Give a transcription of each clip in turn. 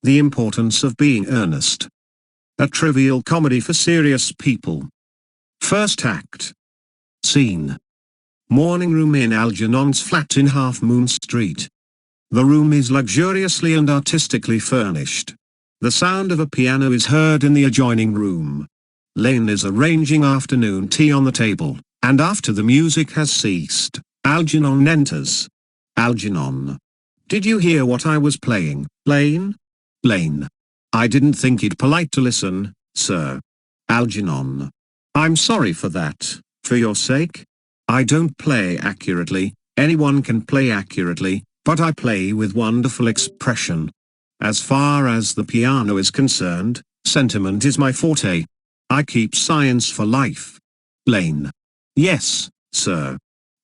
The importance of being earnest. A trivial comedy for serious people. First act. Scene. Morning room in Algernon's flat in Half Moon Street. The room is luxuriously and artistically furnished. The sound of a piano is heard in the adjoining room. Lane is arranging afternoon tea on the table, and after the music has ceased, Algernon enters. Algernon. Did you hear what I was playing, Lane? Lane. I didn't think it polite to listen, sir. Algernon. I'm sorry for that, for your sake. I don't play accurately, anyone can play accurately, but I play with wonderful expression. As far as the piano is concerned, sentiment is my forte. I keep science for life. Lane. Yes, sir.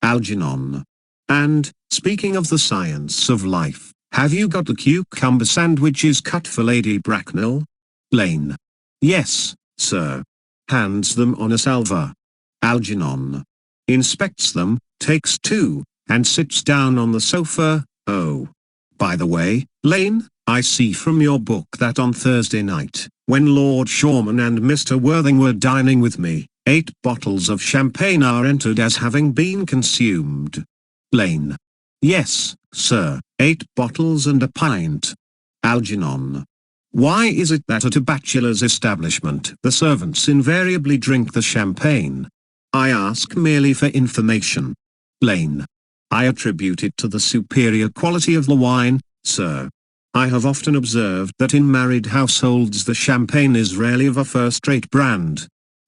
Algernon. And, speaking of the science of life, have you got the cucumber sandwiches cut for Lady Bracknell? Lane. Yes, sir. Hands them on a salver. Algernon. Inspects them, takes two, and sits down on the sofa. Oh. By the way, Lane, I see from your book that on Thursday night, when Lord Shorman and Mr. Worthing were dining with me, 8 bottles of champagne are entered as having been consumed. Lane. Yes, sir, 8 bottles and a pint. Algernon. Why is it that at a bachelor's establishment the servants invariably drink the champagne? I ask merely for information. Lane. I attribute it to the superior quality of the wine, sir. I have often observed that in married households the champagne is rarely of a first-rate brand.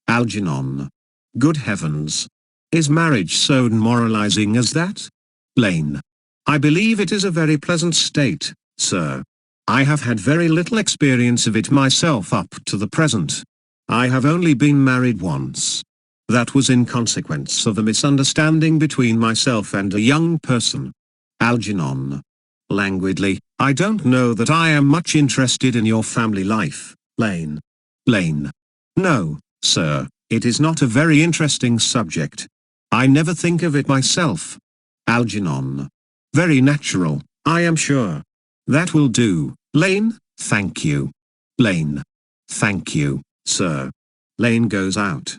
Algernon. Good heavens. Is marriage so demoralizing as that? Lane. I believe it is a very pleasant state, sir. I have had very little experience of it myself up to the present. I have only been married once. That was in consequence of a misunderstanding between myself and a young person. Algernon. Languidly, I don't know that I am much interested in your family life, Lane. Lane. No, sir, it is not a very interesting subject. I never think of it myself. Algernon. Very natural, I am sure. That will do, Lane, thank you. Lane. Thank you, sir. Lane goes out.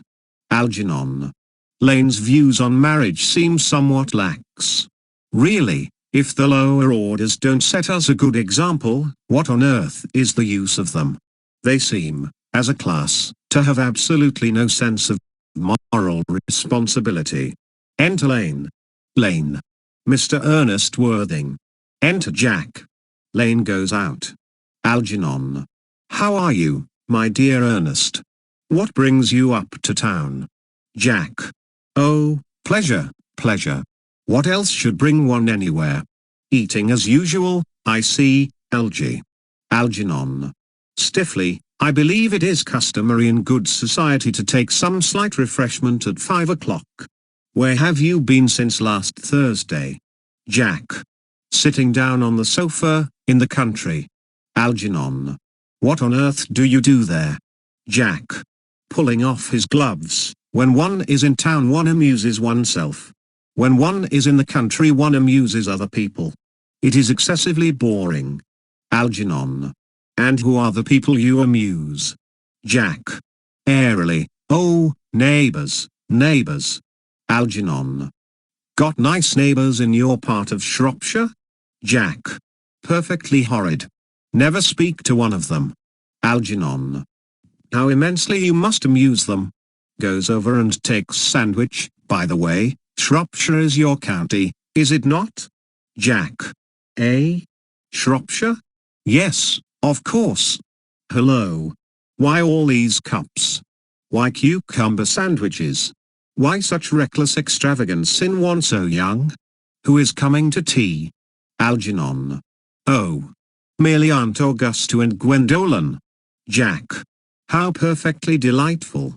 Algernon. Lane's views on marriage seem somewhat lax. Really, if the lower orders don't set us a good example, what on earth is the use of them? They seem, as a class, to have absolutely no sense of moral responsibility. Enter Lane. Lane. Mr. Earnest Worthing. Enter Jack. Lane goes out. Algernon. How are you, my dear Earnest? What brings you up to town? Jack. Oh, pleasure, pleasure. What else should bring one anywhere? Eating as usual, I see, LG. Algernon. Stiffly, I believe it is customary in good society to take some slight refreshment at 5 o'clock. Where have you been since last Thursday? Jack. Sitting down on the sofa, in the country. Algernon. What on earth do you do there? Jack. Pulling off his gloves. When one is in town one amuses oneself. When one is in the country one amuses other people. It is excessively boring. Algernon. And who are the people you amuse? Jack. Airily. Oh, neighbors, neighbors. Algernon. Got nice neighbors in your part of Shropshire? Jack. Perfectly horrid. Never speak to one of them. Algernon. How immensely you must amuse them. Goes over and takes sandwich. By the way, Shropshire is your county, is it not? Jack. Eh? Shropshire? Yes, of course. Hello. Why all these cups? Why cucumber sandwiches? Why such reckless extravagance in one so young? Who is coming to tea? Algernon. Oh. Merely Aunt Augusta and Gwendolen. Jack. How perfectly delightful.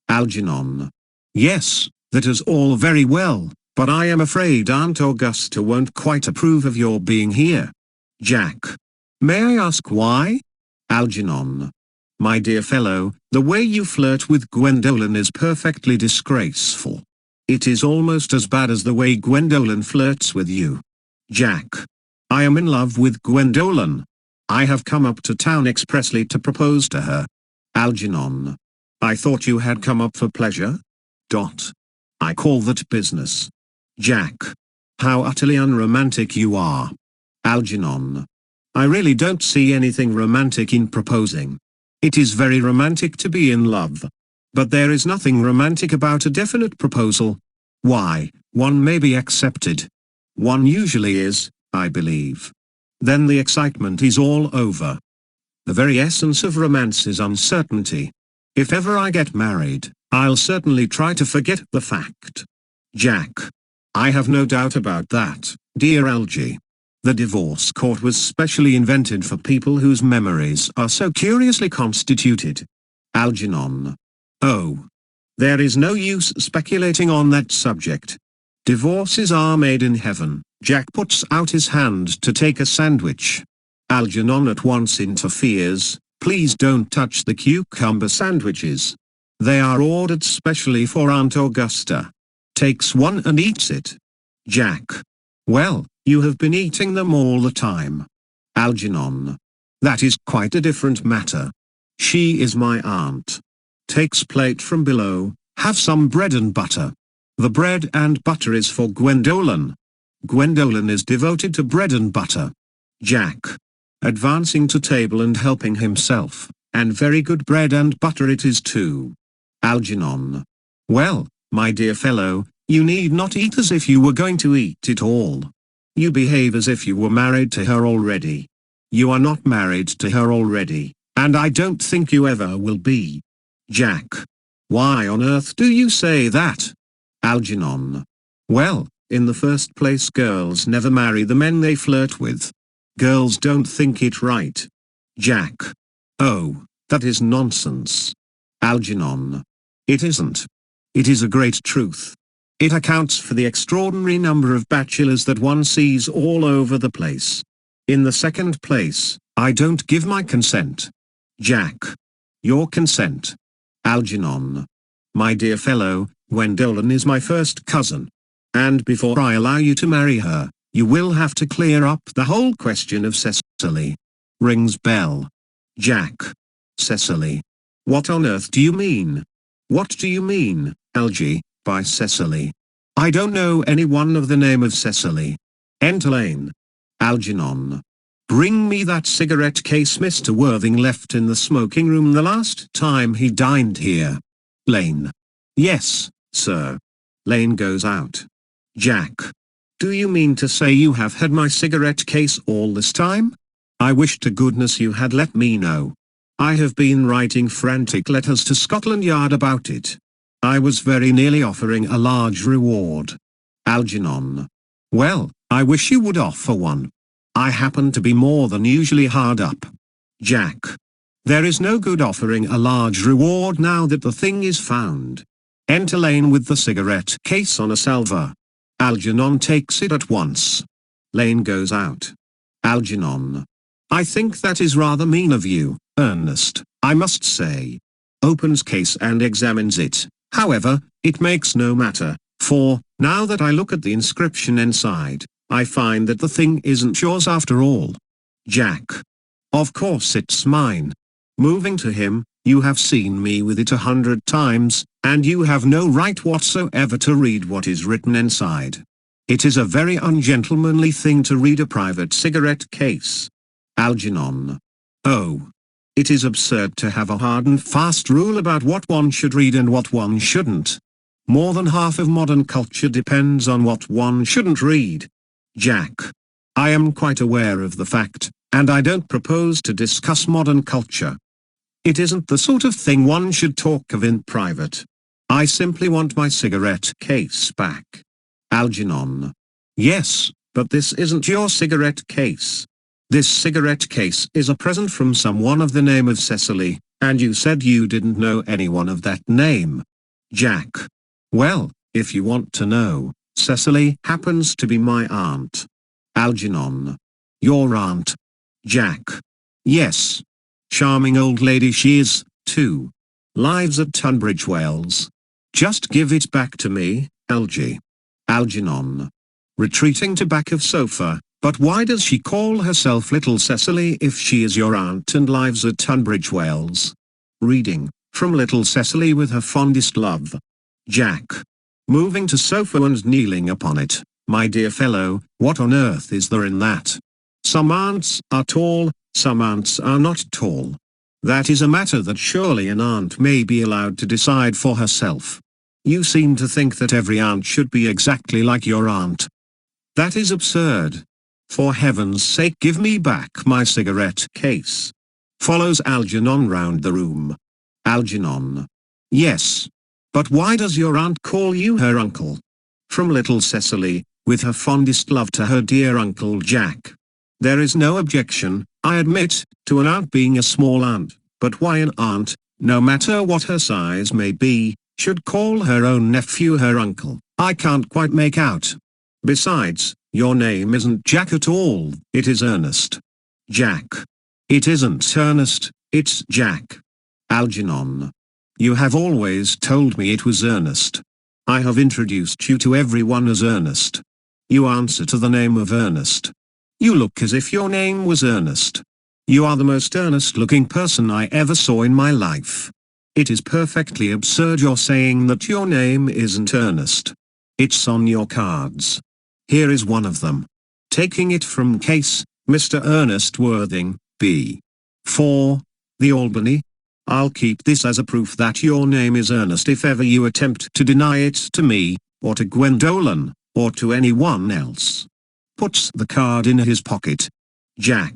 Algernon. Yes, that is all very well, but I am afraid Aunt Augusta won't quite approve of your being here. Jack. May I ask why? Algernon. My dear fellow, the way you flirt with Gwendolen is perfectly disgraceful. It is almost as bad as the way Gwendolen flirts with you. Jack. I am in love with Gwendolen. I have come up to town expressly to propose to her. Algernon. I thought you had come up for pleasure? I call that business. Jack. How utterly unromantic you are. Algernon. I really don't see anything romantic in proposing. It is very romantic to be in love. But there is nothing romantic about a definite proposal. Why, one may be accepted. One usually is, I believe. Then the excitement is all over. The very essence of romance is uncertainty. If ever I get married, I'll certainly try to forget the fact. Jack. I have no doubt about that, dear Algie. The divorce court was specially invented for people whose memories are so curiously constituted. Algernon. Oh. There is no use speculating on that subject. Divorces are made in heaven. Jack puts out his hand to take a sandwich. Algernon at once interferes. Please don't touch the cucumber sandwiches. They are ordered specially for Aunt Augusta. Takes one and eats it. Jack. Well, you have been eating them all the time. Algernon. That is quite a different matter. She is my aunt. Takes plate from below. Have some bread and butter. The bread and butter is for Gwendolen. Gwendolen is devoted to bread and butter. Jack. Advancing to table and helping himself, and very good bread and butter it is too. Algernon. Well, my dear fellow, you need not eat as if you were going to eat it all. You behave as if you were married to her already. You are not married to her already, and I don't think you ever will be. Jack. Why on earth do you say that? Algernon. Well, in the first place girls never marry the men they flirt with. Girls don't think it right. Jack. Oh, that is nonsense. Algernon. It isn't. It is a great truth. It accounts for the extraordinary number of bachelors that one sees all over the place. In the second place, I don't give my consent. Jack. Your consent. Algernon. My dear fellow, Gwendolen is my first cousin. And before I allow you to marry her, you will have to clear up the whole question of Cecily. Rings bell. Jack. Cecily. What on earth do you mean? What do you mean, Algie, by Cecily? I don't know anyone of the name of Cecily. Enter Lane. Algernon. Bring me that cigarette case Mr. Worthing left in the smoking room the last time he dined here. Lane. Yes, sir. Lane goes out. Jack. Do you mean to say you have had my cigarette case all this time? I wish to goodness you had let me know. I have been writing frantic letters to Scotland Yard about it. I was very nearly offering a large reward. Algernon. Well, I wish you would offer one. I happen to be more than usually hard up. Jack. There is no good offering a large reward now that the thing is found. Enter Lane with the cigarette case on a salver. Algernon takes it at once. Lane goes out. Algernon. I think that is rather mean of you, Ernest, I must say. Opens case and examines it. However, it makes no matter, for, now that I look at the inscription inside, I find that the thing isn't yours after all. Jack. Of course it's mine. Moving to him, you have seen me with it 100 times, and you have no right whatsoever to read what is written inside. It is a very ungentlemanly thing to read a private cigarette case. Algernon. Oh. It is absurd to have a hard and fast rule about what one should read and what one shouldn't. More than half of modern culture depends on what one shouldn't read. Jack. I am quite aware of the fact, and I don't propose to discuss modern culture. It isn't the sort of thing one should talk of in private. I simply want my cigarette case back. Algernon. Yes, but this isn't your cigarette case. This cigarette case is a present from someone of the name of Cecily, and you said you didn't know anyone of that name. Jack. Well, if you want to know, Cecily happens to be my aunt. Algernon. Your aunt? Jack. Yes. Charming old lady she is, too. Lives at Tunbridge Wells. Just give it back to me, Algie. Algernon. Retreating to back of sofa, But why does she call herself Little Cecily if she is your aunt and lives at Tunbridge Wells? Reading, from Little Cecily with her fondest love. Jack. Moving to sofa and kneeling upon it. My dear fellow, what on earth is there in that? Some aunts are tall, some aunts are not tall. That is a matter that surely an aunt may be allowed to decide for herself. You seem to think that every aunt should be exactly like your aunt. That is absurd. For heaven's sake, give me back my cigarette case. Follows Algernon round the room. Algernon. Yes. But why does your aunt call you her uncle? From Little Cecily, with her fondest love to her dear Uncle Jack. There is no objection, I admit, to an aunt being a small aunt, but why an aunt, no matter what her size may be, should call her own nephew her uncle, I can't quite make out. Besides, your name isn't Jack at all, it is Ernest. Jack. It isn't Ernest, it's Jack. Algernon. You have always told me it was Ernest. I have introduced you to everyone as Ernest. You answer to the name of Ernest. You look as if your name was Ernest. You are the most earnest-looking person I ever saw in my life. It is perfectly absurd your saying that your name isn't Ernest. It's on your cards. Here is one of them. Taking it from case, Mr. Ernest Worthing, B. 4, The Albany. I'll keep this as a proof that your name is Ernest if ever you attempt to deny it to me, or to Gwendolen, or to anyone else. Puts the card in his pocket. Jack.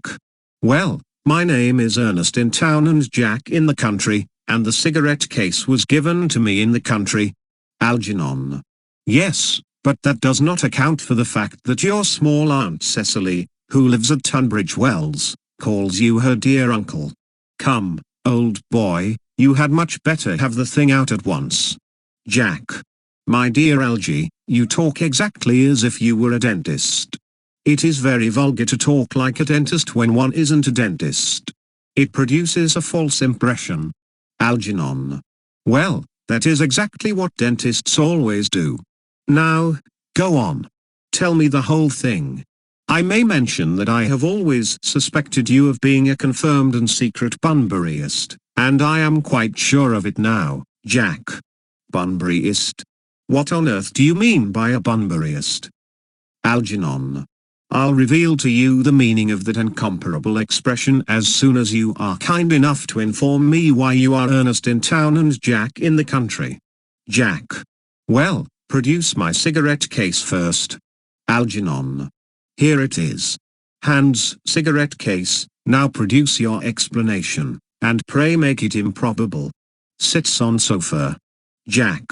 Well, my name is Ernest in town and Jack in the country, and the cigarette case was given to me in the country. Algernon. Yes, but that does not account for the fact that your small aunt Cecily, who lives at Tunbridge Wells, calls you her dear uncle. Come, old boy, you had much better have the thing out at once. Jack. My dear Algy, you talk exactly as if you were a dentist. It is very vulgar to talk like a dentist when one isn't a dentist. It produces a false impression. Algernon. Well, that is exactly what dentists always do. Now, go on. Tell me the whole thing. I may mention that I have always suspected you of being a confirmed and secret Bunburyist, and I am quite sure of it now, Jack. Bunburyist? What on earth do you mean by a Bunburyist? Algernon. I'll reveal to you the meaning of that incomparable expression as soon as you are kind enough to inform me why you are Ernest in town and Jack in the country. Jack. Well, produce my cigarette case first. Algernon. Here it is. Hands cigarette case, now produce your explanation, and pray make it improbable. Sits on sofa. Jack.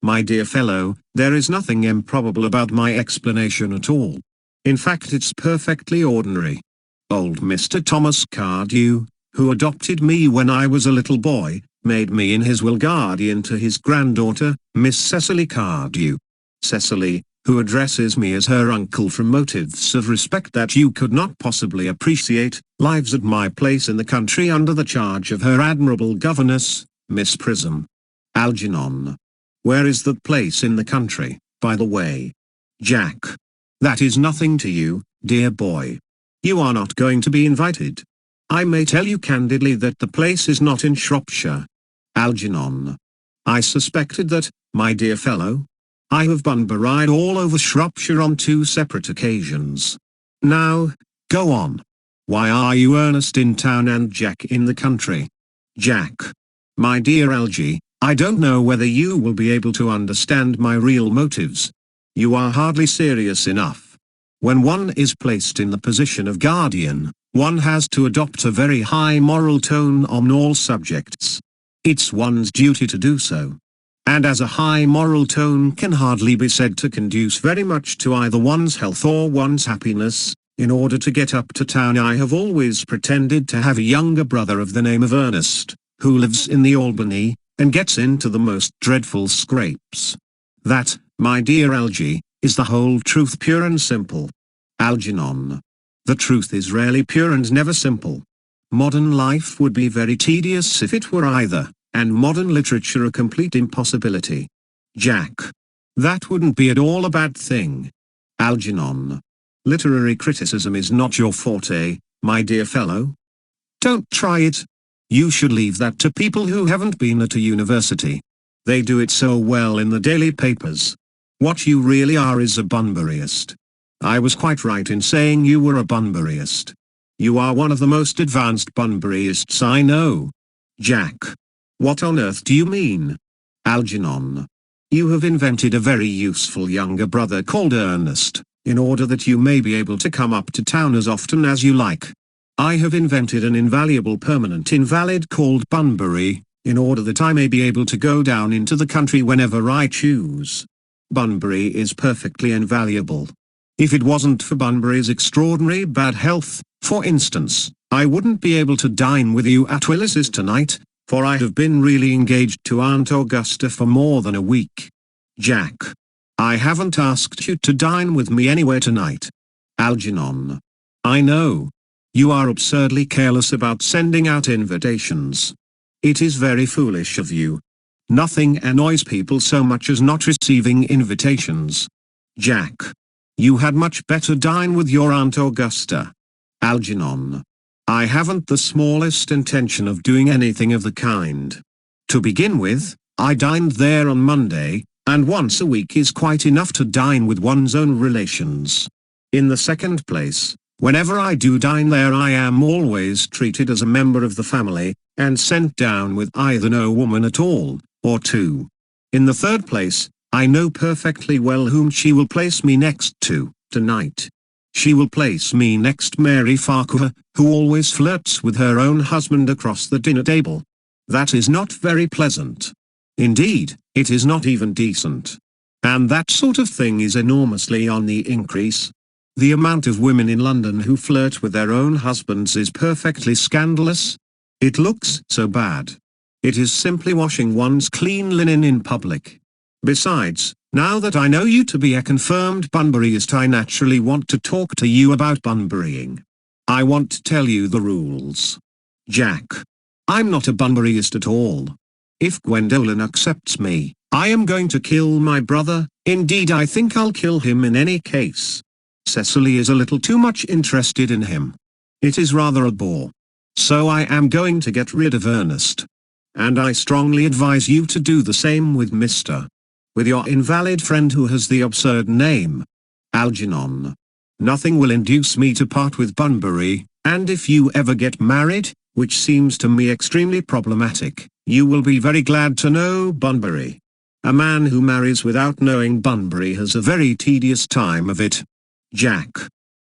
My dear fellow, there is nothing improbable about my explanation at all. In fact, it's perfectly ordinary. Old Mr. Thomas Cardew, who adopted me when I was a little boy, made me in his will guardian to his granddaughter, Miss Cecily Cardew. Cecily, who addresses me as her uncle from motives of respect that you could not possibly appreciate, lives at my place in the country under the charge of her admirable governess, Miss Prism. Algernon. Where is that place in the country, by the way? Jack. That is nothing to you, dear boy. You are not going to be invited. I may tell you candidly that the place is not in Shropshire. Algernon. I suspected that, my dear fellow. I have Bunburied all over Shropshire on 2 separate occasions. Now, go on. Why are you Ernest in town and Jack in the country? Jack. My dear Algy, I don't know whether you will be able to understand my real motives. You are hardly serious enough. When one is placed in the position of guardian, one has to adopt a very high moral tone on all subjects. It's one's duty to do so. And as a high moral tone can hardly be said to conduce very much to either one's health or one's happiness, in order to get up to town I have always pretended to have a younger brother of the name of Ernest, who lives in the Albany, and gets into the most dreadful scrapes. That, my dear Algy, is the whole truth, pure and simple. Algernon. The truth is rarely pure and never simple. Modern life would be very tedious if it were either, and modern literature a complete impossibility. Jack. That wouldn't be at all a bad thing. Algernon. Literary criticism is not your forte, my dear fellow. Don't try it. You should leave that to people who haven't been at a university. They do it so well in the daily papers. What you really are is a Bunburyist. I was quite right in saying you were a Bunburyist. You are one of the most advanced Bunburyists I know. Jack. What on earth do you mean? Algernon. You have invented a very useful younger brother called Earnest, in order that you may be able to come up to town as often as you like. I have invented an invaluable permanent invalid called Bunbury, in order that I may be able to go down into the country whenever I choose. Bunbury is perfectly invaluable. If it wasn't for Bunbury's extraordinary bad health, for instance, I wouldn't be able to dine with you at Willis's tonight, for I have been really engaged to Aunt Augusta for more than a week. Jack. I haven't asked you to dine with me anywhere tonight. Algernon. I know. You are absurdly careless about sending out invitations. It is very foolish of you. Nothing annoys people so much as not receiving invitations. Jack. You had much better dine with your Aunt Augusta. Algernon. I haven't the smallest intention of doing anything of the kind. To begin with, I dined there on Monday, and once a week is quite enough to dine with one's own relations. In the second place, whenever I do dine there I am always treated as a member of the family, and sent down with either no woman at all, or two. In the third place, I know perfectly well whom she will place me next to, tonight. She will place me next Mary Farquhar, who always flirts with her own husband across the dinner table. That is not very pleasant. Indeed, it is not even decent. And that sort of thing is enormously on the increase. The amount of women in London who flirt with their own husbands is perfectly scandalous. It looks so bad. It is simply washing one's clean linen in public. Besides, now that I know you to be a confirmed Bunburyist, I naturally want to talk to you about Bunburying. I want to tell you the rules. Jack. I'm not a Bunburyist at all. If Gwendolen accepts me, I am going to kill my brother. Indeed, I think I'll kill him in any case. Cecily is a little too much interested in him. It is rather a bore. So I am going to get rid of Earnest. And I strongly advise you to do the same with with your invalid friend who has the absurd name. Algernon. Nothing will induce me to part with Bunbury, and if you ever get married, which seems to me extremely problematic, you will be very glad to know Bunbury. A man who marries without knowing Bunbury has a very tedious time of it. Jack.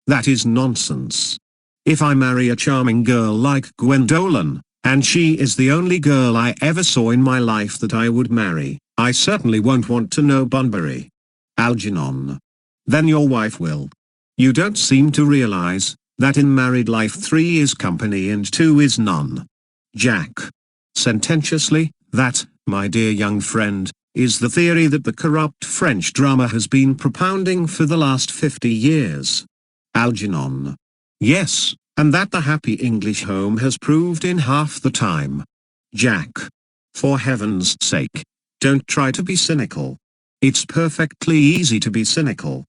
That is nonsense. If I marry a charming girl like Gwendolen, and she is the only girl I ever saw in my life that I would marry, I certainly won't want to know Bunbury. Algernon. Then your wife will. You don't seem to realize that in married life 3 is company and 2 is none. Jack. Sententiously, that, my dear young friend, is the theory that the corrupt French drama has been propounding for the last 50 years. Algernon. Yes, and that the happy English home has proved in half the time. Jack. For heaven's sake, don't try to be cynical. It's perfectly easy to be cynical.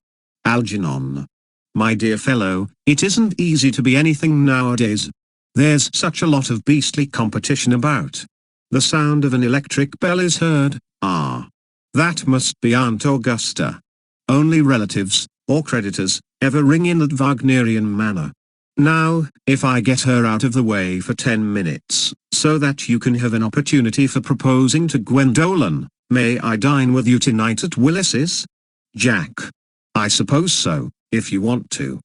Algernon. My dear fellow, it isn't easy to be anything nowadays. There's such a lot of beastly competition about. The sound of an electric bell is heard. Ah. That must be Aunt Augusta. Only relatives, or creditors, ever ring in that Wagnerian manner. Now, if I get her out of the way for 10 minutes, so that you can have an opportunity for proposing to Gwendolen, may I dine with you tonight at Willis's? Jack. I suppose so, if you want to.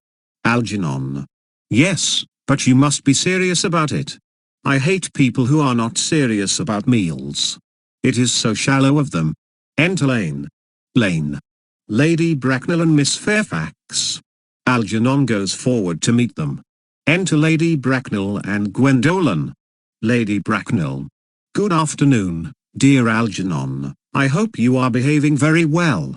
Algernon. Yes, but you must be serious about it. I hate people who are not serious about meals. It is so shallow of them. Enter Lane. Lane. Lady Bracknell and Miss Fairfax. Algernon goes forward to meet them. Enter Lady Bracknell and Gwendolen. Lady Bracknell. Good afternoon, dear Algernon. I hope you are behaving very well.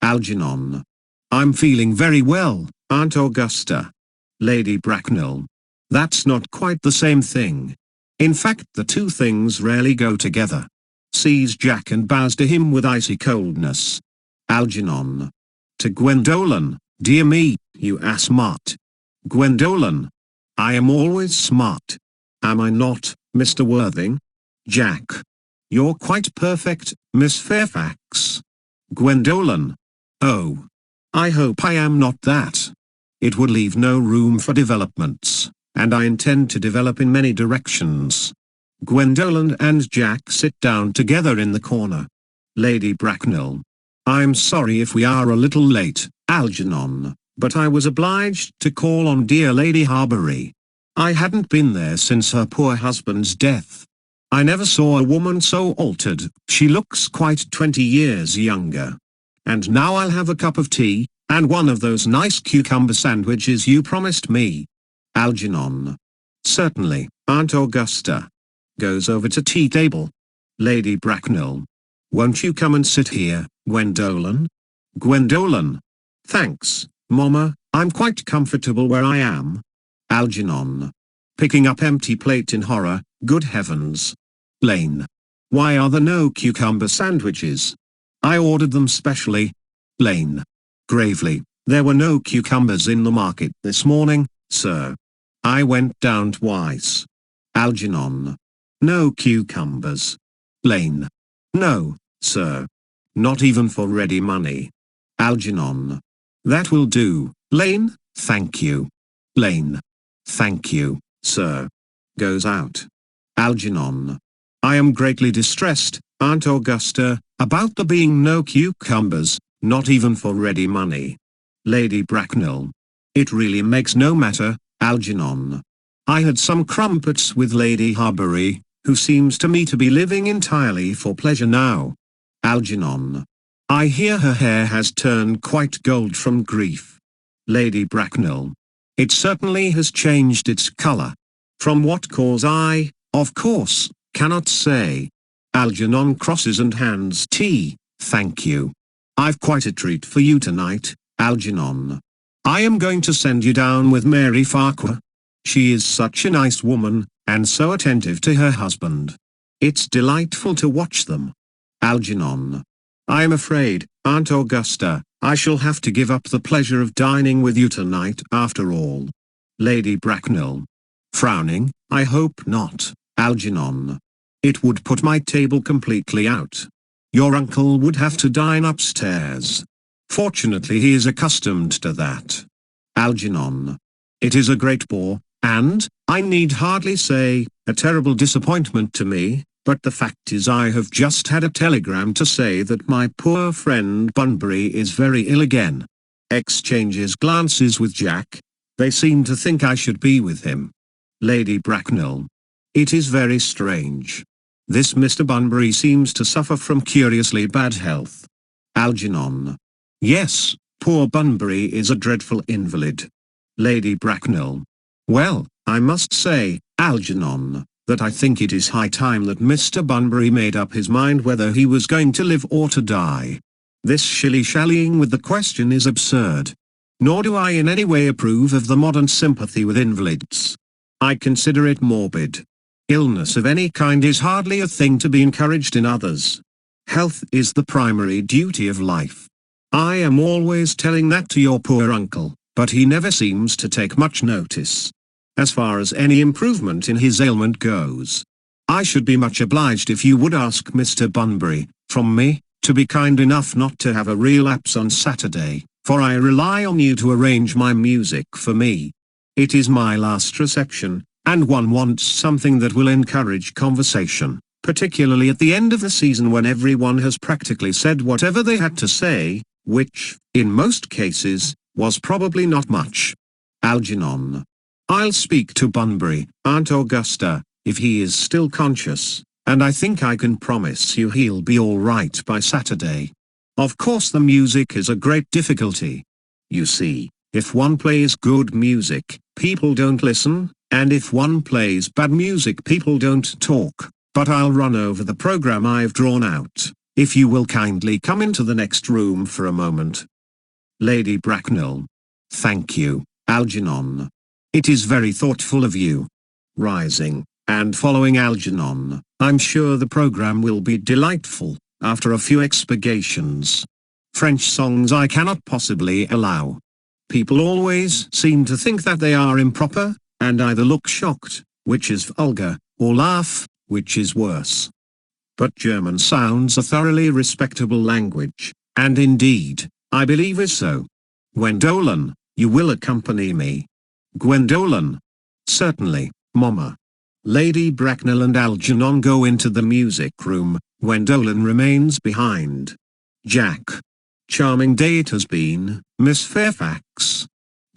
Algernon. I'm feeling very well, Aunt Augusta. Lady Bracknell. That's not quite the same thing. In fact, the two things rarely go together. Sees Jack and bows to him with icy coldness. Algernon. To Gwendolen, Dear me, you are smart. Gwendolen. I am always smart. Am I not, Mr. Worthing? Jack. You're quite perfect, Miss Fairfax. Gwendolen. Oh. I hope I am not that. It would leave no room for developments, and I intend to develop in many directions. Gwendolen and Jack sit down together in the corner. Lady Bracknell. I'm sorry if we are a little late, Algernon, but I was obliged to call on dear Lady Harbury. I hadn't been there since her poor husband's death. I never saw a woman so altered. She looks quite 20 years younger. And now I'll have a cup of tea, and one of those nice cucumber sandwiches you promised me. Algernon. Certainly, Aunt Augusta. Goes over to tea table. Lady Bracknell. Won't you come and sit here, Gwendolen? Gwendolen. Thanks, Mama, I'm quite comfortable where I am. Algernon. Picking up empty plate in horror, good heavens. Lane. Why are there no cucumber sandwiches? I ordered them specially. Lane. Gravely, there were no cucumbers in the market this morning, sir. I went down twice. Algernon. No cucumbers. Lane. No, sir. Not even for ready money. Algernon. That will do, Lane, thank you. Lane. Thank you, sir. Goes out. Algernon. I am greatly distressed, Aunt Augusta, about there being no cucumbers, not even for ready money. Lady Bracknell. It really makes no matter, Algernon. I had some crumpets with Lady Harbury, who seems to me to be living entirely for pleasure now. Algernon. I hear her hair has turned quite gold from grief. Lady Bracknell. It certainly has changed its color. From what cause I, of course, cannot say. Algernon crosses and hands tea, thank you. I've quite a treat for you tonight, Algernon. I am going to send you down with Mary Farquhar. She is such a nice woman, and so attentive to her husband. It's delightful to watch them. Algernon. I am afraid, Aunt Augusta, I shall have to give up the pleasure of dining with you tonight after all. Lady Bracknell. Frowning, I hope not, Algernon. It would put my table completely out. Your uncle would have to dine upstairs. Fortunately he is accustomed to that. Algernon. It is a great bore, and, I need hardly say, a terrible disappointment to me, but the fact is I have just had a telegram to say that my poor friend Bunbury is very ill again. Exchanges glances with Jack. They seem to think I should be with him. Lady Bracknell. It is very strange. This Mr. Bunbury seems to suffer from curiously bad health. Algernon. Yes, poor Bunbury is a dreadful invalid. Lady Bracknell. Well, I must say, Algernon, that I think it is high time that Mr. Bunbury made up his mind whether he was going to live or to die. This shilly-shallying with the question is absurd. Nor do I in any way approve of the modern sympathy with invalids. I consider it morbid. Illness of any kind is hardly a thing to be encouraged in others. Health is the primary duty of life. I am always telling that to your poor uncle, but he never seems to take much notice. As far as any improvement in his ailment goes, I should be much obliged if you would ask Mr. Bunbury, from me, to be kind enough not to have a relapse on Saturday, for I rely on you to arrange my music for me. It is my last reception, and one wants something that will encourage conversation, particularly at the end of the season when everyone has practically said whatever they had to say, which, in most cases, was probably not much. Algernon. I'll speak to Bunbury, Aunt Augusta, if he is still conscious, and I think I can promise you he'll be all right by Saturday. Of course the music is a great difficulty. You see, if one plays good music, people don't listen, and if one plays bad music people don't talk, but I'll run over the program I've drawn out, if you will kindly come into the next room for a moment. Lady Bracknell. Thank you, Algernon. It is very thoughtful of you. Rising, and following Algernon, I'm sure the program will be delightful, after a few expurgations. French songs I cannot possibly allow. People always seem to think that they are improper, and either look shocked, which is vulgar, or laugh, which is worse. But German sounds a thoroughly respectable language, and indeed, I believe is so. Gwendolen, you will accompany me? Gwendolen. Certainly, Mama. Lady Bracknell and Algernon go into the music room. Gwendolen remains behind. Jack. Charming day it has been, Miss Fairfax.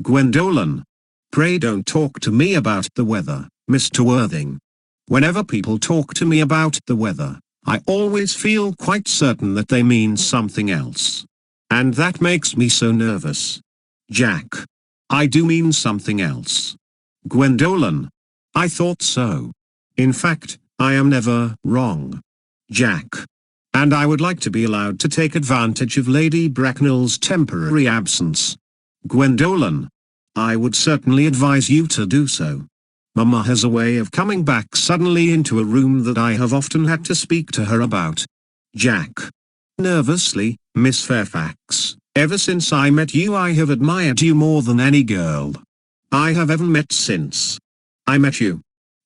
Gwendolen. Pray don't talk to me about the weather, Mr. Worthing. Whenever people talk to me about the weather, I always feel quite certain that they mean something else. And that makes me so nervous. Jack. I do mean something else. Gwendolen. I thought so. In fact, I am never wrong. Jack. And I would like to be allowed to take advantage of Lady Bracknell's temporary absence. Gwendolen. I would certainly advise you to do so. Mama has a way of coming back suddenly into a room that I have often had to speak to her about. Jack. Nervously, Miss Fairfax, ever since I met you I have admired you more than any girl I have ever met since I met you.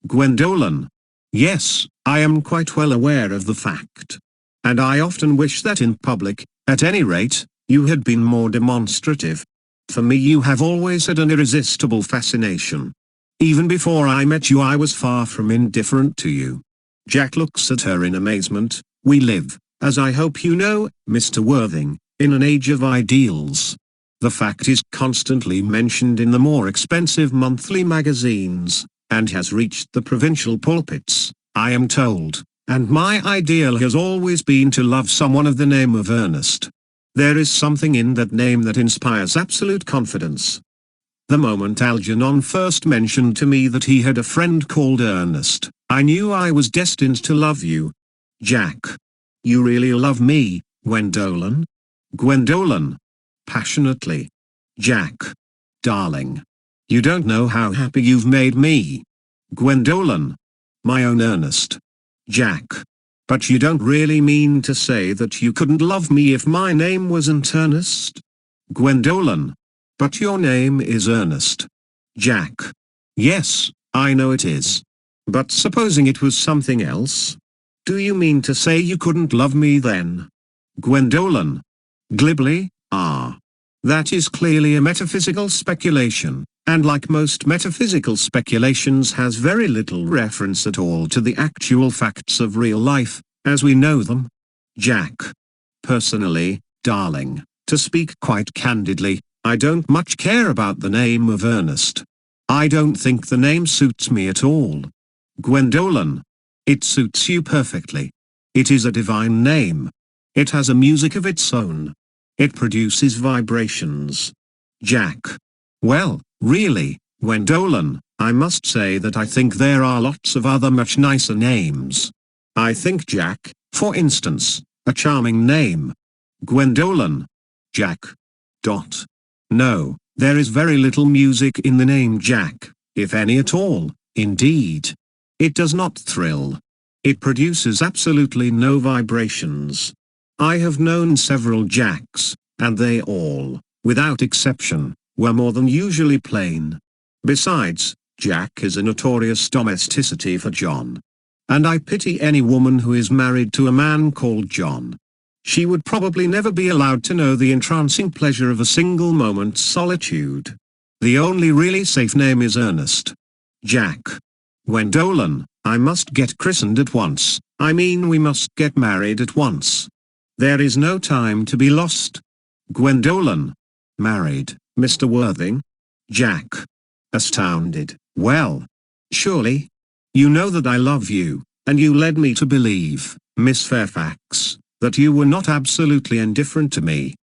Gwendolen. Yes, I am quite well aware of the fact. And I often wish that in public, at any rate, you had been more demonstrative. For me you have always had an irresistible fascination. Even before I met you I was far from indifferent to you. Jack looks at her in amazement. We live, as I hope you know, Mr. Worthing, in an age of ideals. The fact is constantly mentioned in the more expensive monthly magazines, and has reached the provincial pulpits, I am told, and my ideal has always been to love someone of the name of Earnest. There is something in that name that inspires absolute confidence. The moment Algernon first mentioned to me that he had a friend called Earnest, I knew I was destined to love you. Jack. You really love me, Gwendolen? Gwendolen. Passionately. Jack. Darling. You don't know how happy you've made me. Gwendolen. My own Earnest. Jack. But you don't really mean to say that you couldn't love me if my name wasn't Earnest? Gwendolen. But your name is Earnest. Jack. Yes, I know it is. But supposing it was something else? Do you mean to say you couldn't love me then? Gwendolen. Glibly, that is clearly a metaphysical speculation, and like most metaphysical speculations has very little reference at all to the actual facts of real life, as we know them. Jack. Personally, darling, to speak quite candidly, I don't much care about the name of Earnest. I don't think the name suits me at all. Gwendolen. It suits you perfectly. It is a divine name. It has a music of its own. It produces vibrations. Jack. Well, really, Gwendolen, I must say that I think there are lots of other much nicer names. I think Jack, for instance, a charming name. Gwendolen. Jack. No, there is very little music in the name Jack, if any at all, indeed. It does not thrill. It produces absolutely no vibrations. I have known several Jacks, and they all, without exception, were more than usually plain. Besides, Jack is a notorious domesticity for John. And I pity any woman who is married to a man called John. She would probably never be allowed to know the entrancing pleasure of a single moment's solitude. The only really safe name is Earnest. Jack. Gwendolen, I must get christened at once. I mean we must get married at once. There is no time to be lost. Gwendolen. Married, Mr. Worthing? Jack. Astounded. Well, surely. You know that I love you, and you led me to believe, Miss Fairfax, that you were not absolutely indifferent to me.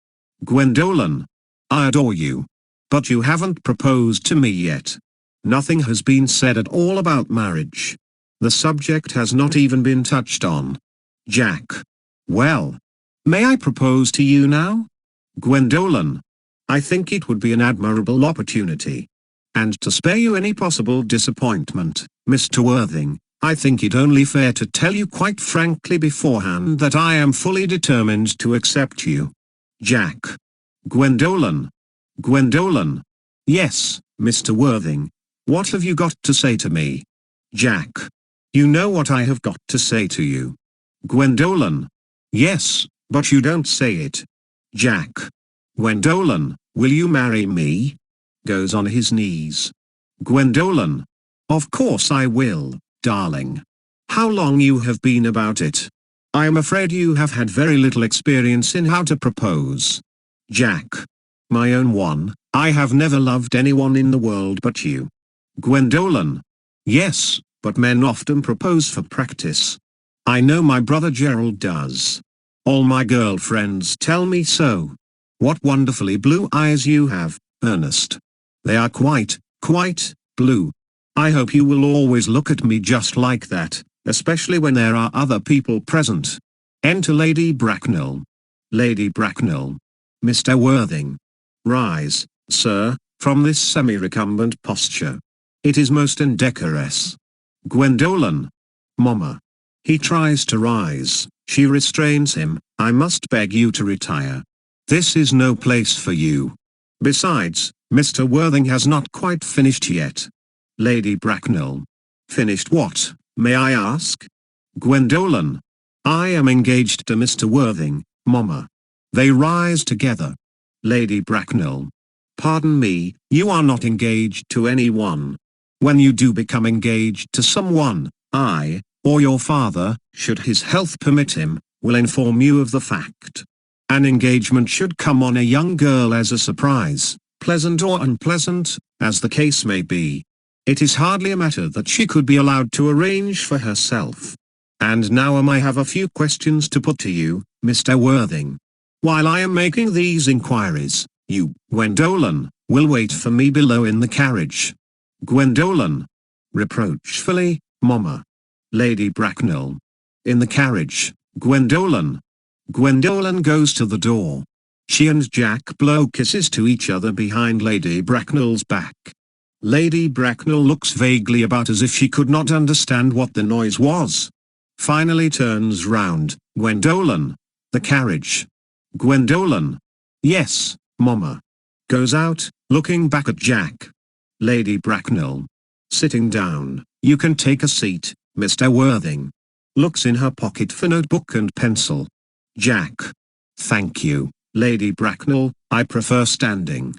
Gwendolen. I adore you. But you haven't proposed to me yet. Nothing has been said at all about marriage. The subject has not even been touched on. Jack. Well. May I propose to you now? Gwendolen. I think it would be an admirable opportunity. And to spare you any possible disappointment, Mr. Worthing, I think it only fair to tell you quite frankly beforehand that I am fully determined to accept you. Jack. Gwendolen. Gwendolen. Yes, Mr. Worthing. What have you got to say to me? Jack. You know what I have got to say to you. Gwendolen. Yes, but you don't say it. Jack. Gwendolen, will you marry me? Goes on his knees. Gwendolen. Of course I will, darling. How long you have been about it? I am afraid you have had very little experience in how to propose. Jack. My own one, I have never loved anyone in the world but you. Gwendolen. Yes, but men often propose for practice. I know my brother Gerald does. All my girlfriends tell me so. What wonderfully blue eyes you have, Ernest. They are quite blue. I hope you will always look at me just like that, especially when there are other people present. Enter Lady Bracknell. Lady Bracknell. Mr. Worthing. Rise, sir, from this semi-recumbent posture. It is most indecorous. Gwendolen. Mamma. He tries to rise, she restrains him. I must beg you to retire. This is no place for you. Besides, Mr. Worthing has not quite finished yet. Lady Bracknell. Finished what, may I ask? Gwendolen. I am engaged to Mr. Worthing, Mamma. They rise together. Lady Bracknell. Pardon me, you are not engaged to anyone. When you do become engaged to someone, I, or your father, should his health permit him, will inform you of the fact. An engagement should come on a young girl as a surprise, pleasant or unpleasant, as the case may be. It is hardly a matter that she could be allowed to arrange for herself. And now I have a few questions to put to you, Mr. Worthing. While I am making these inquiries, you, Gwendolen, will wait for me below in the carriage. Gwendolen. Reproachfully, Mamma. Lady Bracknell. In the carriage, Gwendolen. Gwendolen goes to the door. She and Jack blow kisses to each other behind Lady Bracknell's back. Lady Bracknell looks vaguely about as if she could not understand what the noise was. Finally turns round. Gwendolen. The carriage. Gwendolen. Yes, Mamma. Goes out, looking back at Jack. Lady Bracknell. Sitting down. You can take a seat, Mr. Worthing. Looks in her pocket for notebook and pencil. Jack. Thank you, Lady Bracknell, I prefer standing.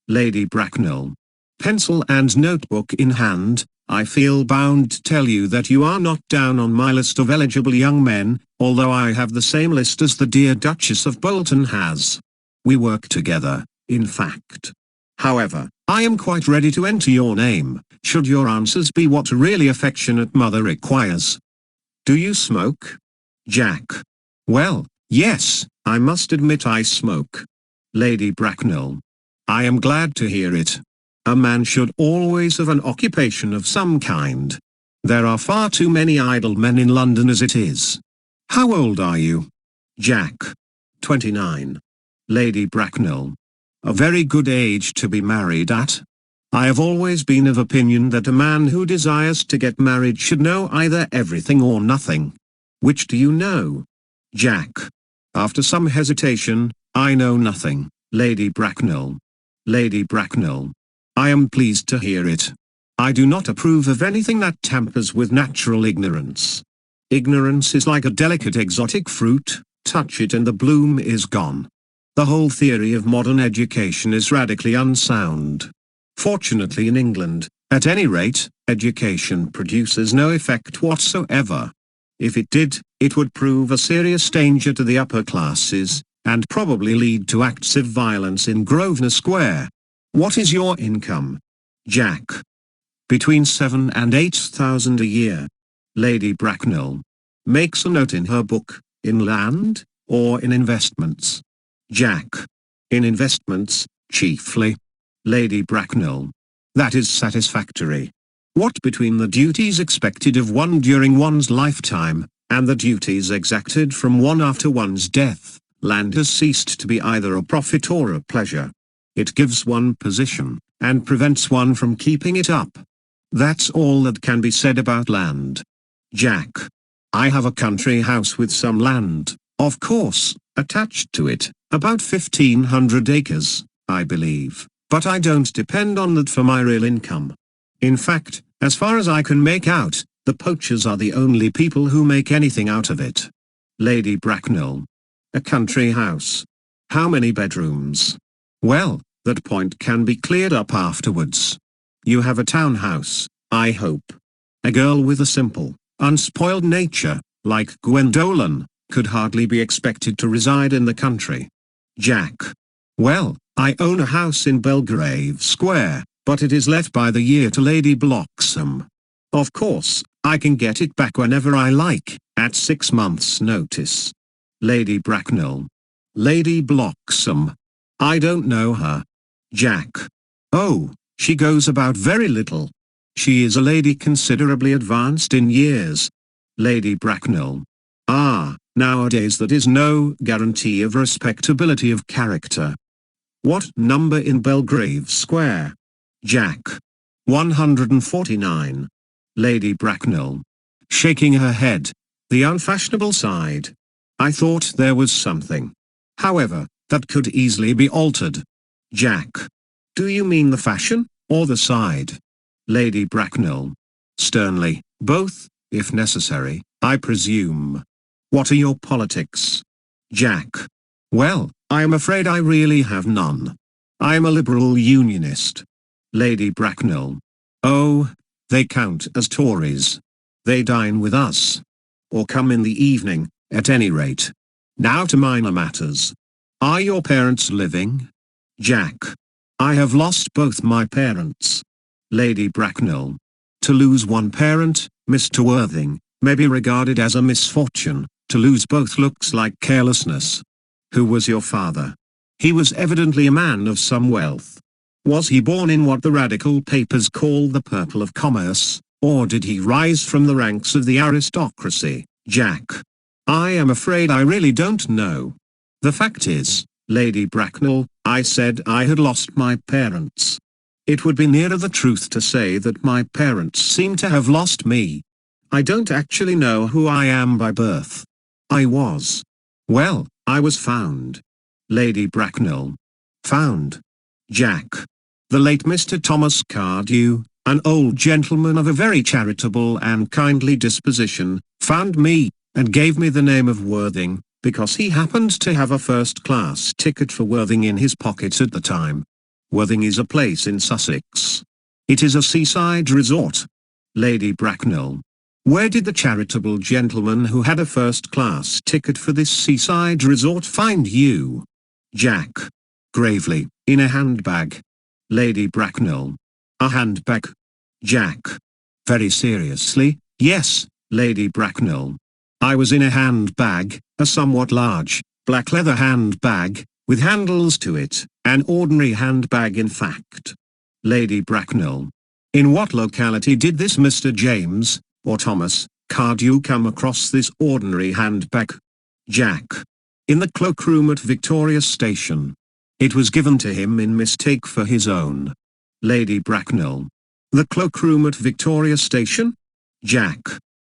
Lady Bracknell. Pencil and notebook in hand, I feel bound to tell you that you are not down on my list of eligible young men, although I have the same list as the dear Duchess of Bolton has. We work together, in fact. However, I am quite ready to enter your name, should your answers be what a really affectionate mother requires. Do you smoke? Jack. Well, yes, I must admit I smoke. Lady Bracknell. I am glad to hear it. A man should always have an occupation of some kind. There are far too many idle men in London as it is. How old are you? Jack. 29. Lady Bracknell. A very good age to be married at. I have always been of opinion that a man who desires to get married should know either everything or nothing. Which do you know? Jack. After some hesitation, I know nothing, Lady Bracknell. Lady Bracknell. I am pleased to hear it. I do not approve of anything that tampers with natural ignorance. Ignorance is like a delicate exotic fruit, touch it and the bloom is gone. The whole theory of modern education is radically unsound. Fortunately in England, at any rate, education produces no effect whatsoever. If it did, it would prove a serious danger to the upper classes, and probably lead to acts of violence in Grosvenor Square. What is your income? Jack. Between 7,000 and 8,000 a year. Lady Bracknell. Makes a note in her book, in land, or in investments? Jack. In investments, chiefly. Lady Bracknell. That is satisfactory. What between the duties expected of one during one's lifetime, and the duties exacted from one after one's death, land has ceased to be either a profit or a pleasure. It gives one position, and prevents one from keeping it up. That's all that can be said about land. Jack. I have a country house with some land, of course, attached to it, about 1,500 acres, I believe, but I don't depend on that for my real income. In fact, as far as I can make out, the poachers are the only people who make anything out of it. Lady Bracknell. A country house. How many bedrooms? Well, that point can be cleared up afterwards. You have a townhouse, I hope. A girl with a simple, unspoiled nature, like Gwendolen, could hardly be expected to reside in the country. Jack. Well, I own a house in Belgrave Square, but it is let by the year to Lady Bloxham. Of course, I can get it back whenever I like, at 6 months' notice. Lady Bracknell. Lady Bloxham. I don't know her. Jack. Oh, she goes about very little. She is a lady considerably advanced in years. Lady Bracknell. Ah, nowadays that is no guarantee of respectability of character. What number in Belgrave Square? Jack. 149. Lady Bracknell. Shaking her head. The unfashionable side. I thought there was something. However, that could easily be altered. Jack. Do you mean the fashion, or the side? Lady Bracknell. Sternly, both, if necessary, I presume. What are your politics? Jack. Well, I am afraid I really have none. I am a liberal unionist. Lady Bracknell. Oh, they count as Tories. They dine with us. Or come in the evening, at any rate. Now to minor matters. Are your parents living? Jack. I have lost both my parents. Lady Bracknell. To lose one parent, Mr. Worthing, may be regarded as a misfortune. To lose both looks like carelessness. Who was your father? He was evidently a man of some wealth. Was he born in what the radical papers call the purple of commerce, or did he rise from the ranks of the aristocracy? Jack. I am afraid I really don't know. The fact is, Lady Bracknell, I said I had lost my parents. It would be nearer the truth to say that my parents seem to have lost me. I don't actually know who I am by birth. I was found. Lady Bracknell. Found. Jack. The late Mr. Thomas Cardew, an old gentleman of a very charitable and kindly disposition, found me, and gave me the name of Worthing, because he happened to have a first-class ticket for Worthing in his pocket at the time. Worthing is a place in Sussex. It is a seaside resort. Lady Bracknell. Where did the charitable gentleman who had a first-class ticket for this seaside resort find you? Jack. Gravely, in a handbag. Lady Bracknell. A handbag? Jack. Very seriously, yes, Lady Bracknell. I was in a handbag, a somewhat large, black leather handbag, with handles to it, an ordinary handbag in fact. Lady Bracknell. In what locality did this Mr. James, or Thomas, Cardew come across this ordinary handbag? Jack. In the cloakroom at Victoria Station. It was given to him in mistake for his own. Lady Bracknell. The cloakroom at Victoria Station? Jack.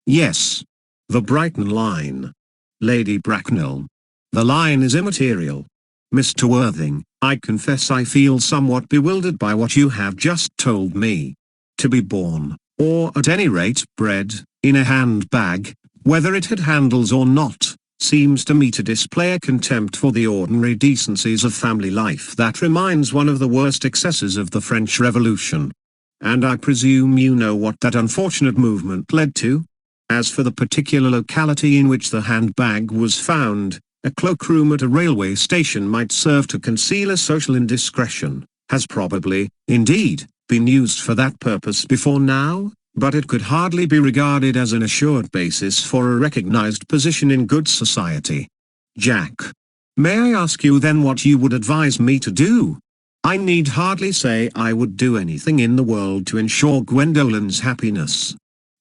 Yes. The Brighton line. Lady Bracknell. The line is immaterial. Mr. Worthing, I confess I feel somewhat bewildered by what you have just told me. To be born, or at any rate bred, in a handbag, whether it had handles or not, seems to me to display a contempt for the ordinary decencies of family life that reminds one of the worst excesses of the French Revolution. And I presume you know what that unfortunate movement led to? As for the particular locality in which the handbag was found, a cloakroom at a railway station might serve to conceal a social indiscretion, has probably, indeed, been used for that purpose before now, but it could hardly be regarded as an assured basis for a recognized position in good society. Jack. May I ask you then what you would advise me to do? I need hardly say I would do anything in the world to ensure Gwendolen's happiness.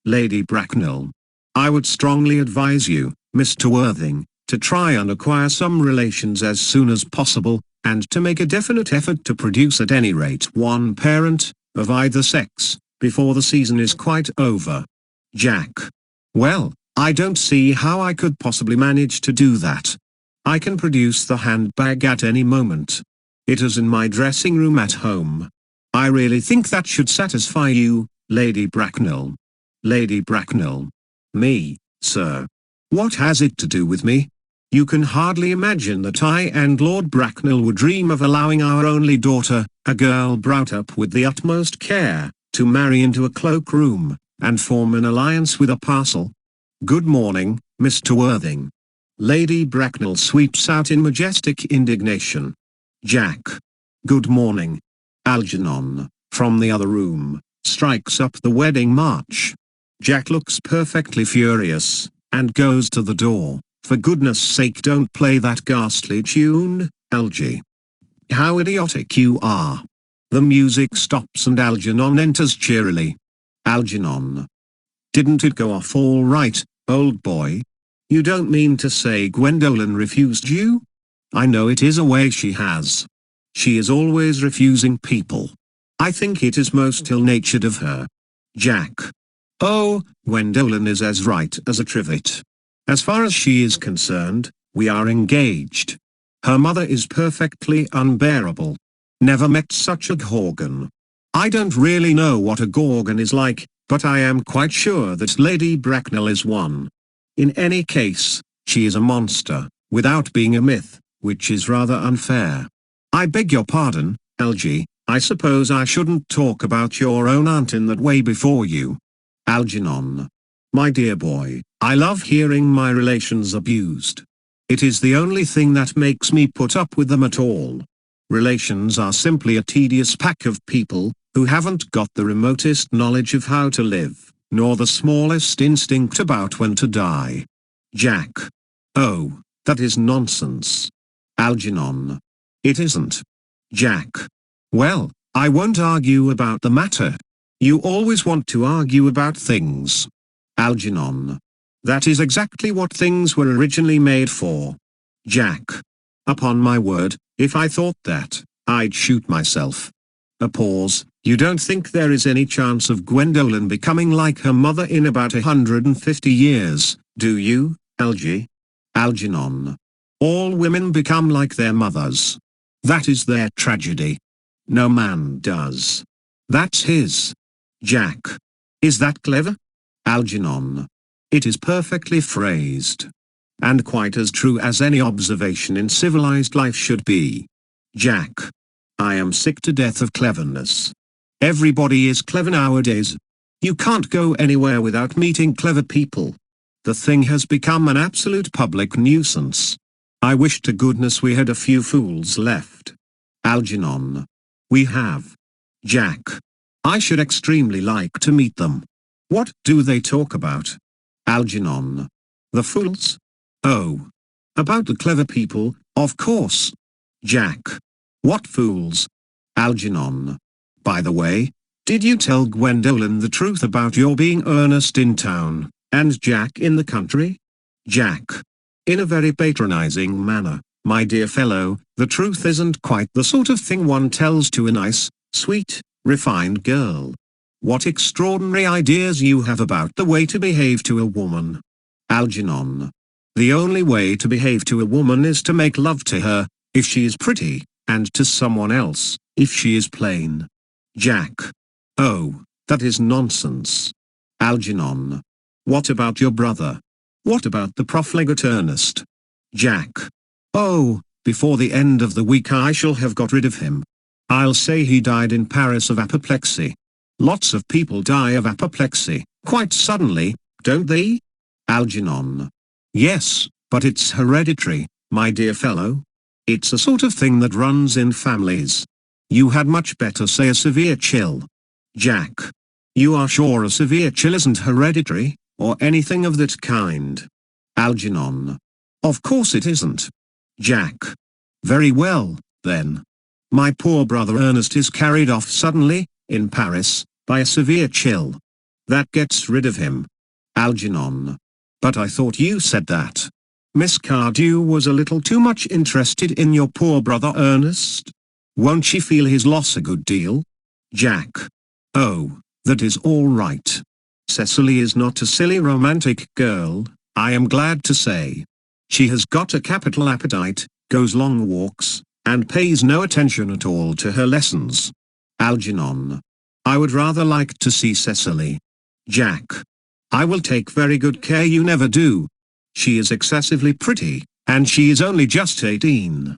Lady Bracknell. I would strongly advise you, Mr. Worthing, to try and acquire some relations as soon as possible, and to make a definite effort to produce at any rate one parent, of either sex, before the season is quite over. Jack. Well, I don't see how I could possibly manage to do that. I can produce the handbag at any moment. It is in my dressing room at home. I really think that should satisfy you, Lady Bracknell. Lady Bracknell. Me, sir. What has it to do with me? You can hardly imagine that I and Lord Bracknell would dream of allowing our only daughter, a girl brought up with the utmost care, to marry into a cloakroom, and form an alliance with a parcel. Good morning, Mr. Worthing. Lady Bracknell sweeps out in majestic indignation. Jack. Good morning. Algernon, from the other room, strikes up the wedding march. Jack looks perfectly furious, and goes to the door. For goodness sake, don't play that ghastly tune, Algy. How idiotic you are. The music stops and Algernon enters cheerily. Algernon. Didn't it go off all right, old boy? You don't mean to say Gwendolen refused you? I know it is a way she has. She is always refusing people. I think it is most ill-natured of her. Jack. Oh, Gwendolen is as right as a trivet. As far as she is concerned, we are engaged. Her mother is perfectly unbearable. Never met such a gorgon. I don't really know what a gorgon is like, but I am quite sure that Lady Bracknell is one. In any case, she is a monster, without being a myth, which is rather unfair. I beg your pardon, Algy, I suppose I shouldn't talk about your own aunt in that way before you. Algernon. My dear boy, I love hearing my relations abused. It is the only thing that makes me put up with them at all. Relations are simply a tedious pack of people, who haven't got the remotest knowledge of how to live, nor the smallest instinct about when to die. Jack. Oh, that is nonsense. Algernon. It isn't. Jack. Well, I won't argue about the matter. You always want to argue about things. Algernon. That is exactly what things were originally made for. Jack. Upon my word, if I thought that, I'd shoot myself. A pause. You don't think there is any chance of Gwendolen becoming like her mother in about 150 years, do you, Algy? Algernon. All women become like their mothers. That is their tragedy. No man does. That's his. Jack. Is that clever? Algernon. It is perfectly phrased. And quite as true as any observation in civilized life should be. Jack. I am sick to death of cleverness. Everybody is clever nowadays. You can't go anywhere without meeting clever people. The thing has become an absolute public nuisance. I wish to goodness we had a few fools left. Algernon. We have. Jack. I should extremely like to meet them. What do they talk about? Algernon. The fools? Oh. About the clever people, of course. Jack. What fools? Algernon. By the way, did you tell Gwendolen the truth about your being Earnest in town, and Jack in the country? Jack. In a very patronizing manner, my dear fellow, the truth isn't quite the sort of thing one tells to a nice, sweet, refined girl. What extraordinary ideas you have about the way to behave to a woman. Algernon. The only way to behave to a woman is to make love to her, if she is pretty, and to someone else, if she is plain. Jack. Oh, that is nonsense. Algernon. What about your brother? What about the profligate Earnest? Jack. Oh, before the end of the week I shall have got rid of him. I'll say he died in Paris of apoplexy. Lots of people die of apoplexy, quite suddenly, don't they? Algernon. Yes, but it's hereditary, my dear fellow. It's a sort of thing that runs in families. You had much better say a severe chill. Jack. You are sure a severe chill isn't hereditary, or anything of that kind? Algernon. Of course it isn't. Jack. Very well, then. My poor brother Ernest is carried off suddenly, in Paris, by a severe chill. That gets rid of him. Algernon. But I thought you said that Miss Cardew was a little too much interested in your poor brother Ernest? Won't she feel his loss a good deal? Jack. Oh, that is all right. Cecily is not a silly romantic girl, I am glad to say. She has got a capital appetite, goes long walks, and pays no attention at all to her lessons. Algernon. I would rather like to see Cecily. Jack. I will take very good care you never do. She is excessively pretty, and she is only just 18.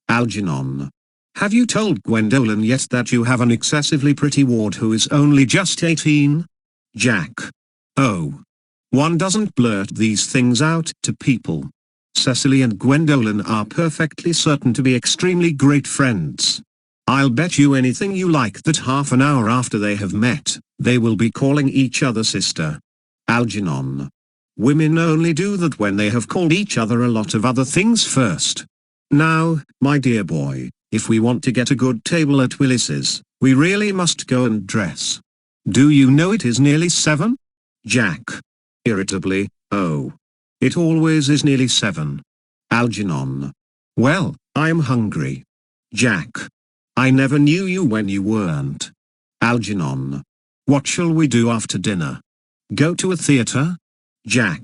Algernon. Have you told Gwendolen yet that you have an excessively pretty ward who is only just 18? Jack. Oh. One doesn't blurt these things out to people. Cecily and Gwendolen are perfectly certain to be extremely great friends. I'll bet you anything you like that half an hour after they have met, they will be calling each other sister. Algernon. Women only do that when they have called each other a lot of other things first. Now, my dear boy, if we want to get a good table at Willis's, we really must go and dress. Do you know it is nearly 7? Jack. Irritably, oh. It always is nearly 7. Algernon. Well, I'm hungry. Jack. I never knew you when you weren't. Algernon. What shall we do after dinner? Go to a theatre? Jack.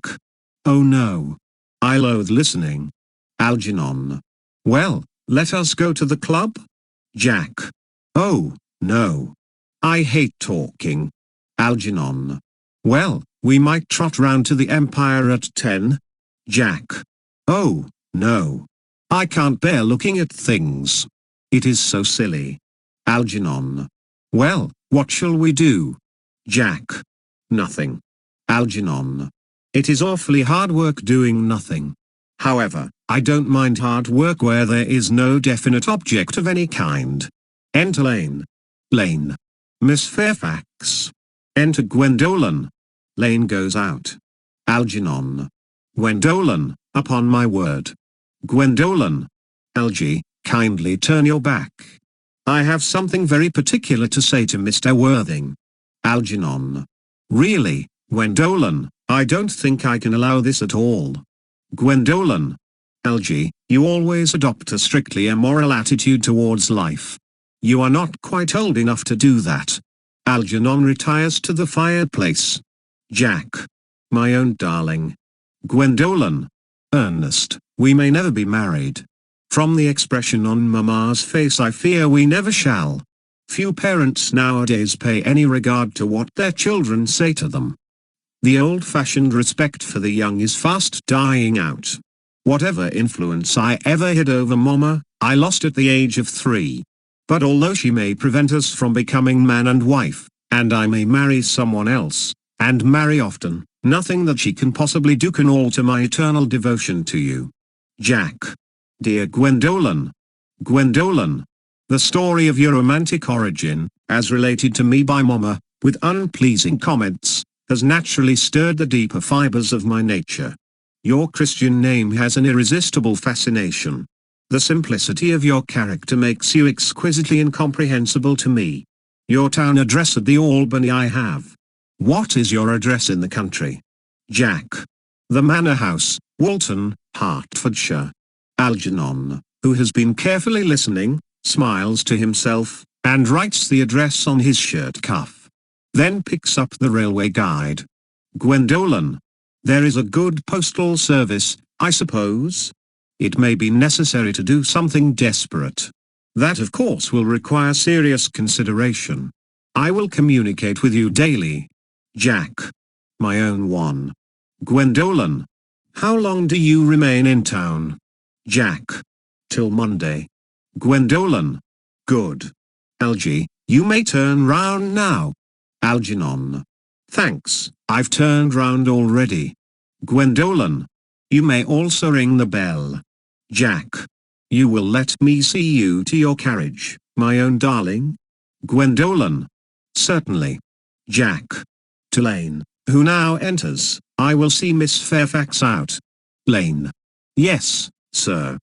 Oh no. I loathe listening. Algernon. Well, let us go to the club? Jack. Oh, no. I hate talking. Algernon. Well, we might trot round to the Empire at 10. Jack. Oh, no. I can't bear looking at things. It is so silly. Algernon. Well, what shall we do? Jack. Nothing. Algernon. It is awfully hard work doing nothing. However, I don't mind hard work where there is no definite object of any kind. Enter Lane. Lane. Miss Fairfax. Enter Gwendolen. Lane goes out. Algernon. Gwendolen, upon my word. Gwendolen. Algy, kindly turn your back. I have something very particular to say to Mr. Worthing. Algernon. Really, Gwendolen, I don't think I can allow this at all. Gwendolen. Algy, you always adopt a strictly immoral attitude towards life. You are not quite old enough to do that. Algernon retires to the fireplace. Jack. My own darling. Gwendolen. Ernest, we may never be married. From the expression on Mamma's face I fear we never shall. Few parents nowadays pay any regard to what their children say to them. The old-fashioned respect for the young is fast dying out. Whatever influence I ever had over Mamma, I lost at the age of 3. But although she may prevent us from becoming man and wife, and I may marry someone else, and marry often, nothing that she can possibly do can alter my eternal devotion to you. Jack. Dear Gwendolen. Gwendolen. The story of your romantic origin, as related to me by Mamma, with unpleasing comments, has naturally stirred the deeper fibers of my nature. Your Christian name has an irresistible fascination. The simplicity of your character makes you exquisitely incomprehensible to me. Your town address at the Albany I have. What is your address in the country? Jack. The Manor House, Walton, Hertfordshire. Algernon, who has been carefully listening, smiles to himself, and writes the address on his shirt cuff. Then picks up the railway guide. Gwendolen. There is a good postal service, I suppose? It may be necessary to do something desperate. That of course will require serious consideration. I will communicate with you daily. Jack. My own one. Gwendolen. How long do you remain in town? Jack. Till Monday. Gwendolen. Good. Algy, you may turn round now. Algernon. Thanks, I've turned round already. Gwendolen. You may also ring the bell. Jack. You will let me see you to your carriage, my own darling? Gwendolen. Certainly. Jack. To Lane, who now enters, I will see Miss Fairfax out. Lane. Yes, sir.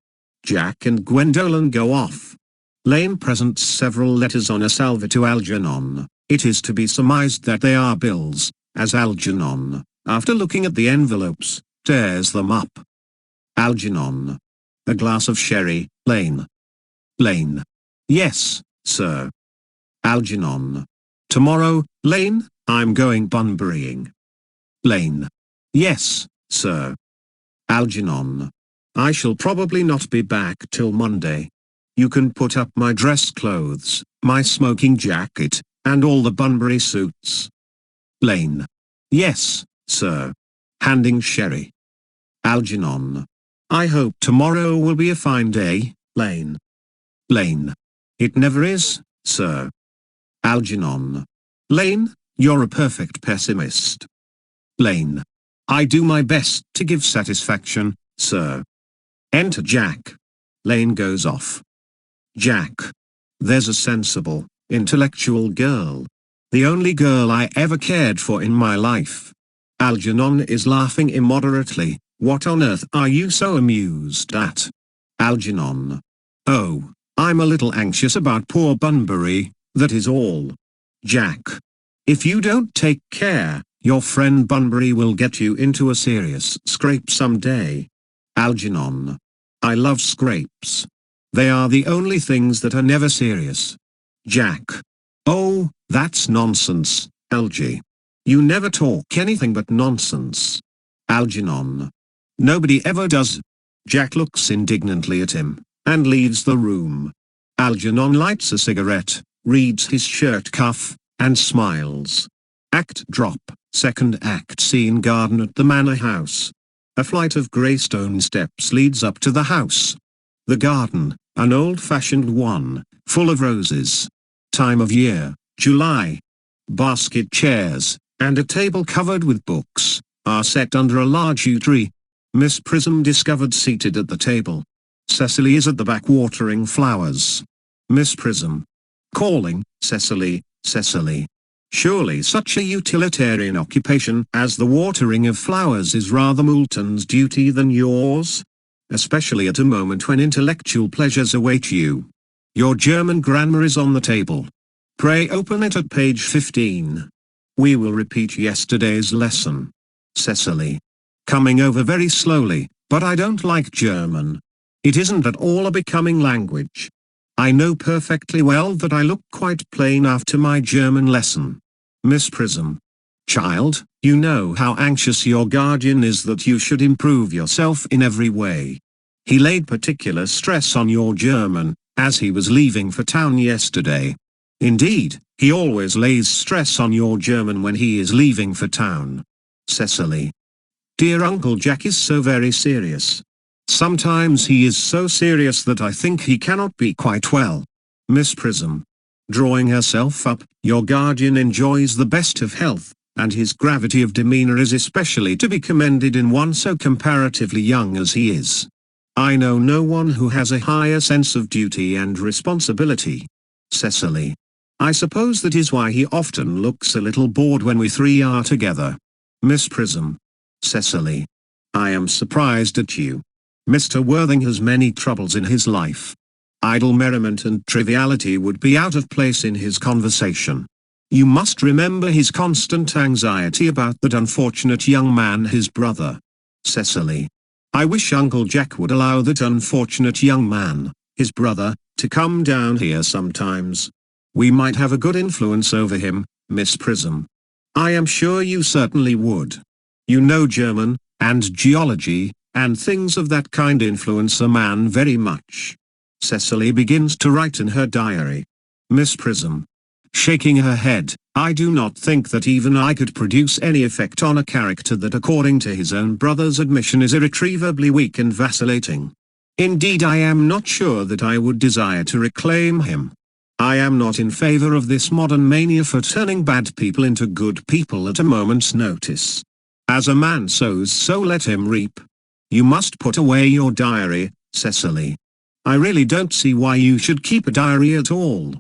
Jack and Gwendolen go off. Lane presents several letters on a salver to Algernon. It is to be surmised that they are bills, as Algernon, after looking at the envelopes, tears them up. Algernon. A glass of sherry, Lane. Lane. Yes, sir. Algernon. Tomorrow, Lane, I'm going Bunburying. Lane. Yes, sir. Algernon. I shall probably not be back till Monday. You can put up my dress clothes, my smoking jacket, and all the Bunbury suits. Lane. Yes, sir. Handing sherry. Algernon. I hope tomorrow will be a fine day, Lane. Lane. It never is, sir. Algernon. Lane, you're a perfect pessimist. Lane. I do my best to give satisfaction, sir. Enter Jack. Lane goes off. Jack. There's a sensible, intellectual girl. The only girl I ever cared for in my life. Algernon is laughing immoderately. What on earth are you so amused at? Algernon. Oh, I'm a little anxious about poor Bunbury, that is all. Jack. If you don't take care, your friend Bunbury will get you into a serious scrape someday. Algernon. I love scrapes. They are the only things that are never serious. Jack. Oh, that's nonsense, Algy. You never talk anything but nonsense. Algernon. Nobody ever does. Jack looks indignantly at him, and leaves the room. Algernon lights a cigarette, reads his shirt cuff, and smiles. Act drop, second act scene garden at the manor house. A flight of grey stone steps leads up to the house. The garden, an old-fashioned one, full of roses. Time of year, July. Basket chairs, and a table covered with books, are set under a large yew tree. Miss Prism discovered seated at the table. Cecily is at the back watering flowers. Miss Prism. Calling, Cecily, Cecily. Surely such a utilitarian occupation as the watering of flowers is rather Moulton's duty than yours? Especially at a moment when intellectual pleasures await you. Your German grammar is on the table. Pray open it at page 15. We will repeat yesterday's lesson. Cecily. Coming over very slowly, but I don't like German. It isn't at all a becoming language. I know perfectly well that I look quite plain after my German lesson. Miss Prism. Child, you know how anxious your guardian is that you should improve yourself in every way. He laid particular stress on your German, as he was leaving for town yesterday. Indeed, he always lays stress on your German when he is leaving for town. Cecily. Dear Uncle Jack is so very serious. Sometimes he is so serious that I think he cannot be quite well. Miss Prism. Drawing herself up, your guardian enjoys the best of health, and his gravity of demeanor is especially to be commended in one so comparatively young as he is. I know no one who has a higher sense of duty and responsibility. Cecily. I suppose that is why he often looks a little bored when we three are together. Miss Prism. Cecily. I am surprised at you. Mr. Worthing has many troubles in his life. Idle merriment and triviality would be out of place in his conversation. You must remember his constant anxiety about that unfortunate young man, his brother. Cecily. I wish Uncle Jack would allow that unfortunate young man, his brother, to come down here sometimes. We might have a good influence over him, Miss Prism. I am sure you certainly would. You know German, and geology, and things of that kind influence a man very much. Cecily begins to write in her diary. Miss Prism. Shaking her head, I do not think that even I could produce any effect on a character that according to his own brother's admission is irretrievably weak and vacillating. Indeed, I am not sure that I would desire to reclaim him. I am not in favor of this modern mania for turning bad people into good people at a moment's notice. As a man sows, so let him reap. You must put away your diary, Cecily. I really don't see why you should keep a diary at all.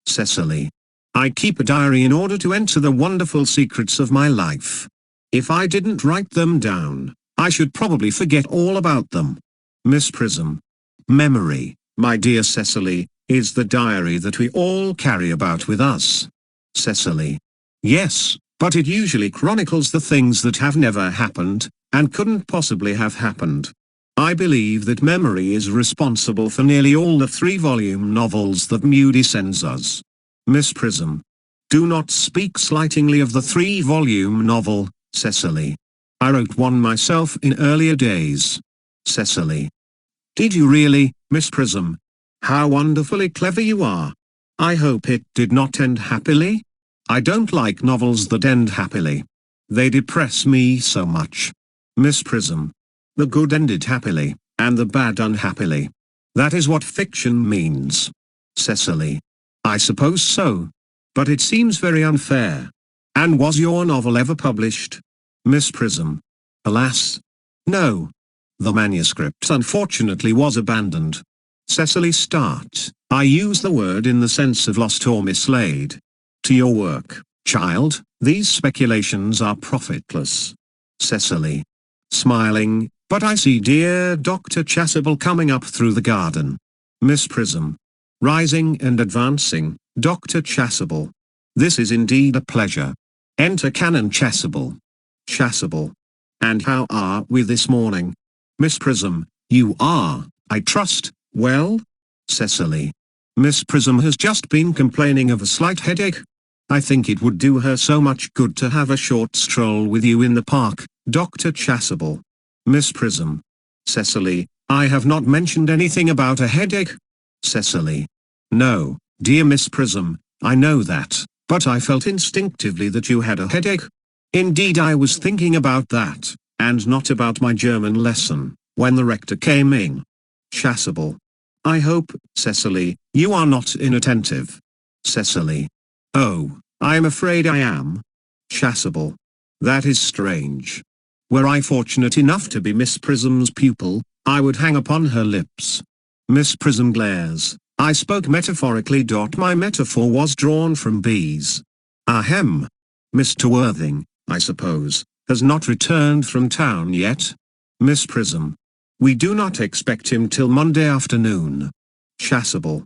Cecily. I keep a diary in order to enter the wonderful secrets of my life. If I didn't write them down, I should probably forget all about them. Miss Prism. Memory, my dear Cecily, is the diary that we all carry about with us. Cecily. Yes, but it usually chronicles the things that have never happened, and couldn't possibly have happened. I believe that memory is responsible for nearly all the 3-volume novels that Moody sends us. Miss Prism. Do not speak slightingly of the 3-volume novel, Cecily. I wrote one myself in earlier days. Cecily. Did you really, Miss Prism? How wonderfully clever you are. I hope it did not end happily. I don't like novels that end happily. They depress me so much. Miss Prism. The good ended happily, and the bad unhappily. That is what fiction means. Cecily. I suppose so. But it seems very unfair. And was your novel ever published? Miss Prism. Alas. No. The manuscript unfortunately was abandoned. Cecily Start. I use the word in the sense of lost or mislaid. To your work, child, these speculations are profitless. Cecily. Smiling, but I see dear Dr. Chasuble coming up through the garden. Miss Prism. Rising and advancing, Dr. Chasuble. This is indeed a pleasure. Enter Canon Chasuble. Chasuble. And how are we this morning? Miss Prism. You are, I trust, well? Cecily. Miss Prism has just been complaining of a slight headache. I think it would do her so much good to have a short stroll with you in the park, Dr. Chasuble. Miss Prism. Cecily. I have not mentioned anything about a headache. Cecily. No, dear Miss Prism, I know that, but I felt instinctively that you had a headache. Indeed, I was thinking about that, and not about my German lesson, when the rector came in. Chasuble. I hope, Cecily, you are not inattentive. Cecily. Oh, I am afraid I am. Chasuble. That is strange. Were I fortunate enough to be Miss Prism's pupil, I would hang upon her lips. Miss Prism glares. I spoke metaphorically. My metaphor was drawn from bees. Ahem. Mr. Worthing, I suppose, has not returned from town yet? Miss Prism. We do not expect him till Monday afternoon. Chasuble.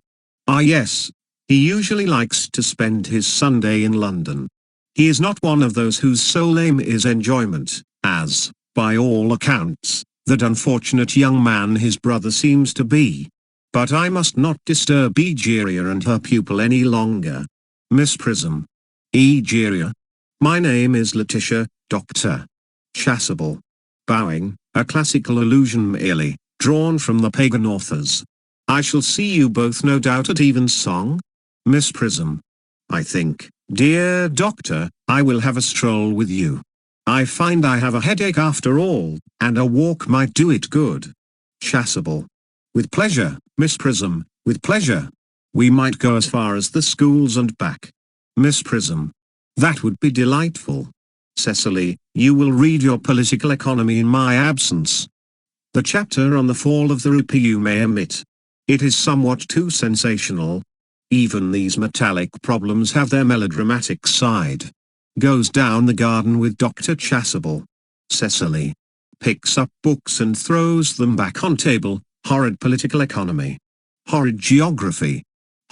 Ah yes. He usually likes to spend his Sunday in London. He is not one of those whose sole aim is enjoyment, as, by all accounts, that unfortunate young man his brother seems to be. But I must not disturb Egeria and her pupil any longer. Miss Prism. Egeria. My name is Letitia, Dr. Chasuble. Bowing, a classical allusion merely, drawn from the pagan authors. I shall see you both no doubt at evensong. Miss Prism. I think, dear Doctor, I will have a stroll with you. I find I have a headache after all, and a walk might do it good. Chasuble. With pleasure, Miss Prism, with pleasure. We might go as far as the schools and back. Miss Prism. That would be delightful. Cecily, you will read your political economy in my absence. The chapter on the fall of the rupee you may omit. It is somewhat too sensational. Even these metallic problems have their melodramatic side. Goes down the garden with Dr. Chasuble. Cecily. Picks up books and throws them back on table. Horrid political economy. Horrid geography.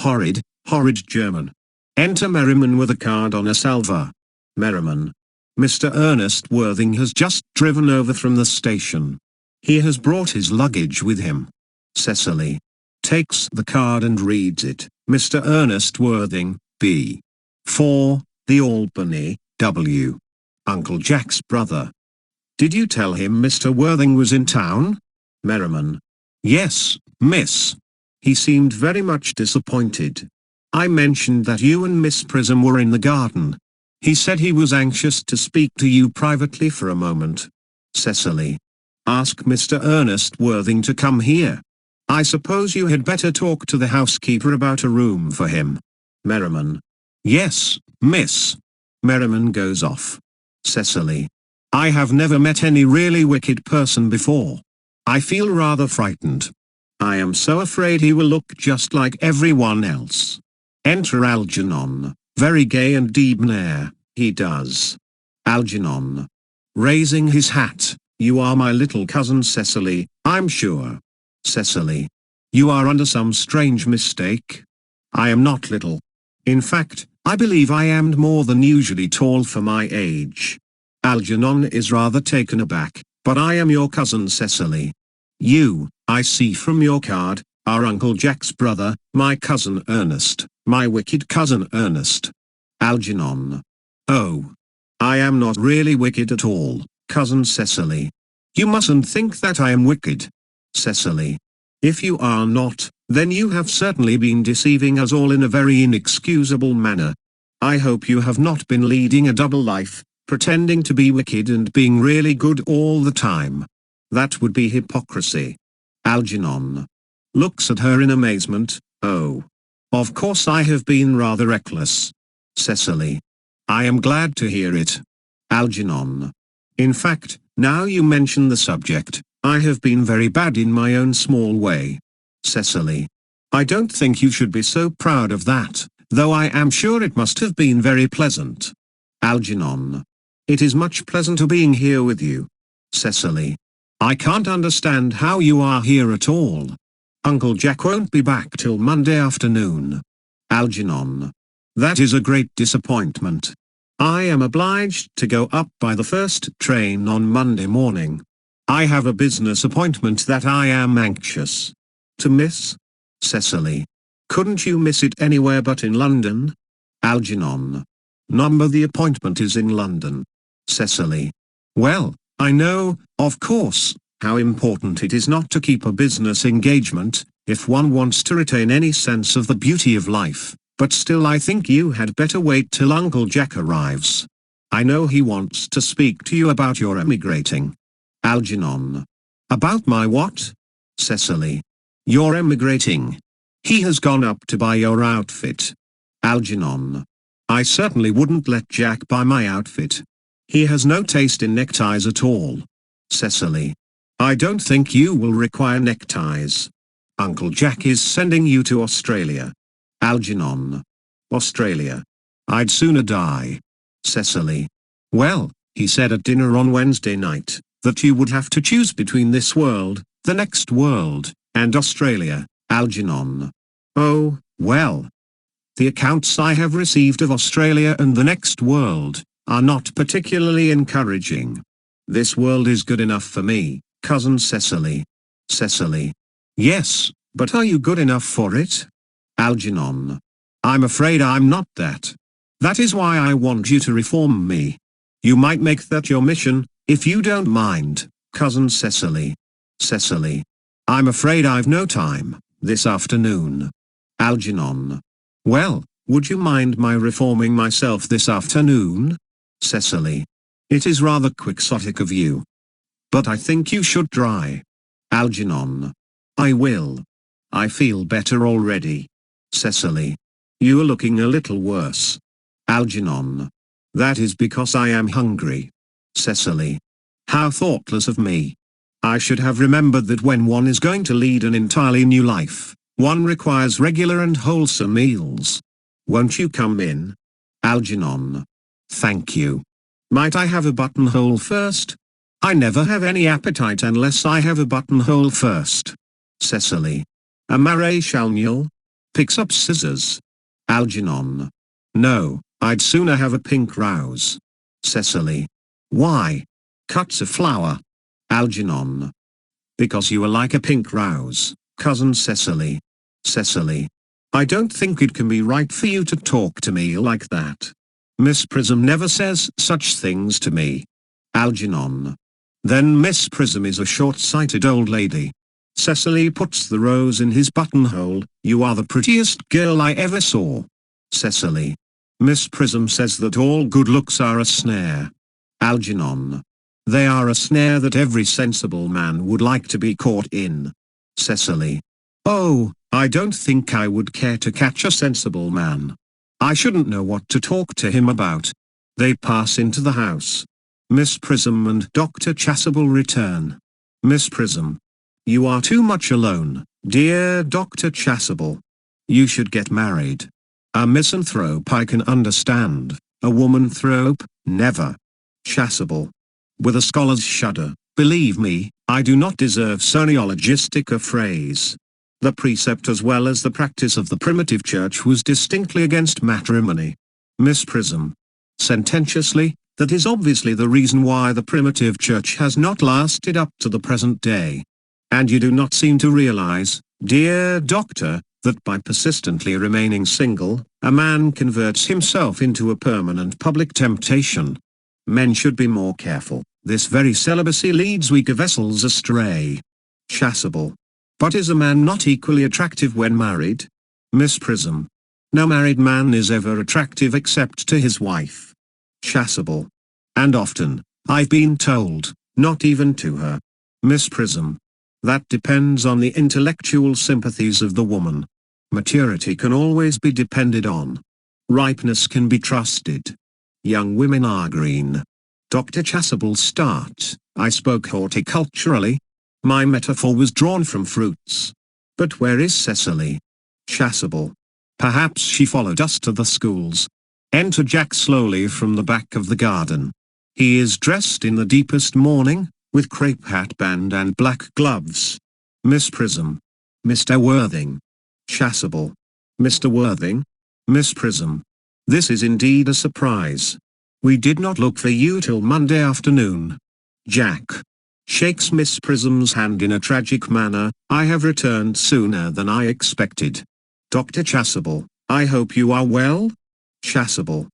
Horrid German. Enter Merriman with a card on a salver. Merriman. Mr. Earnest Worthing has just driven over from the station. He has brought his luggage with him. Cecily. Takes the card and reads it. Mr. Earnest Worthing, B. 4, The Albany, W. Uncle Jack's brother. Did you tell him Mr. Worthing was in town? Merriman. Yes, miss. He seemed very much disappointed. I mentioned that you and Miss Prism were in the garden. He said he was anxious to speak to you privately for a moment. Cecily. Ask Mr. Earnest Worthing to come here. I suppose you had better talk to the housekeeper about a room for him. Merriman. Yes, miss. Merriman goes off. Cecily. I have never met any really wicked person before. I feel rather frightened. I am so afraid he will look just like everyone else. Enter Algernon, very gay and debonair, he does. Algernon. Raising his hat, you are my little cousin Cecily, I'm sure. Cecily. You are under some strange mistake. I am not little. In fact, I believe I am more than usually tall for my age. Algernon is rather taken aback, but I am your cousin Cecily. You, I see from your card, are Uncle Jack's brother, my cousin Ernest, my wicked cousin Ernest. Algernon. Oh. I am not really wicked at all, cousin Cecily. You mustn't think that I am wicked. Cecily. If you are not, Then you have certainly been deceiving us all in a very inexcusable manner. I hope you have not been leading a double life, pretending to be wicked and being really good all the time. That would be hypocrisy. Algernon looks at her in amazement. Oh. Of course I have been rather reckless. Cecily. I am glad to hear it. Algernon. In fact, now you mention the subject, I have been very bad in my own small way. Cecily. I don't think you should be so proud of that, though I am sure it must have been very pleasant. Algernon. It is much pleasanter being here with you. Cecily. I can't understand how you are here at all. Uncle Jack won't be back till Monday afternoon. Algernon. That is a great disappointment. I am obliged to go up by the first train on Monday morning. I have a business appointment that I am anxious to miss. Cecily. Couldn't you miss it anywhere but in London? Algernon. Number the appointment is in London. Cecily. Well, I know, of course, how important it is not to keep a business engagement, if one wants to retain any sense of the beauty of life, but still I think you had better wait till Uncle Jack arrives. I know he wants to speak to you about your emigrating. Algernon. About my what? Cecily. Your emigrating. He has gone up to buy your outfit. Algernon. I certainly wouldn't let Jack buy my outfit. He has no taste in neckties at all. Cecily. I don't think you will require neckties. Uncle Jack is sending you to Australia. Algernon. Australia. I'd sooner die. Cecily. Well, he said at dinner on Wednesday night, that you would have to choose between this world, the next world, and Australia. Algernon. Oh, well. The accounts I have received of Australia and the next world are not particularly encouraging. This world is good enough for me, Cousin Cecily. Cecily. Yes, but are you good enough for it? Algernon. I'm afraid I'm not that. That is why I want you to reform me. You might make that your mission, if you don't mind, Cousin Cecily. Cecily. I'm afraid I've no time, this afternoon. Algernon. Well, would you mind my reforming myself this afternoon? Cecily. It is rather quixotic of you. But I think you should try. Algernon. I will. I feel better already. Cecily. You are looking a little worse. Algernon. That is because I am hungry. Cecily. How thoughtless of me. I should have remembered that when one is going to lead an entirely new life, one requires regular and wholesome meals. Won't you come in? Algernon. Thank you. Might I have a buttonhole first? I never have any appetite unless I have a buttonhole first. Cecily. A maréchal picks up scissors. Algernon. No, I'd sooner have a pink rose. Cecily. Why? Cuts a flower. Algernon. Because you are like a pink rose, Cousin Cecily. Cecily. I don't think it can be right for you to talk to me like that. Miss Prism never says such things to me. Algernon. Then Miss Prism is a short-sighted old lady. Cecily puts the rose in his buttonhole. You are the prettiest girl I ever saw. Cecily. Miss Prism says that all good looks are a snare. Algernon. They are a snare that every sensible man would like to be caught in. Cecily. Oh, I don't think I would care to catch a sensible man. I shouldn't know what to talk to him about. They pass into the house. Miss Prism and Dr. Chasuble return. Miss Prism. You are too much alone, dear Dr. Chasuble. You should get married. A misanthrope I can understand, a womanthrope, never. Chasuble. With a scholar's shudder, believe me, I do not deserve so neologistic a phrase. The precept as well as the practice of the primitive church was distinctly against matrimony. Miss Prism. Sententiously, that is obviously the reason why the primitive church has not lasted up to the present day. And you do not seem to realize, dear doctor, that by persistently remaining single, a man converts himself into a permanent public temptation. Men should be more careful. This very celibacy leads weaker vessels astray. Chasuble. But is a man not equally attractive when married? Miss Prism. No married man is ever attractive except to his wife. Chasuble. And often, I've been told, not even to her. Miss Prism. That depends on the intellectual sympathies of the woman. Maturity can always be depended on. Ripeness can be trusted. Young women are green. Dr. Chasuble start. I spoke horticulturally. My metaphor was drawn from fruits. But where is Cecily? Chasuble. Perhaps she followed us to the schools. Enter Jack slowly from the back of the garden. He is dressed in the deepest mourning, with crepe hatband and black gloves. Miss Prism. Mr. Worthing. Chasuble. Mr. Worthing? Miss Prism. This is indeed a surprise. We did not look for you till Monday afternoon. Jack. Shakes Miss Prism's hand in a tragic manner. I have returned sooner than I expected. Dr. Chasuble, I hope you are well? Chasuble.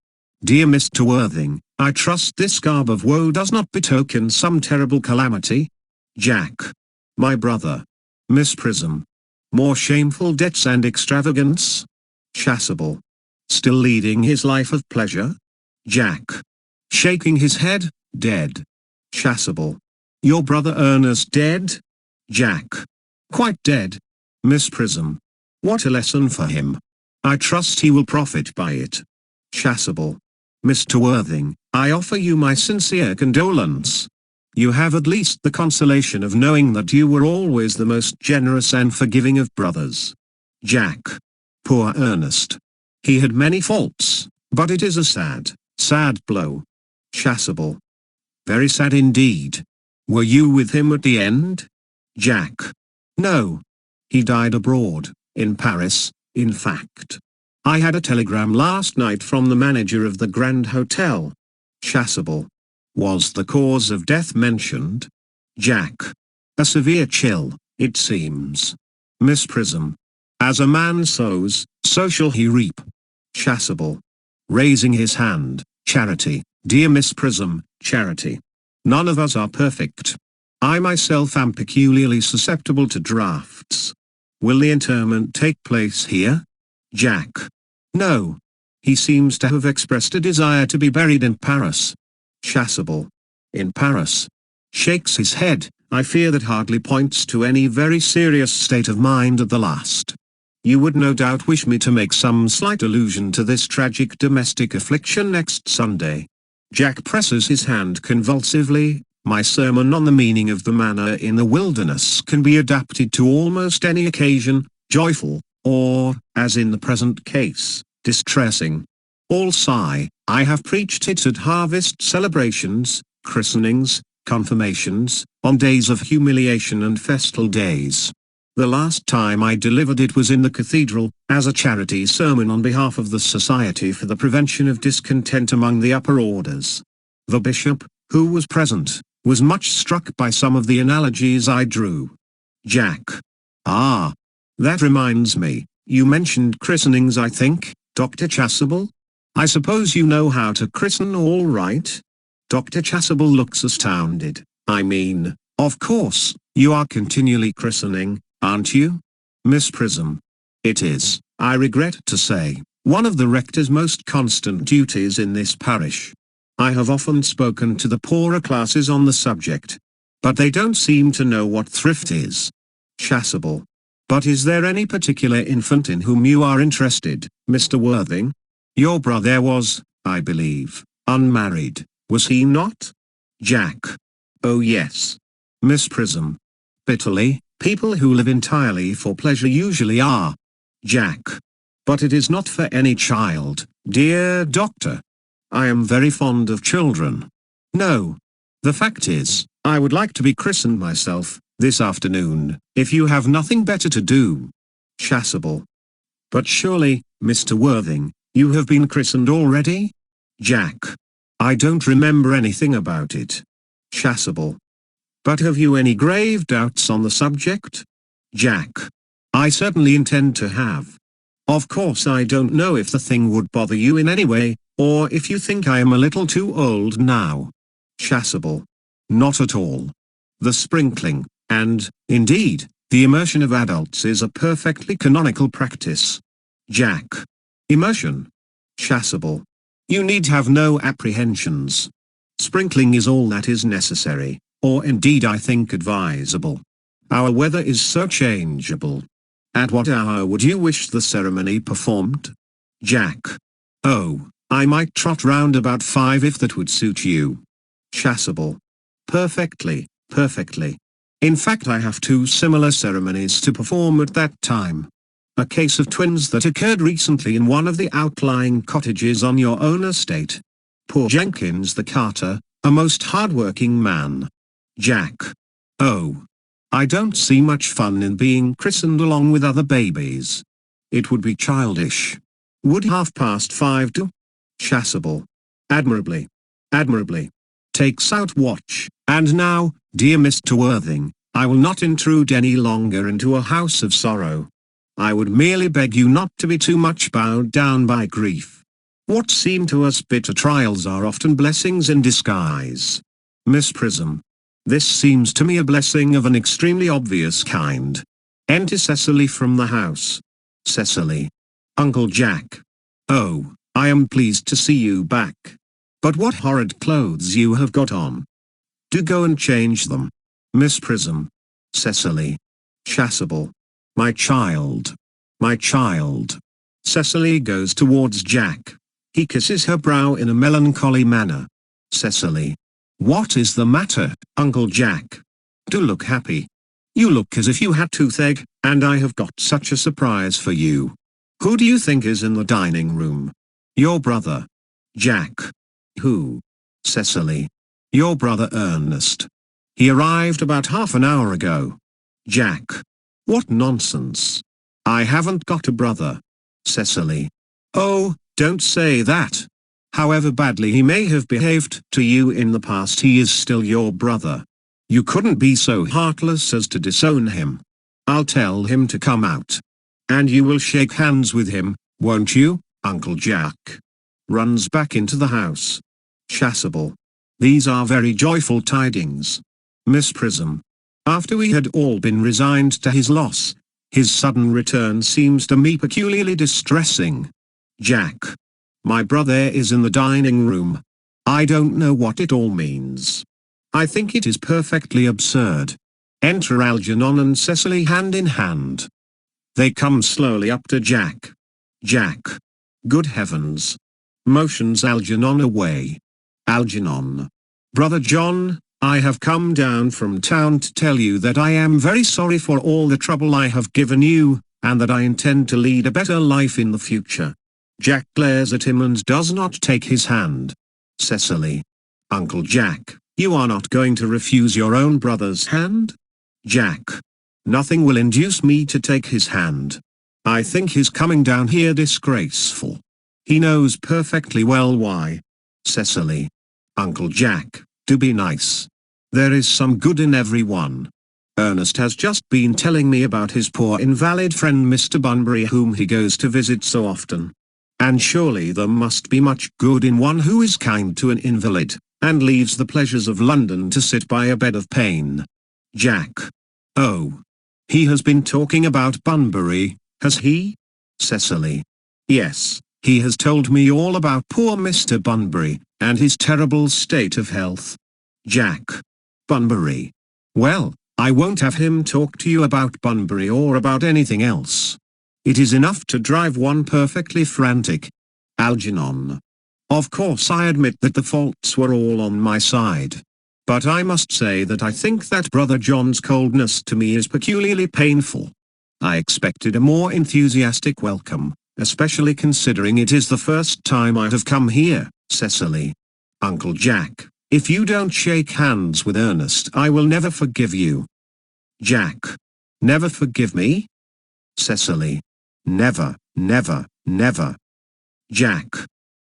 Dear Mr. Worthing, I trust this garb of woe does not betoken some terrible calamity? Jack. My brother. Miss Prism. More shameful debts and extravagance? Chasuble. Still leading his life of pleasure? Jack. Shaking his head, dead. Chasuble. Your brother Earnest dead? Jack. Quite dead. Miss Prism. What a lesson for him. I trust he will profit by it. Chasuble. Mr. Worthing, I offer you my sincere condolence. You have at least the consolation of knowing that you were always the most generous and forgiving of brothers. Jack. Poor Earnest. He had many faults, but it is a sad, sad blow. Chasuble. Very sad indeed. Were you with him at the end? Jack. No. He died abroad, in Paris, in fact. I had a telegram last night from the manager of the Grand Hotel. Chasuble. Was the cause of death mentioned? Jack. A severe chill, it seems. Miss Prism. As a man sows, so shall he reap. Chasuble. Raising his hand, Charity, dear Miss Prism, Charity. None of us are perfect. I myself am peculiarly susceptible to drafts. Will the interment take place here? Jack. No. He seems to have expressed a desire to be buried in Paris. Chasuble. In Paris. Shakes his head. I fear that hardly points to any very serious state of mind at the last. You would no doubt wish me to make some slight allusion to this tragic domestic affliction next Sunday. Jack presses his hand convulsively. My sermon on the meaning of the manna in the wilderness can be adapted to almost any occasion, joyful, or, as in the present case, distressing. All sigh. I have preached it at harvest celebrations, christenings, confirmations, on days of humiliation and festal days. The last time I delivered it was in the cathedral, as a charity sermon on behalf of the Society for the Prevention of Discontent among the Upper Orders. The bishop, who was present, was much struck by some of the analogies I drew. Jack. Ah. That reminds me, you mentioned christenings I think, Dr. Chasuble? I suppose you know how to christen all right? Dr. Chasuble looks astounded. I mean, of course, you are continually christening, aren't you? Miss Prism. It is, I regret to say, one of the rector's most constant duties in this parish. I have often spoken to the poorer classes on the subject. But they don't seem to know what thrift is. Chasuble. But is there any particular infant in whom you are interested, Mr. Worthing? Your brother was, I believe, unmarried, was he not? Jack. Oh yes. Miss Prism. Bitterly, people who live entirely for pleasure usually are. Jack. But it is not for any child, dear doctor. I am very fond of children. No. The fact is, I would like to be christened myself, this afternoon, if you have nothing better to do. Chasuble. But surely, Mr. Worthing, you have been christened already? Jack. I don't remember anything about it. Chasuble. But have you any grave doubts on the subject? Jack. I certainly intend to have. Of course I don't know if the thing would bother you in any way, or if you think I am a little too old now. Chasuble. Not at all. The sprinkling, and, indeed, The immersion of adults is a perfectly canonical practice. Jack. Immersion. Chasuble. You need have no apprehensions. Sprinkling is all that is necessary, or indeed I think advisable. Our weather is so changeable. At what hour would you wish the ceremony performed? Jack. Oh, I might trot round about 5 if that would suit you. Chasuble. Perfectly, perfectly. In fact I have 2 similar ceremonies to perform at that time. A case of twins that occurred recently in one of the outlying cottages on your own estate. Poor Jenkins the carter, a most hard-working man. Jack. Oh. I don't see much fun in being christened along with other babies. It would be childish. Would 5:30 do? Chasuble. Admirably. Admirably. Takes out watch. And now, dear Mr. Worthing, I will not intrude any longer into a house of sorrow. I would merely beg you not to be too much bowed down by grief. What seem to us bitter trials are often blessings in disguise. Miss Prism. This seems to me a blessing of an extremely obvious kind. Enter Cecily from the house. Cecily. Uncle Jack. Oh, I am pleased to see you back. But what horrid clothes you have got on. Do go and change them. Miss Prism. Cecily. Chasuble. My child. My child. Cecily goes towards Jack. He kisses her brow in a melancholy manner. Cecily. What is the matter, Uncle Jack? Do look happy. You look as if you had toothache, and I have got such a surprise for you. Who do you think is in the dining room? Your brother. Jack. Who? Cecily. Your brother Ernest. He arrived about half an hour ago. Jack. What nonsense. I haven't got a brother. Cecily. Oh, don't say that. However badly he may have behaved to you in the past, he is still your brother. You couldn't be so heartless as to disown him. I'll tell him to come out. And you will shake hands with him, won't you, Uncle Jack? Runs back into the house. Chasuble. These are very joyful tidings. Miss Prism. After we had all been resigned to his loss, his sudden return seems to me peculiarly distressing. Jack. My brother is in the dining room. I don't know what it all means. I think it is perfectly absurd. Enter Algernon and Cecily hand in hand. They come slowly up to Jack. Jack. Good heavens. Motions Algernon away. Algernon. Brother John, I have come down from town to tell you that I am very sorry for all the trouble I have given you, and that I intend to lead a better life in the future. Jack glares at him and does not take his hand. Cecily. Uncle Jack, you are not going to refuse your own brother's hand? Jack. Nothing will induce me to take his hand. I think his coming down here disgraceful. He knows perfectly well why. Cecily. Uncle Jack, do be nice. There is some good in everyone. Ernest has just been telling me about his poor invalid friend Mr. Bunbury, whom he goes to visit so often. And surely there must be much good in one who is kind to an invalid, and leaves the pleasures of London to sit by a bed of pain. Jack. Oh. He has been talking about Bunbury, has he? Cecily. Yes, he has told me all about poor Mr. Bunbury, and his terrible state of health. Jack. Bunbury. Well, I won't have him talk to you about Bunbury or about anything else. It is enough to drive one perfectly frantic. Algernon. Of course I admit that the faults were all on my side. But I must say that I think that Brother John's coldness to me is peculiarly painful. I expected a more enthusiastic welcome, especially considering it is the first time I have come here. Cecily. Uncle Jack, if you don't shake hands with Ernest I will never forgive you. Jack. Never forgive me? Cecily. Never, never, never. Jack.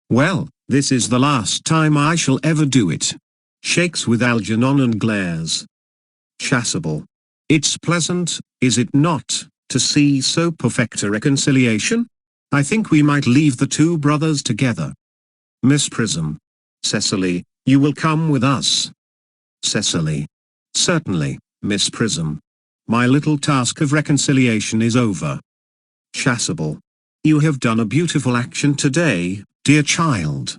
Well, this is the last time I shall ever do it. Shakes with Algernon and glares. Chasuble. It's pleasant, is it not, to see so perfect a reconciliation? I think we might leave the two brothers together. Miss Prism. Cecily, you will come with us. Cecily. Certainly, Miss Prism. My little task of reconciliation is over. Chasuble. You have done a beautiful action today, dear child.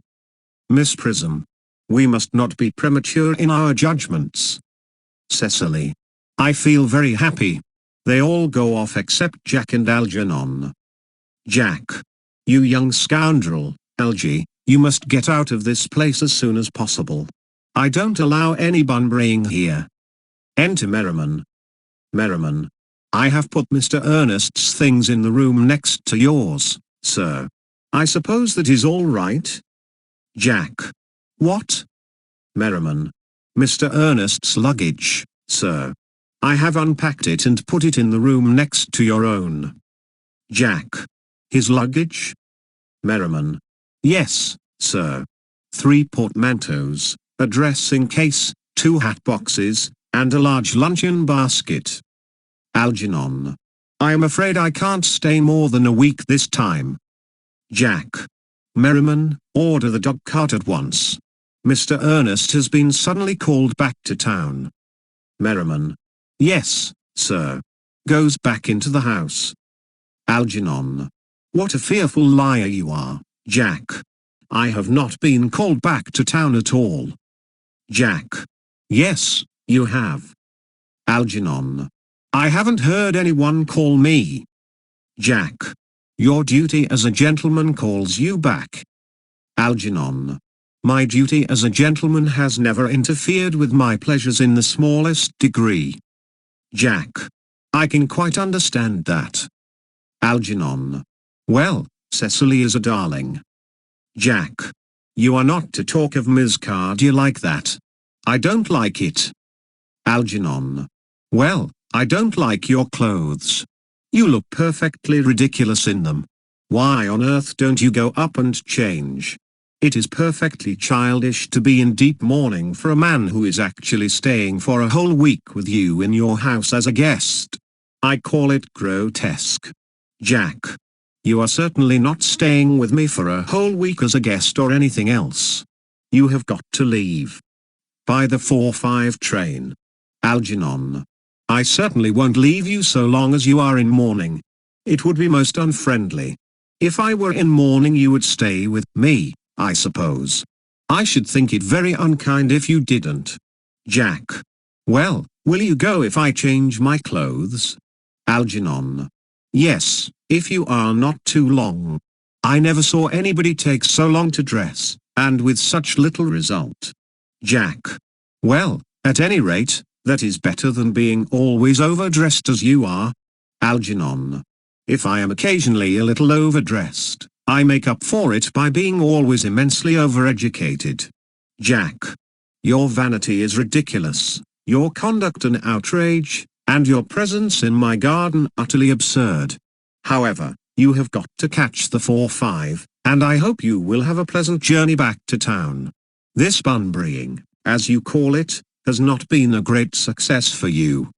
Miss Prism. We must not be premature in our judgments. Cecily. I feel very happy. They all go off except Jack and Algernon. Jack. You young scoundrel, Algie, you must get out of this place as soon as possible. I don't allow any bunburying here. Enter Merriman. Merriman. I have put Mr. Earnest's things in the room next to yours, sir. I suppose that is all right? Jack. What? Merriman. Mr. Earnest's luggage, sir. I have unpacked it and put it in the room next to your own. Jack. His luggage? Merriman. Yes, sir. 3 portmanteaus, a dressing case, 2 hat boxes, and a large luncheon basket. Algernon. I am afraid I can't stay more than a week this time. Jack. Merriman, order the dog cart at once. Mr. Earnest has been suddenly called back to town. Merriman. Yes, sir. Goes back into the house. Algernon. What a fearful liar you are, Jack. I have not been called back to town at all. Jack. Yes, you have. Algernon. I haven't heard anyone call me. Jack. Your duty as a gentleman calls you back. Algernon. My duty as a gentleman has never interfered with my pleasures in the smallest degree. Jack. I can quite understand that. Algernon. Well, Cecily is a darling. Jack. You are not to talk of Ms. Cardew like that. I don't like it. Algernon. Well, I don't like your clothes. You look perfectly ridiculous in them. Why on earth don't you go up and change? It is perfectly childish to be in deep mourning for a man who is actually staying for a whole week with you in your house as a guest. I call it grotesque. Jack. You are certainly not staying with me for a whole week as a guest or anything else. You have got to leave. By the 4:05 train. Algernon. I certainly won't leave you so long as you are in mourning. It would be most unfriendly. If I were in mourning you would stay with me, I suppose. I should think it very unkind if you didn't. Jack. Well, will you go if I change my clothes? Algernon. Yes, if you are not too long. I never saw anybody take so long to dress, and with such little result. Jack. Well, at any rate, that is better than being always overdressed as you are. Algernon. If I am occasionally a little overdressed, I make up for it by being always immensely overeducated. Jack. Your vanity is ridiculous, your conduct an outrage, and your presence in my garden utterly absurd. However, you have got to catch the 4:05, and I hope you will have a pleasant journey back to town. This bunburying, as you call it, has not been a great success for you.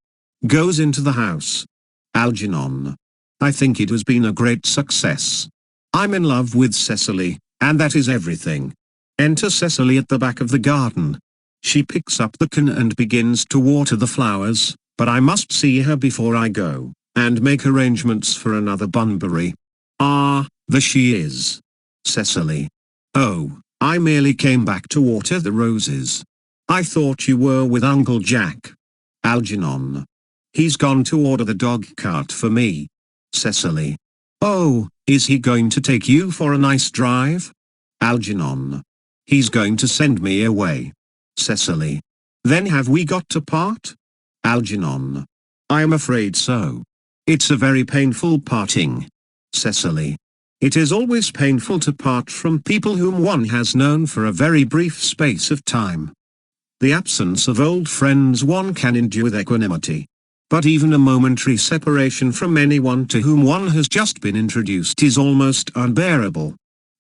Goes into the house. Algernon. I think it has been a great success. I'm in love with Cecily, and that is everything. Enter Cecily at the back of the garden. She picks up the can and begins to water the flowers, but I must see her before I go, and make arrangements for another bunbury. Ah, there she is. Cecily. Oh, I merely came back to water the roses. I thought you were with Uncle Jack. Algernon. He's gone to order the dog cart for me. Cecily. Oh, is he going to take you for a nice drive? Algernon. He's going to send me away. Cecily. Then have we got to part? Algernon. I am afraid so. It's a very painful parting. Cecily. It is always painful to part from people whom one has known for a very brief space of time. The absence of old friends one can endure with equanimity. But even a momentary separation from anyone to whom one has just been introduced is almost unbearable.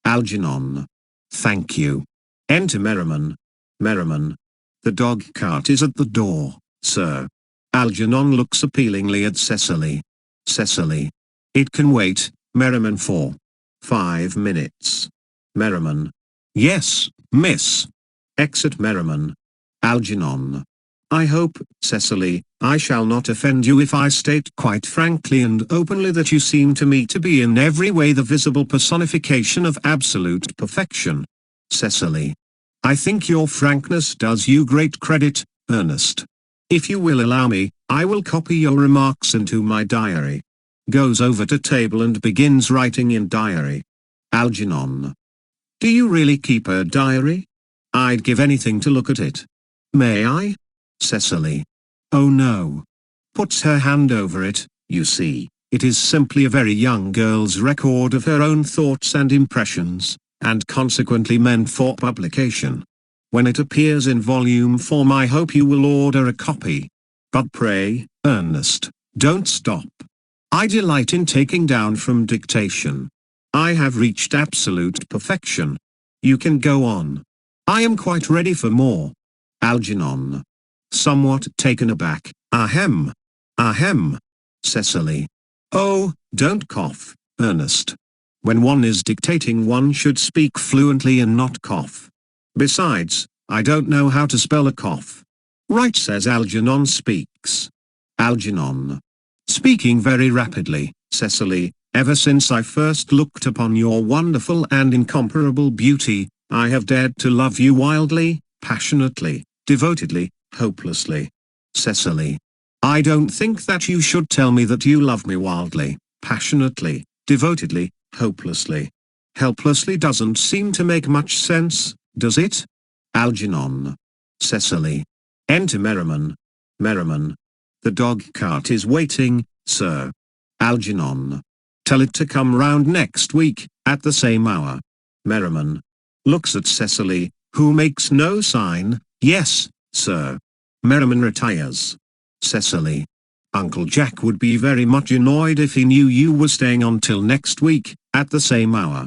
Algernon. Thank you. Enter Merriman. Merriman. The dog cart is at the door, sir. Algernon looks appealingly at Cecily. Cecily. It can wait, Merriman, for 5 minutes. Merriman. Yes, miss. Exit Merriman. Algernon. I hope, Cecily, I shall not offend you if I state quite frankly and openly that you seem to me to be in every way the visible personification of absolute perfection. Cecily. I think your frankness does you great credit, Ernest. If you will allow me, I will copy your remarks into my diary. Goes over to table and begins writing in diary. Algernon. Do you really keep a diary? I'd give anything to look at it. May I? Cecily. Oh no. Puts her hand over it. You see, it is simply a very young girl's record of her own thoughts and impressions, and consequently meant for publication. When it appears in volume form I hope you will order a copy. But pray, Ernest, don't stop. I delight in taking down from dictation. I have reached absolute perfection. You can go on. I am quite ready for more. Algernon. Somewhat taken aback. Ahem. Ahem. Cecily. Oh, don't cough, Ernest. When one is dictating one should speak fluently and not cough. Besides, I don't know how to spell a cough. Right, says Algernon speaks. Algernon. Speaking very rapidly, Cecily, ever since I first looked upon your wonderful and incomparable beauty, I have dared to love you wildly, passionately, devotedly, hopelessly. Cecily. I don't think that you should tell me that you love me wildly, passionately, devotedly, hopelessly. Helplessly doesn't seem to make much sense, does it? Algernon. Cecily. Enter Merriman. Merriman. The dog cart is waiting, sir. Algernon. Tell it to come round next week, at the same hour. Merriman. Looks at Cecily, who makes no sign. Yes, sir. Merriman retires. Cecily. Uncle Jack would be very much annoyed if he knew you were staying until next week, at the same hour.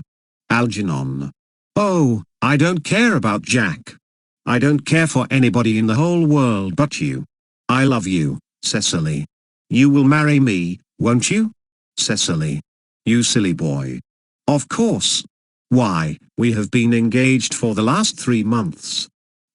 Algernon. Oh, I don't care about Jack. I don't care for anybody in the whole world but you. I love you, Cecily. You will marry me, won't you? Cecily. You silly boy. Of course. Why, we have been engaged for the last 3 months.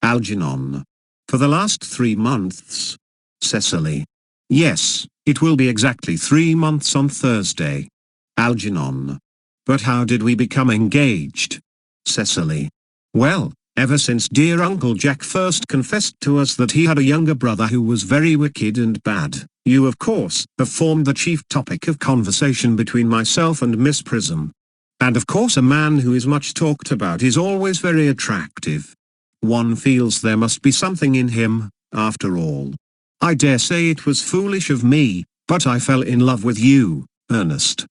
Algernon. For the last 3 months. Cecily. Yes, it will be exactly 3 months on Thursday. Algernon. But how did we become engaged? Cecily. Well, ever since dear Uncle Jack first confessed to us that he had a younger brother who was very wicked and bad, you of course have formed the chief topic of conversation between myself and Miss Prism. And of course a man who is much talked about is always very attractive. One feels there must be something in him, after all. I dare say it was foolish of me, but I fell in love with you, Ernest.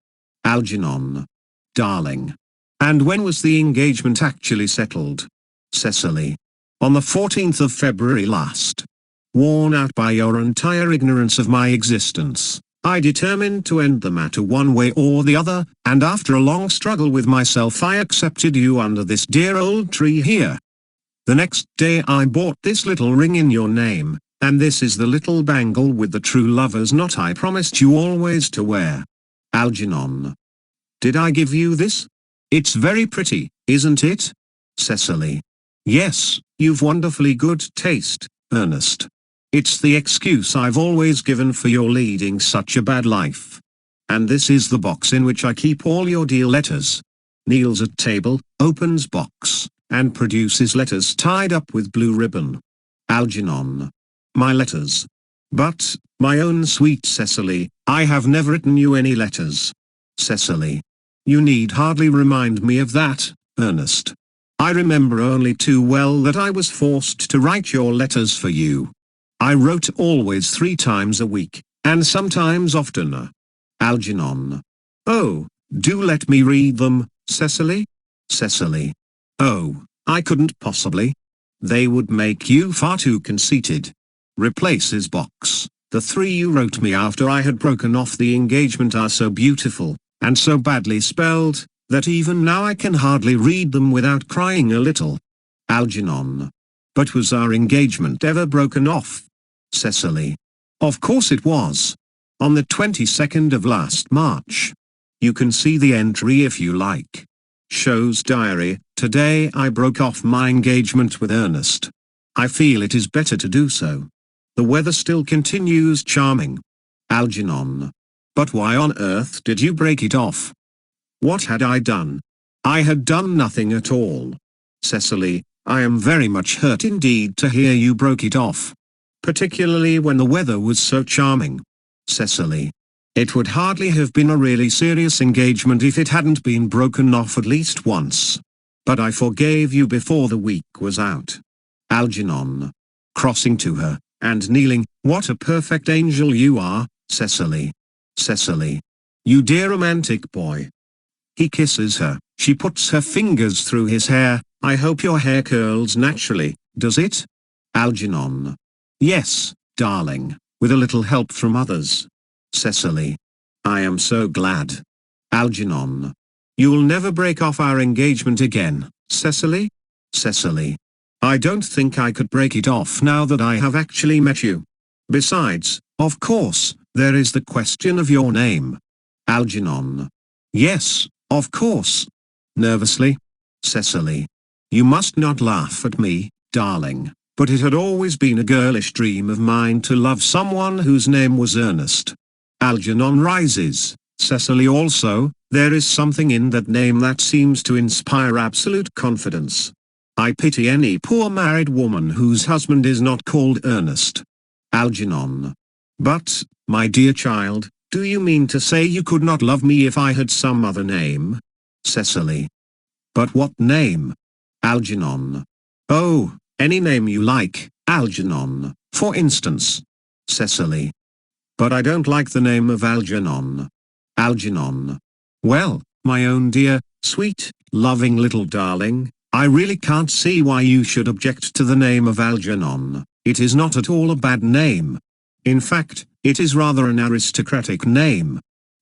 Algernon. Darling. And when was the engagement actually settled? Cecily. On the 14th of February last. Worn out by your entire ignorance of my existence, I determined to end the matter one way or the other, and after a long struggle with myself I accepted you under this dear old tree here. The next day I bought this little ring in your name, and this is the little bangle with the true lover's knot I promised you always to wear. Algernon. Did I give you this? It's very pretty, isn't it? Cecily. Yes, you've wonderfully good taste, Ernest. It's the excuse I've always given for your leading such a bad life. And this is the box in which I keep all your dear letters. Kneels at table, opens box, and produces letters tied up with blue ribbon. Algernon. My letters. But, my own sweet Cecily, I have never written you any letters. Cecily. You need hardly remind me of that, Ernest. I remember only too well that I was forced to write your letters for you. I wrote always 3 times a week, and sometimes oftener. Algernon. Oh, do let me read them, Cecily. Cecily. Oh, I couldn't possibly. They would make you far too conceited. Replaces box. The 3 you wrote me after I had broken off the engagement are so beautiful, and so badly spelled, that even now I can hardly read them without crying a little. Algernon. But was our engagement ever broken off? Cecily. Of course it was. On the 22nd of last March. You can see the entry if you like. Show's diary. Today I broke off my engagement with Ernest. I feel it is better to do so. The weather still continues charming. Algernon. But why on earth did you break it off? What had I done? I had done nothing at all. Cecily, I am very much hurt indeed to hear you broke it off. Particularly when the weather was so charming. Cecily. It would hardly have been a really serious engagement if it hadn't been broken off at least once. But I forgave you before the week was out. Algernon. Crossing to her, and kneeling, what a perfect angel you are, Cecily. Cecily. You dear romantic boy. He kisses her, she puts her fingers through his hair, I hope your hair curls naturally, does it? Algernon. Yes, darling, with a little help from others. Cecily. I am so glad. Algernon. You'll never break off our engagement again, Cecily? Cecily. I don't think I could break it off now that I have actually met you. Besides, of course, there is the question of your name. Algernon. Yes, of course. Nervously. Cecily. You must not laugh at me, darling, but it had always been a girlish dream of mine to love someone whose name was Earnest. Algernon rises. Cecily also, there is something in that name that seems to inspire absolute confidence. I pity any poor married woman whose husband is not called Earnest. Algernon. But, my dear child, do you mean to say you could not love me if I had some other name? Cecily. But what name? Algernon. Oh, any name you like, Algernon, for instance. Cecily. But I don't like the name of Algernon. Algernon. Well, my own dear, sweet, loving little darling, I really can't see why you should object to the name of Algernon. It is not at all a bad name. In fact, it is rather an aristocratic name.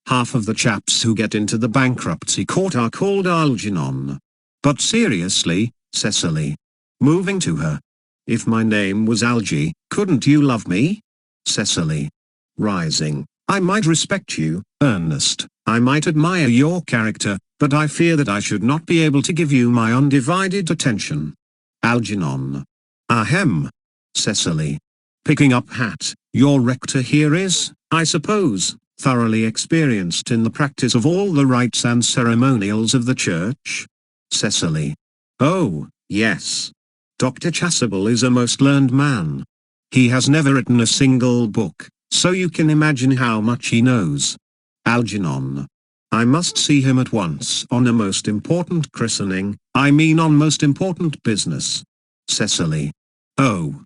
Half of the chaps who get into the bankruptcy court are called Algernon. But seriously, Cecily. Moving to her. If my name was Algie, couldn't you love me? Cecily. Rising. I might respect you, Earnest, I might admire your character, but I fear that I should not be able to give you my undivided attention. Algernon. Ahem. Cecily. Picking up hat, your rector here is, I suppose, thoroughly experienced in the practice of all the rites and ceremonials of the church? Cecily. Oh, yes. Dr. Chasuble is a most learned man. He has never written a single book, so you can imagine how much he knows. Algernon. I must see him at once on a most important christening, I mean on most important business. Cecily. Oh.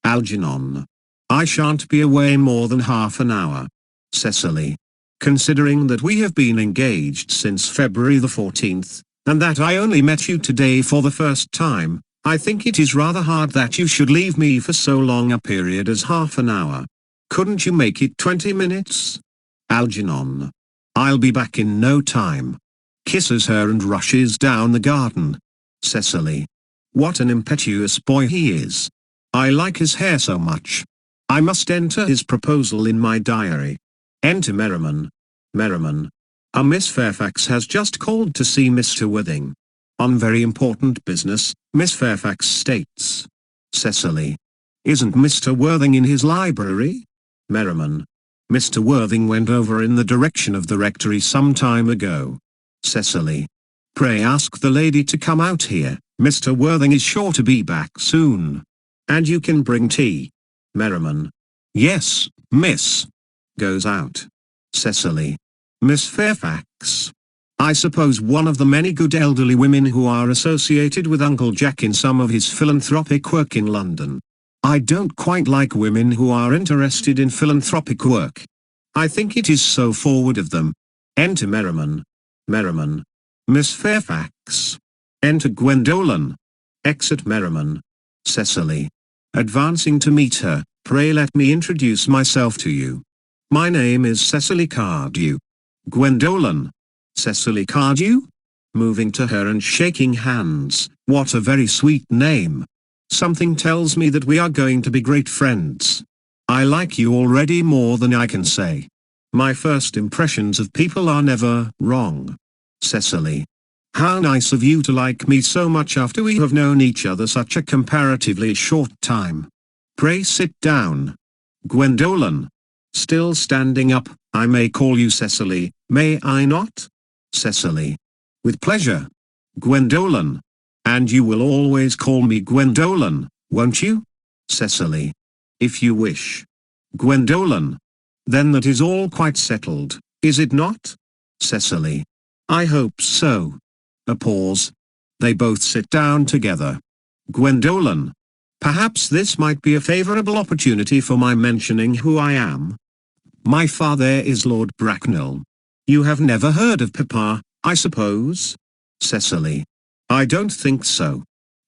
Algernon. I shan't be away more than half an hour. Cecily. Considering that we have been engaged since February the 14th, and that I only met you today for the first time, I think it is rather hard that you should leave me for so long a period as half an hour. Couldn't you make it 20 minutes? Algernon. I'll be back in no time. Kisses her and rushes down the garden. Cecily. What an impetuous boy he is. I like his hair so much. I must enter his proposal in my diary. Enter Merriman. Merriman. A Miss Fairfax has just called to see Mr. Worthing. On very important business, Miss Fairfax states. Cecily. Isn't Mr. Worthing in his library? Merriman. Mr. Worthing went over in the direction of the rectory some time ago. Cecily. Pray ask the lady to come out here, Mr. Worthing is sure to be back soon. And you can bring tea. Merriman. Yes, miss. Goes out. Cecily. Miss Fairfax. I suppose one of the many good elderly women who are associated with Uncle Jack in some of his philanthropic work in London. I don't quite like women who are interested in philanthropic work. I think it is so forward of them. Enter Merriman. Merriman. Miss Fairfax. Enter Gwendolen. Exit Merriman. Cecily. Advancing to meet her, pray let me introduce myself to you. My name is Cecily Cardew. Gwendolen. Cecily Cardew? Moving to her and shaking hands, what a very sweet name. Something tells me that we are going to be great friends. I like you already more than I can say. My first impressions of people are never wrong. Cecily. How nice of you to like me so much after we have known each other such a comparatively short time. Pray sit down. Gwendolen. Still standing up, I may call you Cecily, may I not? Cecily. With pleasure. Gwendolen. And you will always call me Gwendolen, won't you? Cecily. If you wish. Gwendolen. Then that is all quite settled, is it not? Cecily. I hope so. A pause. They both sit down together. Gwendolen. Perhaps this might be a favorable opportunity for my mentioning who I am. My father is Lord Bracknell. You have never heard of Papa, I suppose? Cecily. I don't think so.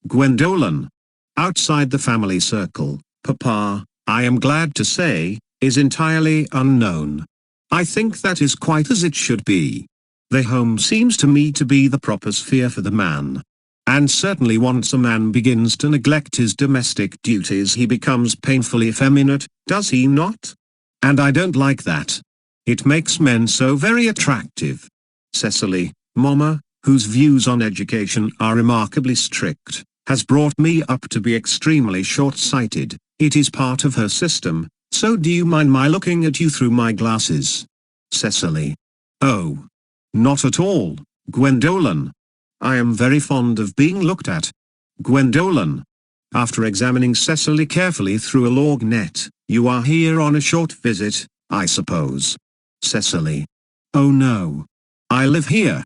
Gwendolen. Outside the family circle, Papa, I am glad to say, is entirely unknown. I think that is quite as it should be. The home seems to me to be the proper sphere for the man. And certainly once a man begins to neglect his domestic duties he becomes painfully effeminate, does he not? And I don't like that. It makes men so very attractive. Cecily, Mama, whose views on education are remarkably strict, has brought me up to be extremely short-sighted. It is part of her system, so do you mind my looking at you through my glasses? Cecily. Oh. Not at all, Gwendolen. I am very fond of being looked at. Gwendolen. After examining Cecily carefully through a lorgnette, you are here on a short visit, I suppose. Cecily. Oh no. I live here.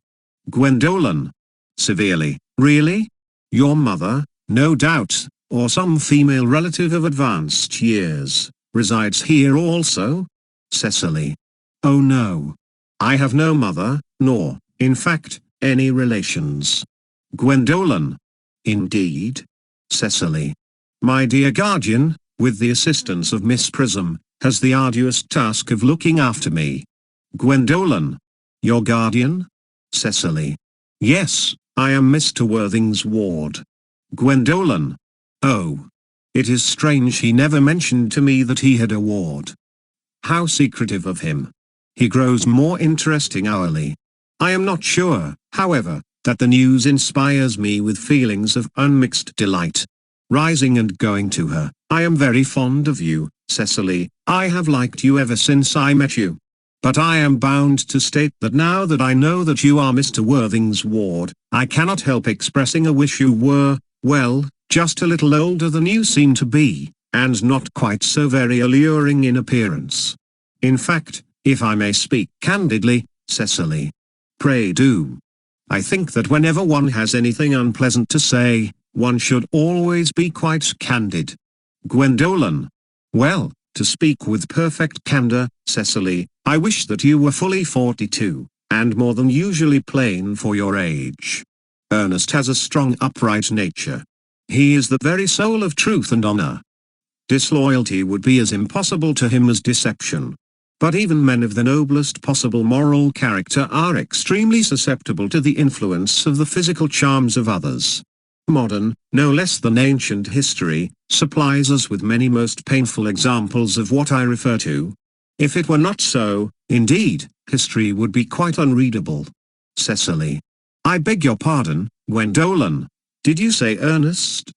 Gwendolen. Severely. Really? Your mother, no doubt, or some female relative of advanced years, resides here also? Cecily. Oh no. I have no mother, nor, in fact, any relations. Gwendolen. Indeed? Cecily. My dear guardian, with the assistance of Miss Prism, has the arduous task of looking after me. Gwendolen. Your guardian? Cecily. Yes, I am Mr. Worthing's ward. Gwendolen. Oh. It is strange he never mentioned to me that he had a ward. How secretive of him. He grows more interesting hourly. I am not sure, however, that the news inspires me with feelings of unmixed delight. Rising and going to her, I am very fond of you, Cecily. I have liked you ever since I met you. But I am bound to state that now that I know that you are Mr. Worthing's ward, I cannot help expressing a wish you were, well, just a little older than you seem to be, and not quite so very alluring in appearance. In fact, if I may speak candidly, Cecily. Pray do. I think that whenever one has anything unpleasant to say, one should always be quite candid. Gwendolen. Well, to speak with perfect candor, Cecily, I wish that you were fully 42, and more than usually plain for your age. Ernest has a strong upright nature. He is the very soul of truth and honor. Disloyalty would be as impossible to him as deception. But even men of the noblest possible moral character are extremely susceptible to the influence of the physical charms of others. Modern, no less than ancient history, supplies us with many most painful examples of what I refer to. If it were not so, indeed, history would be quite unreadable. Cecily. I beg your pardon, Gwendolen. Did you say Ernest?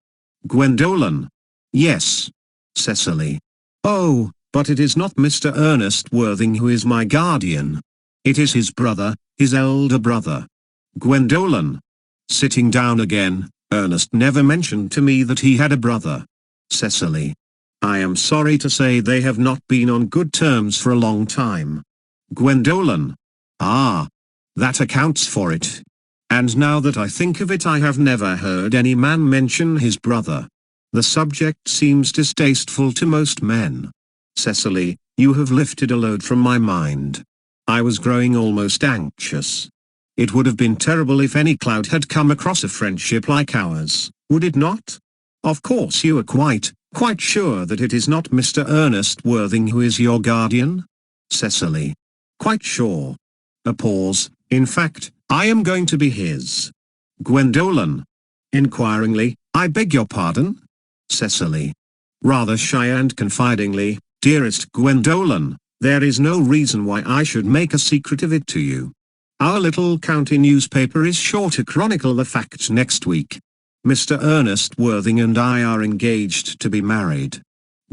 Gwendolen. Yes. Cecily. Oh, but it is not Mr. Ernest Worthing who is my guardian. It is his brother, his elder brother. Gwendolen. Sitting down again, Ernest never mentioned to me that he had a brother. Cecily. I am sorry to say they have not been on good terms for a long time. Gwendolen. Ah. That accounts for it. And now that I think of it, I have never heard any man mention his brother. The subject seems distasteful to most men. Cecily, you have lifted a load from my mind. I was growing almost anxious. It would have been terrible if any cloud had come across a friendship like ours, would it not? Of course you are quite sure that it is not Mr. Ernest Worthing who is your guardian? Cecily. Quite sure. A pause. In fact, I am going to be his. Gwendolen. Inquiringly, I beg your pardon? Cecily. Rather shy and confidingly, dearest Gwendolen, there is no reason why I should make a secret of it to you. Our little county newspaper is sure to chronicle the fact next week. Mr. Ernest Worthing and I are engaged to be married.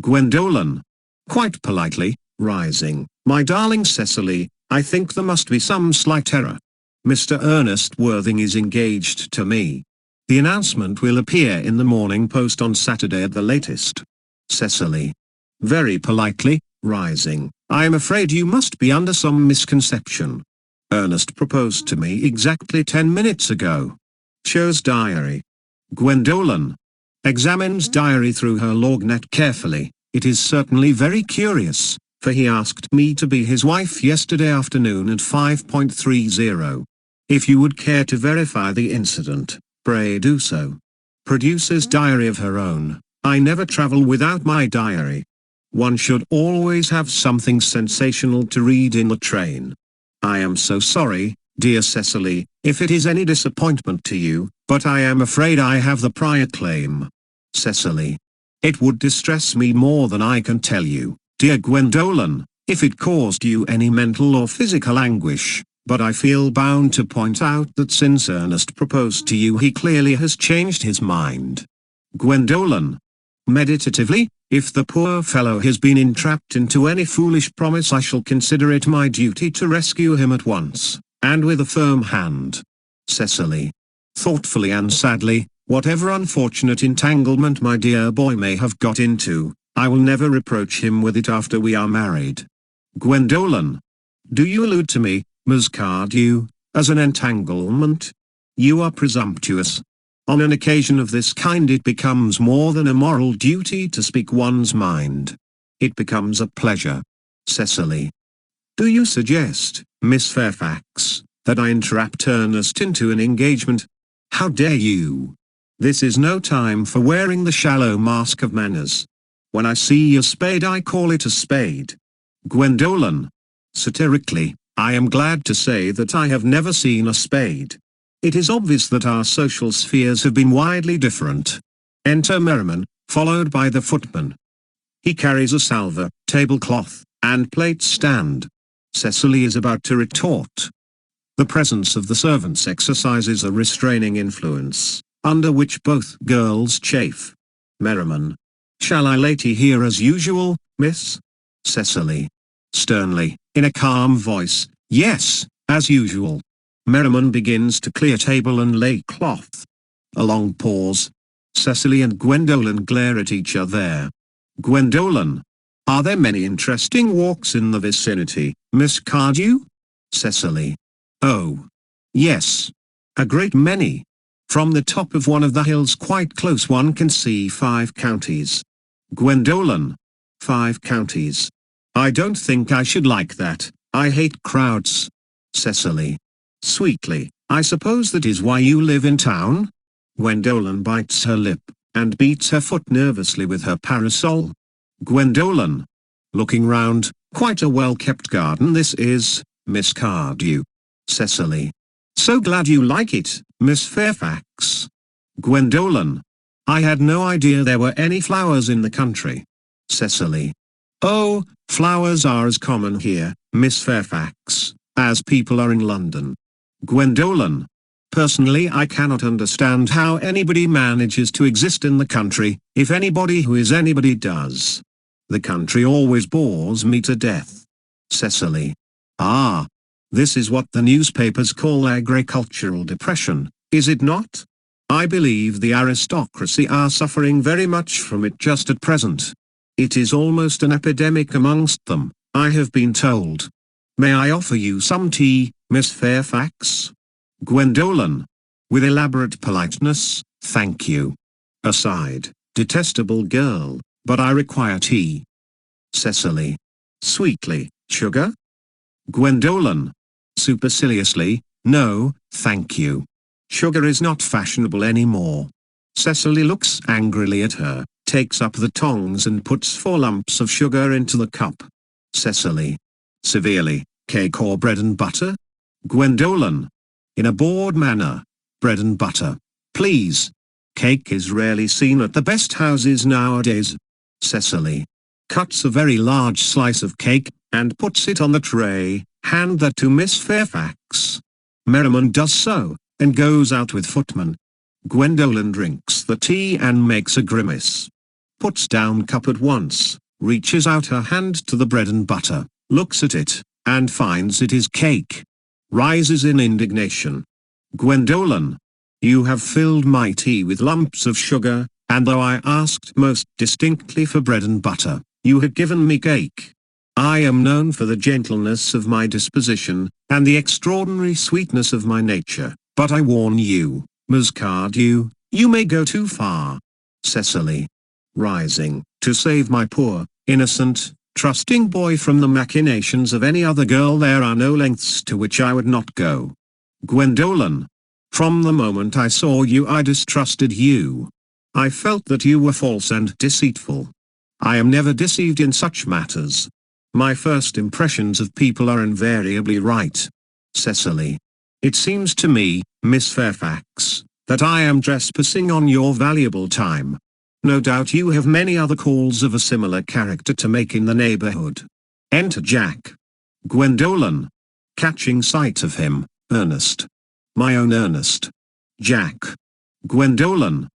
Gwendolen. quite politely, rising. My darling Cecily, I think there must be some slight error. Mr. Ernest Worthing is engaged to me. The announcement will appear in the Morning Post on Saturday at the latest. Cecily. Very politely, rising. I am afraid you must be under some misconception. Ernest proposed to me exactly 10 minutes ago. Shows diary. Gwendolen. Examines diary through her lognet carefully. It is certainly very curious, for he asked me to be his wife yesterday afternoon at 5:30. If you would care to verify the incident, pray do so. Produces diary of her own. I never travel without my diary. One should always have something sensational to read in the train. I am so sorry, dear Cecily, if it is any disappointment to you, but I am afraid I have the prior claim. Cecily. It would distress me more than I can tell you, dear Gwendolen, if it caused you any mental or physical anguish, but I feel bound to point out that since Ernest proposed to you he clearly has changed his mind. Gwendolen. Meditatively, if the poor fellow has been entrapped into any foolish promise I shall consider it my duty to rescue him at once, and with a firm hand. Cecily. Thoughtfully and sadly, whatever unfortunate entanglement my dear boy may have got into, I will never reproach him with it after we are married. Gwendolen. Do you allude to me, Ms. Cardew, as an entanglement? You are presumptuous. On an occasion of this kind it becomes more than a moral duty to speak one's mind. It becomes a pleasure. Cecily. Do you suggest, Miss Fairfax, that I entrapped Ernest into an engagement? How dare you? This is no time for wearing the shallow mask of manners. When I see a spade I call it a spade. Gwendolen. Satirically, I am glad to say that I have never seen a spade. It is obvious that our social spheres have been widely different. Enter Merriman, followed by the footman. He carries a salver, tablecloth, and plate stand. Cecily is about to retort. The presence of the servants exercises a restraining influence, under which both girls chafe. Merriman. Shall I lay tea here as usual, miss? Cecily. Sternly, in a calm voice, yes, as usual. Merriman begins to clear table and lay cloth. A long pause. Cecily and Gwendolen glare at each other. Gwendolen. Are there many interesting walks in the vicinity, Miss Cardew? Cecily. Oh. Yes. A great many. From the top of one of the hills quite close one can see 5 counties. Gwendolen. 5 counties. I don't think I should like that, I hate crowds. Cecily. Sweetly, I suppose that is why you live in town? Gwendolen bites her lip, and beats her foot nervously with her parasol. Gwendolen. Looking round, quite a well-kept garden this is, Miss Cardew. Cecily. So glad you like it, Miss Fairfax. Gwendolen. I had no idea there were any flowers in the country. Cecily. Oh, flowers are as common here, Miss Fairfax, as people are in London. Gwendolen. Personally I cannot understand how anybody manages to exist in the country, if anybody who is anybody does. The country always bores me to death. Cecily. Ah. This is what the newspapers call agricultural depression, is it not? I believe the aristocracy are suffering very much from it just at present. It is almost an epidemic amongst them, I have been told. May I offer you some tea, Miss Fairfax? Gwendolen. With elaborate politeness, thank you. Aside, detestable girl, but I require tea. Cecily. Sweetly, sugar? Gwendolen. Superciliously, no, thank you. Sugar is not fashionable anymore. Cecily looks angrily at her, takes up the tongs and puts 4 lumps of sugar into the cup. Cecily. Severely, cake or bread and butter? Gwendolen. In a bored manner, bread and butter, please. Cake is rarely seen at the best houses nowadays. Cecily. Cuts a very large slice of cake, and puts it on the tray. Hand that to Miss Fairfax. Merriman does so, and goes out with footman. Gwendolen drinks the tea and makes a grimace. Puts down cup at once, reaches out her hand to the bread and butter, looks at it, and finds it is cake. Rises in indignation. Gwendolen, you have filled my tea with lumps of sugar, and though I asked most distinctly for bread and butter, you have given me cake. I am known for the gentleness of my disposition, and the extraordinary sweetness of my nature, but I warn you, Ms. Cardew, you may go too far. Cecily. Rising, to save my poor, innocent, trusting boy from the machinations of any other girl, there are no lengths to which I would not go. Gwendolen. From the moment I saw you I distrusted you. I felt that you were false and deceitful. I am never deceived in such matters. My first impressions of people are invariably right. Cecily. It seems to me, Miss Fairfax, that I am trespassing on your valuable time. No doubt you have many other calls of a similar character to make in the neighborhood. Enter Jack. Gwendolen. Catching sight of him, Ernest. My own Ernest. Jack. Gwendolen.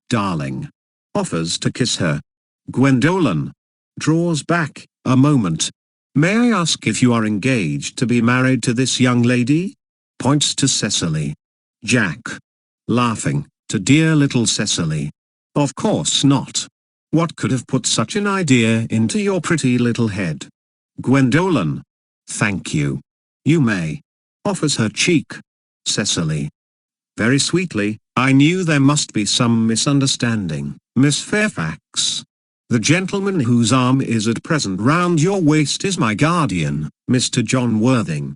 Darling. Offers to kiss her. Gwendolen. Draws back, a moment. May I ask if you are engaged to be married to this young lady? Points to Cecily. Jack. Laughing, to dear little Cecily. Of course not. What could have put such an idea into your pretty little head? Gwendolen. Thank you. You may. Offers her cheek. Cecily. Very sweetly, I knew there must be some misunderstanding, Miss Fairfax. The gentleman whose arm is at present round your waist is my guardian, Mr. John Worthing.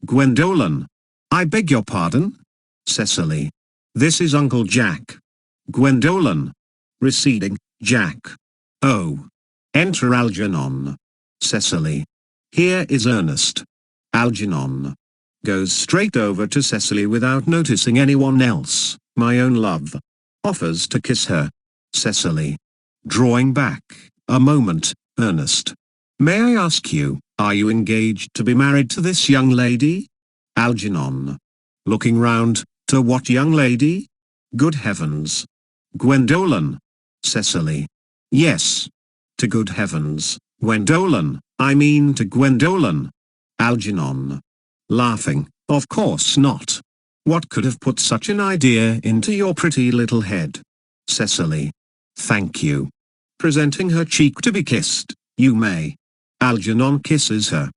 Gwendolen. I beg your pardon? Cecily. This is Uncle Jack. Gwendolen. Receding, Jack. Oh. Enter Algernon. Cecily. Here is Ernest. Algernon. Goes straight over to Cecily without noticing anyone else. My own love. Offers to kiss her. Cecily. Drawing back, a moment, Ernest. May I ask you, are you engaged to be married to this young lady? Algernon. Looking round, to what young lady? Good heavens. Gwendolen. Cecily. Yes. To good heavens, Gwendolen, I mean to Gwendolen. Algernon. Laughing, of course not. What could have put such an idea into your pretty little head? Cecily. Thank you. Presenting her cheek to be kissed, you may. Algernon kisses her.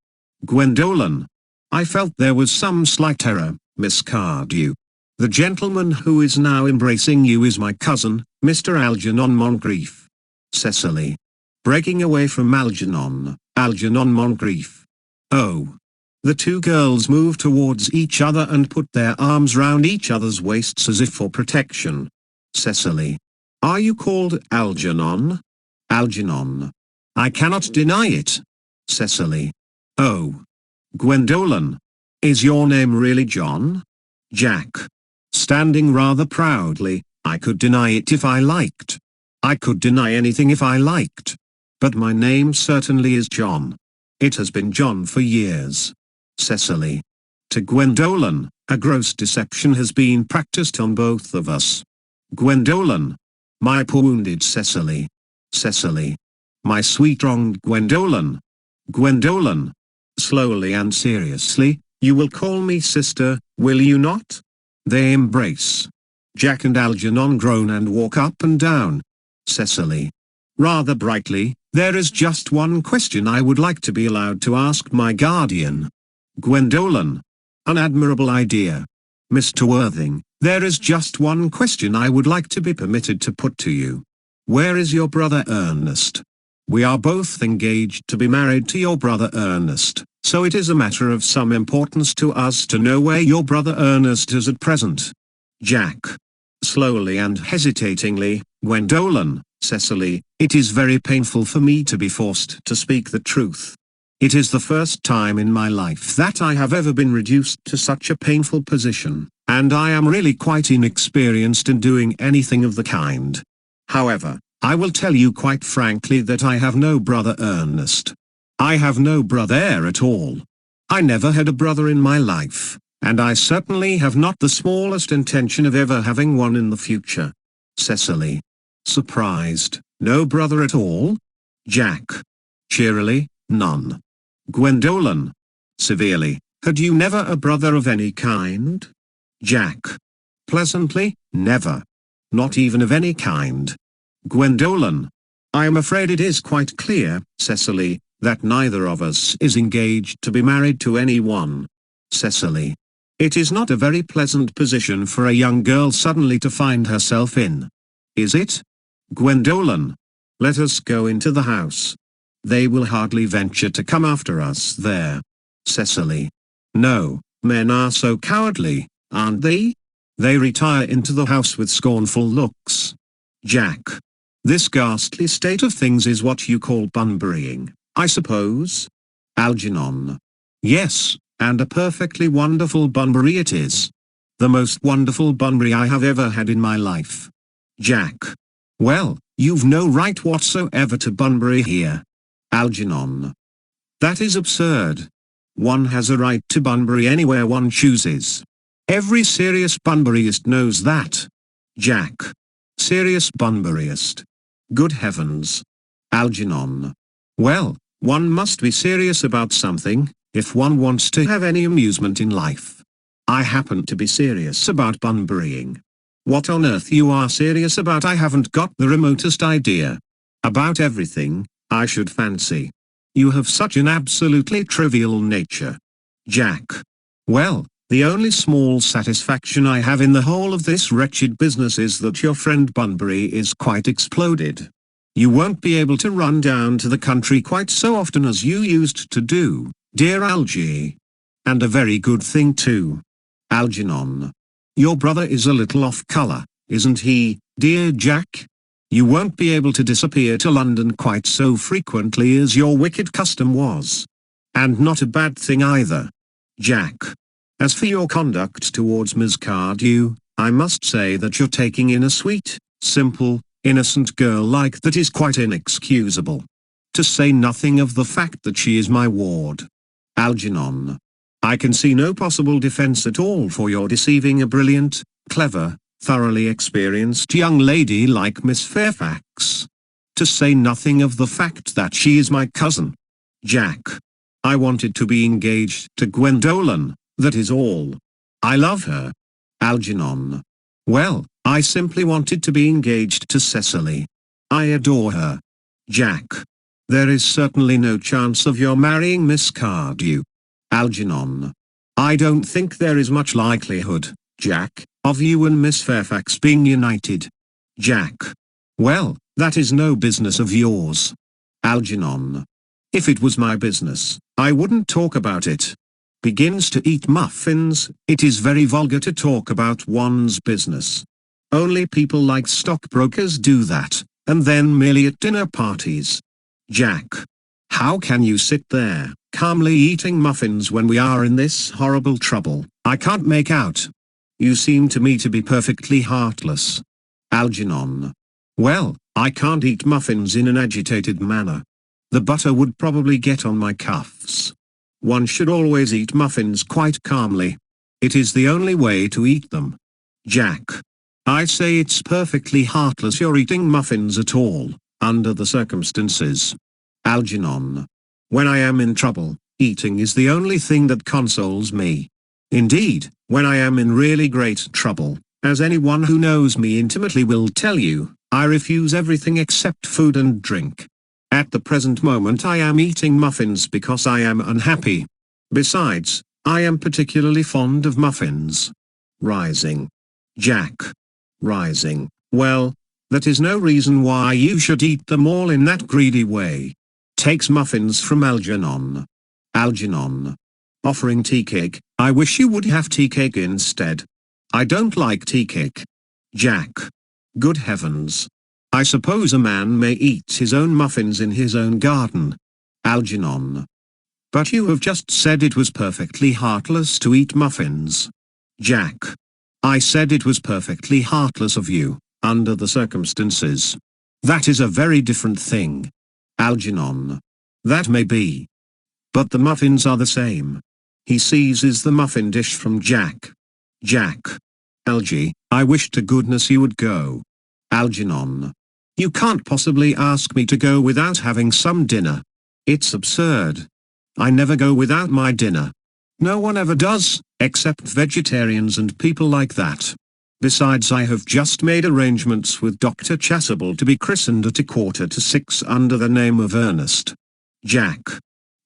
Gwendolen. I felt there was some slight error, Miss Cardew. The gentleman who is now embracing you is my cousin, Mr. Algernon Moncrief. Cecily. Breaking away from Algernon Moncrief. Oh. The two girls move towards each other and put their arms round each other's waists as if for protection. Cecily. Are you called Algernon? Algernon. I cannot deny it. Cecily. Oh. Gwendolen. Is your name really John? Jack. Standing rather proudly, I could deny it if I liked. I could deny anything if I liked. But my name certainly is John. It has been John for years. Cecily. To Gwendolen, a gross deception has been practiced on both of us. Gwendolen. My poor wounded Cecily. Cecily. My sweet wronged Gwendolen. Gwendolen. Slowly and seriously, you will call me sister, will you not? They embrace. Jack and Algernon groan and walk up and down. Cecily. Rather brightly, there is just one question I would like to be allowed to ask my guardian. Gwendolen. An admirable idea. Mr. Worthing, there is just one question I would like to be permitted to put to you. Where is your brother Ernest? We are both engaged to be married to your brother Ernest, so it is a matter of some importance to us to know where your brother Ernest is at present. Jack. Slowly and hesitatingly, Gwendolen, Cecily, it is very painful for me to be forced to speak the truth. It is the first time in my life that I have ever been reduced to such a painful position, and I am really quite inexperienced in doing anything of the kind. However, I will tell you quite frankly that I have no brother Ernest. I have no brother at all. I never had a brother in my life, and I certainly have not the smallest intention of ever having one in the future. Cecily. Surprised, no brother at all? Jack. Cheerily, none. Gwendolen. Severely, had you never a brother of any kind? Jack. Pleasantly, never. Not even of any kind. Gwendolen. I am afraid it is quite clear, Cecily, that neither of us is engaged to be married to anyone. Cecily. It is not a very pleasant position for a young girl suddenly to find herself in. Is it? Gwendolen. Let us go into the house. They will hardly venture to come after us there. Cecily. No, men are so cowardly, aren't they? They retire into the house with scornful looks. Jack. This ghastly state of things is what you call bunburying, I suppose? Algernon. Yes, and a perfectly wonderful bunbury it is. The most wonderful bunbury I have ever had in my life. Jack. Well, you've no right whatsoever to bunbury here. Algernon. That is absurd. One has a right to bunbury anywhere one chooses. Every serious bunburyist knows that. Jack. Serious bunburyist. Good heavens. Algernon. Well, one must be serious about something, if one wants to have any amusement in life. I happen to be serious about bunburying. What on earth you are serious about I haven't got the remotest idea. About everything, I should fancy. You have such an absolutely trivial nature. Jack. Well, the only small satisfaction I have in the whole of this wretched business is that your friend Bunbury is quite exploded. You won't be able to run down to the country quite so often as you used to do, dear Algy. And a very good thing too. Algernon. Your brother is a little off colour, isn't he, dear Jack? You won't be able to disappear to London quite so frequently as your wicked custom was. And not a bad thing either. Jack. As for your conduct towards Miss Cardew, I must say that you're taking in a sweet, simple, innocent girl like that is quite inexcusable. To say nothing of the fact that she is my ward. Algernon. I can see no possible defense at all for your deceiving a brilliant, clever, thoroughly experienced young lady like Miss Fairfax. To say nothing of the fact that she is my cousin. Jack. I wanted to be engaged to Gwendolen, that is all. I love her. Algernon. Well, I simply wanted to be engaged to Cecily. I adore her. Jack. There is certainly no chance of your marrying Miss Cardew. Algernon. I don't think there is much likelihood, Jack, of you and Miss Fairfax being united. Jack. Well, that is no business of yours. Algernon. If it was my business, I wouldn't talk about it. Begins to eat muffins, it is very vulgar to talk about one's business. Only people like stockbrokers do that, and then merely at dinner parties. Jack. How can you sit there, calmly eating muffins when we are in this horrible trouble? I can't make out. You seem to me to be perfectly heartless. Algernon. Well, I can't eat muffins in an agitated manner. The butter would probably get on my cuffs. One should always eat muffins quite calmly. It is the only way to eat them. Jack. I say it's perfectly heartless you're eating muffins at all, under the circumstances. Algernon. When I am in trouble, eating is the only thing that consoles me. Indeed, when I am in really great trouble, as anyone who knows me intimately will tell you, I refuse everything except food and drink. At the present moment I am eating muffins because I am unhappy. Besides, I am particularly fond of muffins. Rising. Jack. Rising. Well, that is no reason why you should eat them all in that greedy way. Takes muffins from Algernon. Algernon. Offering tea cake, I wish you would have tea cake instead. I don't like tea cake. Jack. Good heavens. I suppose a man may eat his own muffins in his own garden. Algernon. But you have just said it was perfectly heartless to eat muffins. Jack. I said it was perfectly heartless of you, under the circumstances. That is a very different thing. Algernon. That may be. But the muffins are the same. He seizes the muffin dish from Jack. Jack. Algy, I wish to goodness you would go. Algernon. You can't possibly ask me to go without having some dinner. It's absurd. I never go without my dinner. No one ever does, except vegetarians and people like that. Besides, I have just made arrangements with Dr. Chasuble to be christened at 5:15 under the name of Earnest. Jack.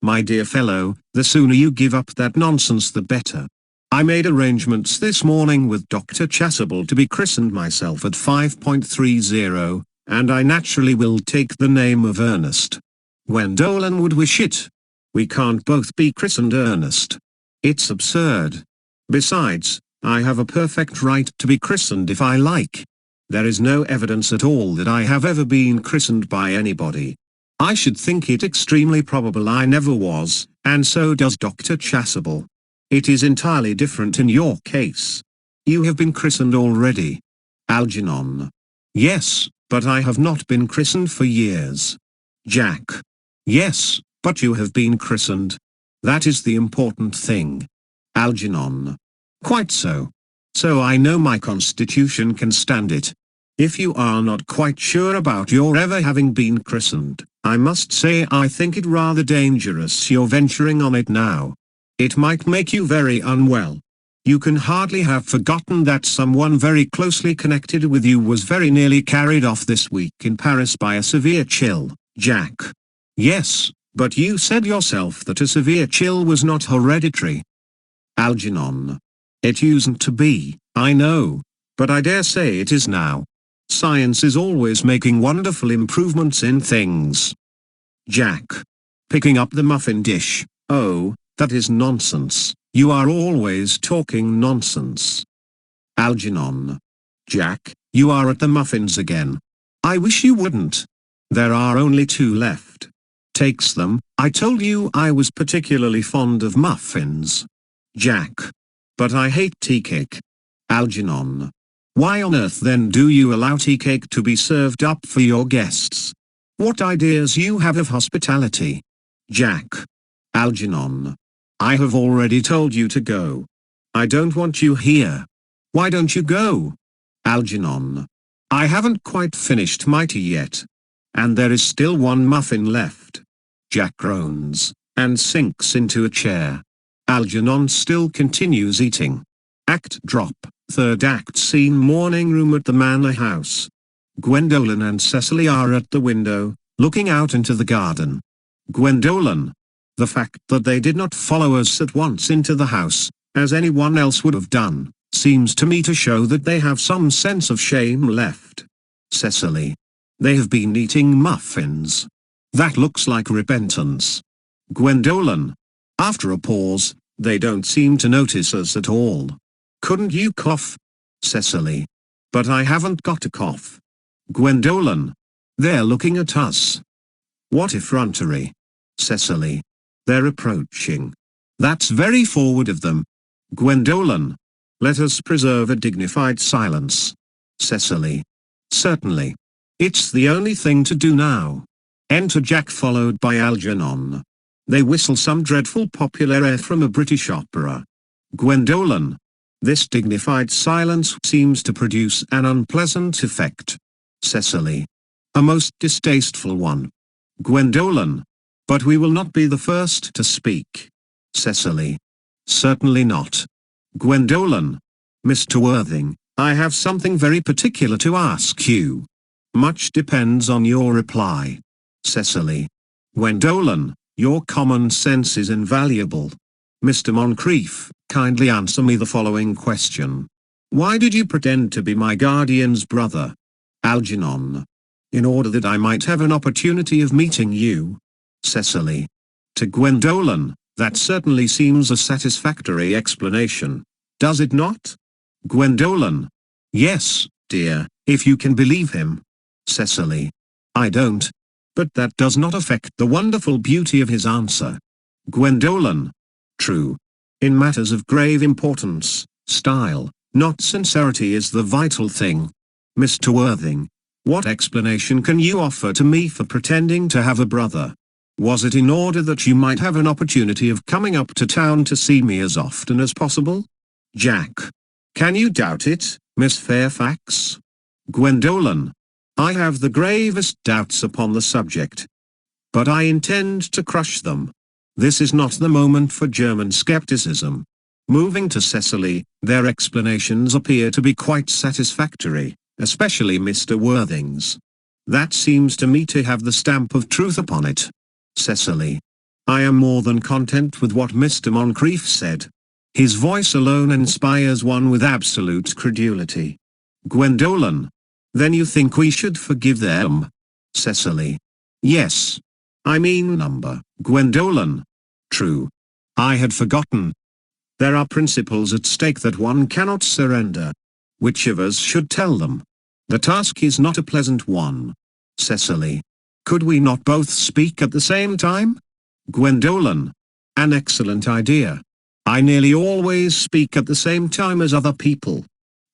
My dear fellow, the sooner you give up that nonsense the better. I made arrangements this morning with Dr. Chasuble to be christened myself at 5:30, and I naturally will take the name of Earnest. Gwendolen would wish it. We can't both be christened Earnest. It's absurd. Besides, I have a perfect right to be christened if I like. There is no evidence at all that I have ever been christened by anybody. I should think it extremely probable I never was, and so does Dr. Chasuble. It is entirely different in your case. You have been christened already. Algernon. Yes, but I have not been christened for years. Jack. Yes, but you have been christened. That is the important thing. Algernon. Quite so. So I know my constitution can stand it. If you are not quite sure about your ever having been christened, I must say I think it rather dangerous you're venturing on it now. It might make you very unwell. You can hardly have forgotten that someone very closely connected with you was very nearly carried off this week in Paris by a severe chill, Jack. Yes, but you said yourself that a severe chill was not hereditary. Algernon. It usedn't to be, I know, but I dare say it is now. Science is always making wonderful improvements in things. Jack. Picking up the muffin dish. Oh, that is nonsense. You are always talking nonsense. Algernon. Jack, you are at the muffins again. I wish you wouldn't. There are only 2 left. Takes them. I told you I was particularly fond of muffins. Jack. But I hate tea cake. Algernon. Why on earth then do you allow tea cake to be served up for your guests? What ideas you have of hospitality. Jack. Algernon. I have already told you to go. I don't want you here. Why don't you go? Algernon. I haven't quite finished my tea yet. And there is still 1 muffin left. Jack groans, and sinks into a chair. Algernon still continues eating. Act drop, 3rd act scene, morning room at the manor house. Gwendolen and Cecily are at the window, looking out into the garden. Gwendolen. The fact that they did not follow us at once into the house, as anyone else would have done, seems to me to show that they have some sense of shame left. Cecily. They have been eating muffins. That looks like repentance. Gwendolen. After a pause, they don't seem to notice us at all. Couldn't you cough? Cecily. But I haven't got a cough. Gwendolen. They're looking at us. What effrontery. Cecily. They're approaching. That's very forward of them. Gwendolen. Let us preserve a dignified silence. Cecily. Certainly. It's the only thing to do now. Enter Jack followed by Algernon. They whistle some dreadful popular air from a British opera. Gwendolen. This dignified silence seems to produce an unpleasant effect. Cecily. A most distasteful one. Gwendolen. But we will not be the first to speak. Cecily. Certainly not. Gwendolen. Mr. Worthing, I have something very particular to ask you. Much depends on your reply. Cecily. Gwendolen, your common sense is invaluable. Mr. Moncrief, kindly answer me the following question. Why did you pretend to be my guardian's brother? Algernon. In order that I might have an opportunity of meeting you. Cecily. To Gwendolen, that certainly seems a satisfactory explanation. Does it not? Gwendolen. Yes, dear, if you can believe him. Cecily. I don't. But that does not affect the wonderful beauty of his answer. Gwendolen. True. In matters of grave importance, style, not sincerity is the vital thing. Mr. Worthing, what explanation can you offer to me for pretending to have a brother? Was it in order that you might have an opportunity of coming up to town to see me as often as possible? Jack. Can you doubt it, Miss Fairfax? Gwendolen. I have the gravest doubts upon the subject. but I intend to crush them. This is not the moment for German skepticism. Moving to Cecily, their explanations appear to be quite satisfactory, especially Mr. Worthing's. That seems to me to have the stamp of truth upon it. Cecily. I am more than content with what Mr. Moncrief said. His voice alone inspires one with absolute credulity. Gwendolen. Then you think we should forgive them? Cecily. Yes. I mean number, Gwendolen. True. I had forgotten. There are principles at stake that one cannot surrender. Which of us should tell them? The task is not a pleasant one. Cecily. Could we not both speak at the same time? Gwendolen. An excellent idea. I nearly always speak at the same time as other people.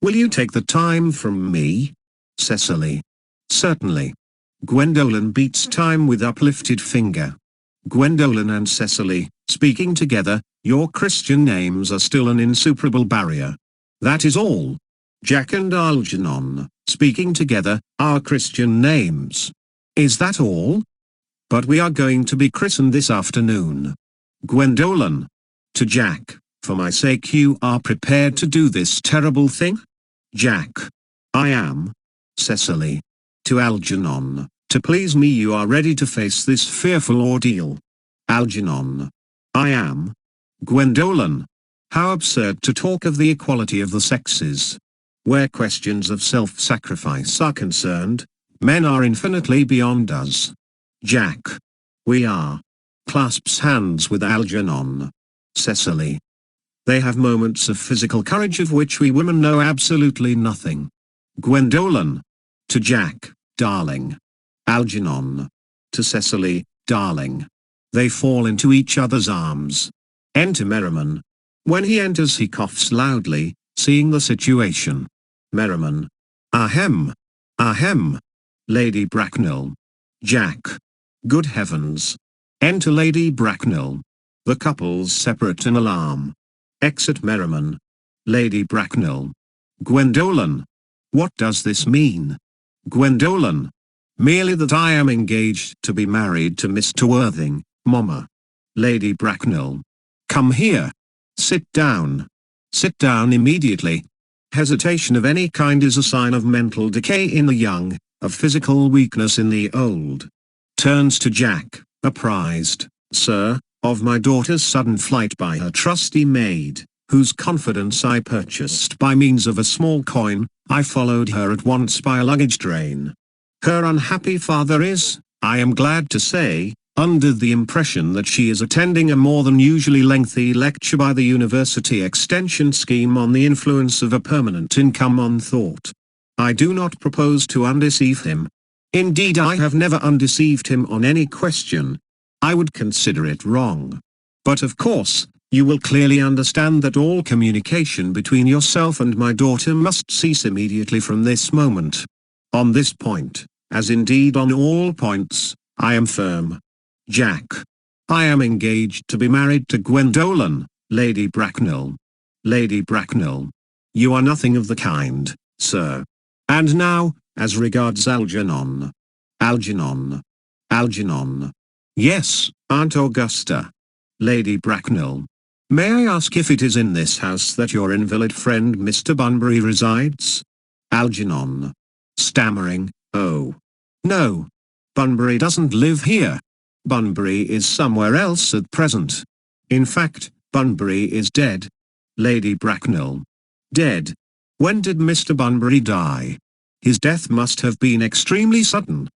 Will you take the time from me? Cecily. Certainly. Gwendolen beats time with uplifted finger. Gwendolen and Cecily, speaking together, your Christian names are still an insuperable barrier. That is all. Jack and Algernon, speaking together, our Christian names. Is that all? But we are going to be christened this afternoon. Gwendolen. To Jack, for my sake you are prepared to do this terrible thing? Jack. I am. Cecily. To Algernon, to please me you are ready to face this fearful ordeal. Algernon. I am. Gwendolen. How absurd to talk of the equality of the sexes. Where questions of self-sacrifice are concerned, men are infinitely beyond us. Jack. We are. Clasps hands with Algernon. Cecily. They have moments of physical courage of which we women know absolutely nothing. Gwendolen. To Jack, darling. Algernon. To Cecily, darling. They fall into each other's arms. Enter Merriman. When he enters he coughs loudly, seeing the situation. Merriman. Ahem. Ahem. Lady Bracknell. Jack. Good heavens. Enter Lady Bracknell. The couples separate in alarm. Exit Merriman. Lady Bracknell. Gwendolen. What does this mean? Gwendolen. Merely that I am engaged to be married to Mr. Worthing, Mama. Lady Bracknell. Come here. Sit down. Sit down immediately. Hesitation of any kind is a sign of mental decay in the young, of physical weakness in the old. Turns to Jack, apprised, sir, of my daughter's sudden flight by her trusty maid, whose confidence I purchased by means of a small coin. I followed her at once by a luggage train. Her unhappy father is, I am glad to say, under the impression that she is attending a more than usually lengthy lecture by the University Extension Scheme on the influence of a permanent income on thought. I do not propose to undeceive him. Indeed, I have never undeceived him on any question. I would consider it wrong. But of course, you will clearly understand that all communication between yourself and my daughter must cease immediately from this moment. On this point, as indeed on all points, I am firm. Jack. I am engaged to be married to Gwendolen, Lady Bracknell. Lady Bracknell. You are nothing of the kind, sir. And now, as regards Algernon. Algernon. Algernon. Yes, Aunt Augusta. Lady Bracknell. May I ask if it is in this house that your invalid friend Mr. Bunbury resides? Algernon. Stammering, oh. No. Bunbury doesn't live here. Bunbury is somewhere else at present. In fact, Bunbury is dead. Lady Bracknell. Dead? When did Mr. Bunbury die? His death must have been extremely sudden.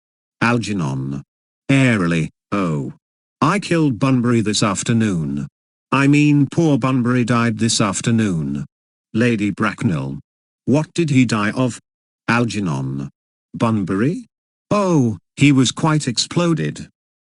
Algernon. Airily, oh. I killed Bunbury this afternoon. I mean poor Bunbury died this afternoon. Lady Bracknell. What did he die of? Algernon. Bunbury? Oh, he was quite exploded.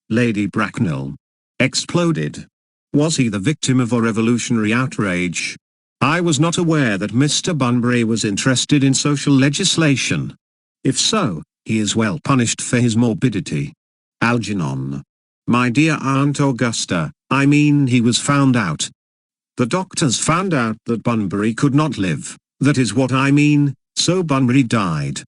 Lady Bracknell. Exploded? Was he the victim of a revolutionary outrage? I was not aware that Mr. Bunbury was interested in social legislation. If so, he is well punished for his morbidity. Algernon. My dear Aunt Augusta, I mean he was found out. The doctors found out that Bunbury could not live, that is what I mean, so Bunbury died.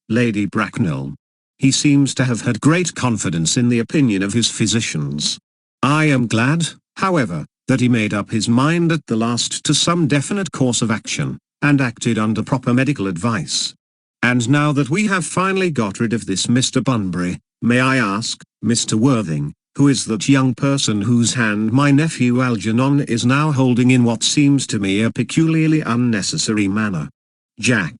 Lady Bracknell. He seems to have had great confidence in the opinion of his physicians. I am glad, however, that he made up his mind at the last to some definite course of action, and acted under proper medical advice. And now that we have finally got rid of this Mr. Bunbury, may I ask, Mr. Worthing, who is that young person whose hand my nephew Algernon is now holding in what seems to me a peculiarly unnecessary manner? Jack.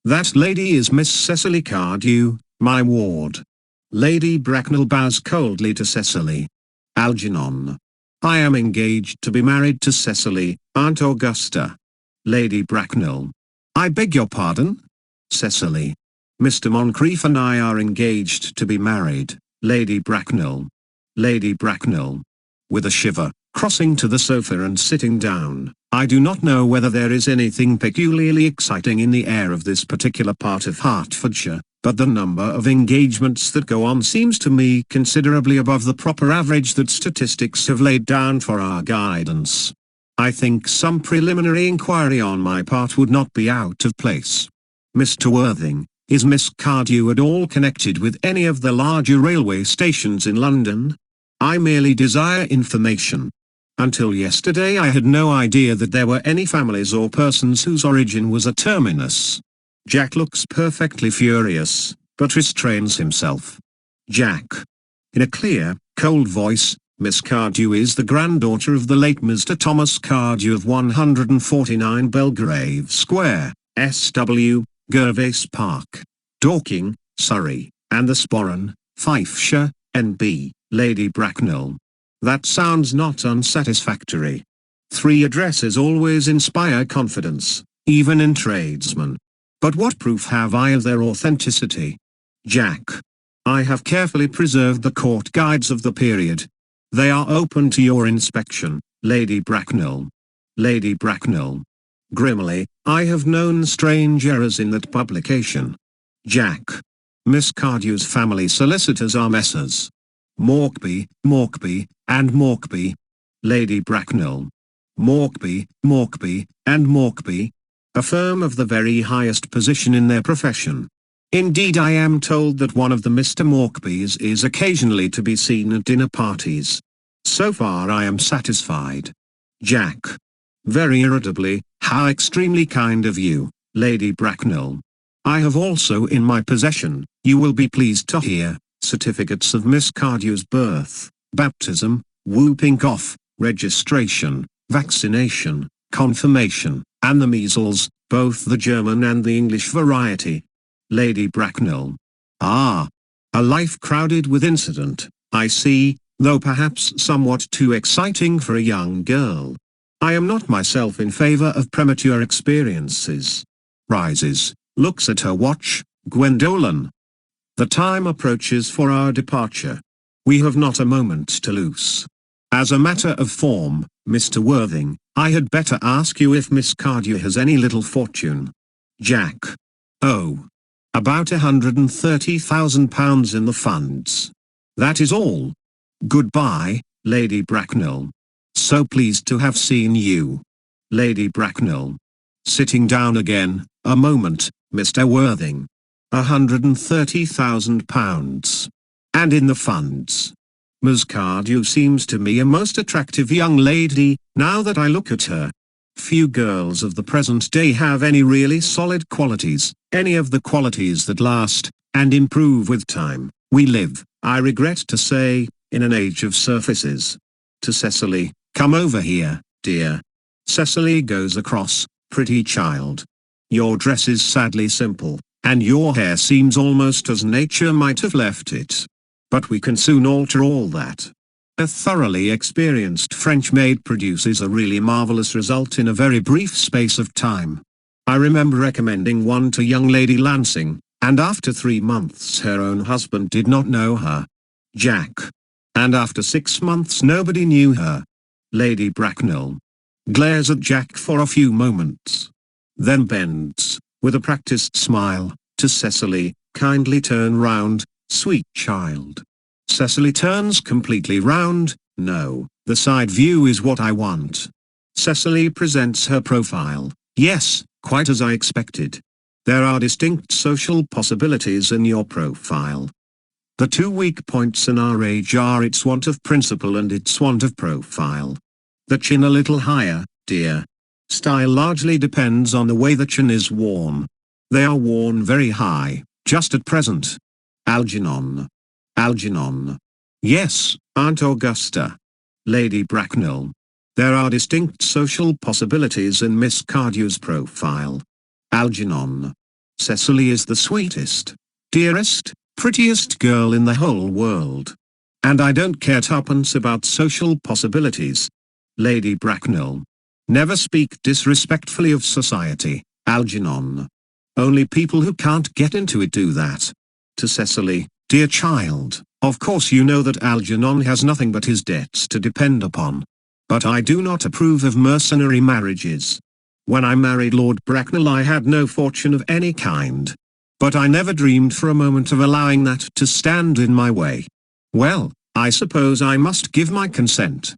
That lady is Miss Cecily Cardew, my ward. Lady Bracknell bows coldly to Cecily. Algernon. I am engaged to be married to Cecily, Aunt Augusta. Lady Bracknell. I beg your pardon? Cecily. Mr. Moncrief and I are engaged to be married, Lady Bracknell. Lady Bracknell. With a shiver, crossing to the sofa and sitting down, I do not know whether there is anything peculiarly exciting in the air of this particular part of Hertfordshire, but the number of engagements that go on seems to me considerably above the proper average that statistics have laid down for our guidance. I think some preliminary inquiry on my part would not be out of place. Mr. Worthing, is Miss Cardew at all connected with any of the larger railway stations in London? I merely desire information. Until yesterday I had no idea that there were any families or persons whose origin was a terminus. Jack looks perfectly furious, but restrains himself. Jack. In a clear, cold voice, Miss Cardew is the granddaughter of the late Mr. Thomas Cardew of 149 Belgrave Square, SW, Gervase Park, Dorking, Surrey, and the Sporran, Fifeshire, NB, Lady Bracknell. That sounds not unsatisfactory. 3 addresses always inspire confidence, even in tradesmen. But what proof have I of their authenticity? Jack. I have carefully preserved the court guides of the period. They are open to your inspection, Lady Bracknell. Lady Bracknell. Grimly, I have known strange errors in that publication. Jack. Miss Cardew's family solicitors are Messrs. Morkby, and Morkby. Lady Bracknell. Morkby, and Morkby. A firm of the very highest position in their profession. Indeed, I am told that one of the Mr. Morkbys is occasionally to be seen at dinner parties. So far I am satisfied. Jack. Very irritably, how extremely kind of you, Lady Bracknell. I have also in my possession, you will be pleased to hear, certificates of Miss Cardew's birth, baptism, whooping cough, registration, vaccination, confirmation, and the measles, both the German and the English variety. Lady Bracknell. Ah. A life crowded with incident, I see, though perhaps somewhat too exciting for a young girl. I am not myself in favor of premature experiences. Rises, looks at her watch, Gwendolen. The time approaches for our departure. We have not a moment to lose. As a matter of form, Mr. Worthing, I had better ask you if Miss Cardew has any little fortune. Jack. Oh. About £130,000 in the funds. That is all. Goodbye, Lady Bracknell. So pleased to have seen you. Lady Bracknell. Sitting down again, a moment, Mr. Worthing. £130,000. And in the funds. Miss Cardew seems to me a most attractive young lady, now that I look at her. Few girls of the present day have any really solid qualities, any of the qualities that last, and improve with time. We live, I regret to say, in an age of surfaces. To Cecily, come over here, dear. Cecily goes across, pretty child. Your dress is sadly simple, and your hair seems almost as nature might have left it. But we can soon alter all that. A thoroughly experienced French maid produces a really marvelous result in a very brief space of time. I remember recommending one to young Lady Lansing, and after 3 months her own husband did not know her. Jack. And after 6 months nobody knew her. Lady Bracknell. Glares at Jack for a few moments. Then bends, with a practiced smile, to Cecily, kindly turn round, sweet child. Cecily turns completely round, no, the side view is what I want. Cecily presents her profile, yes, quite as I expected. There are distinct social possibilities in your profile, The two weak points in our age are its want of principle and its want of profile. The chin a little higher, dear. Style largely depends on the way the chin is worn. They are worn very high, just at present. Algernon. Algernon. Yes, Aunt Augusta. Lady Bracknell. There are distinct social possibilities in Miss Cardew's profile. Algernon. Cecily is the sweetest, dearest, prettiest girl in the whole world. And I don't care tuppence about social possibilities. Lady Bracknell. Never speak disrespectfully of society, Algernon. Only people who can't get into it do that. To Cecily, dear child, of course you know that Algernon has nothing but his debts to depend upon. But I do not approve of mercenary marriages. When I married Lord Bracknell I had no fortune of any kind. But I never dreamed for a moment of allowing that to stand in my way. Well, I suppose I must give my consent.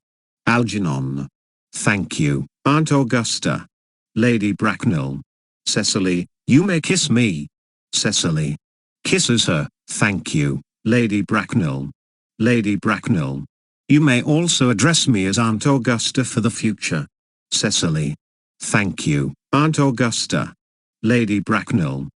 Algernon. Thank you, Aunt Augusta. Lady Bracknell. Cecily, you may kiss me. Cecily. Kisses her, thank you, Lady Bracknell. Lady Bracknell. You may also address me as Aunt Augusta for the future. Cecily. Thank you, Aunt Augusta. Lady Bracknell.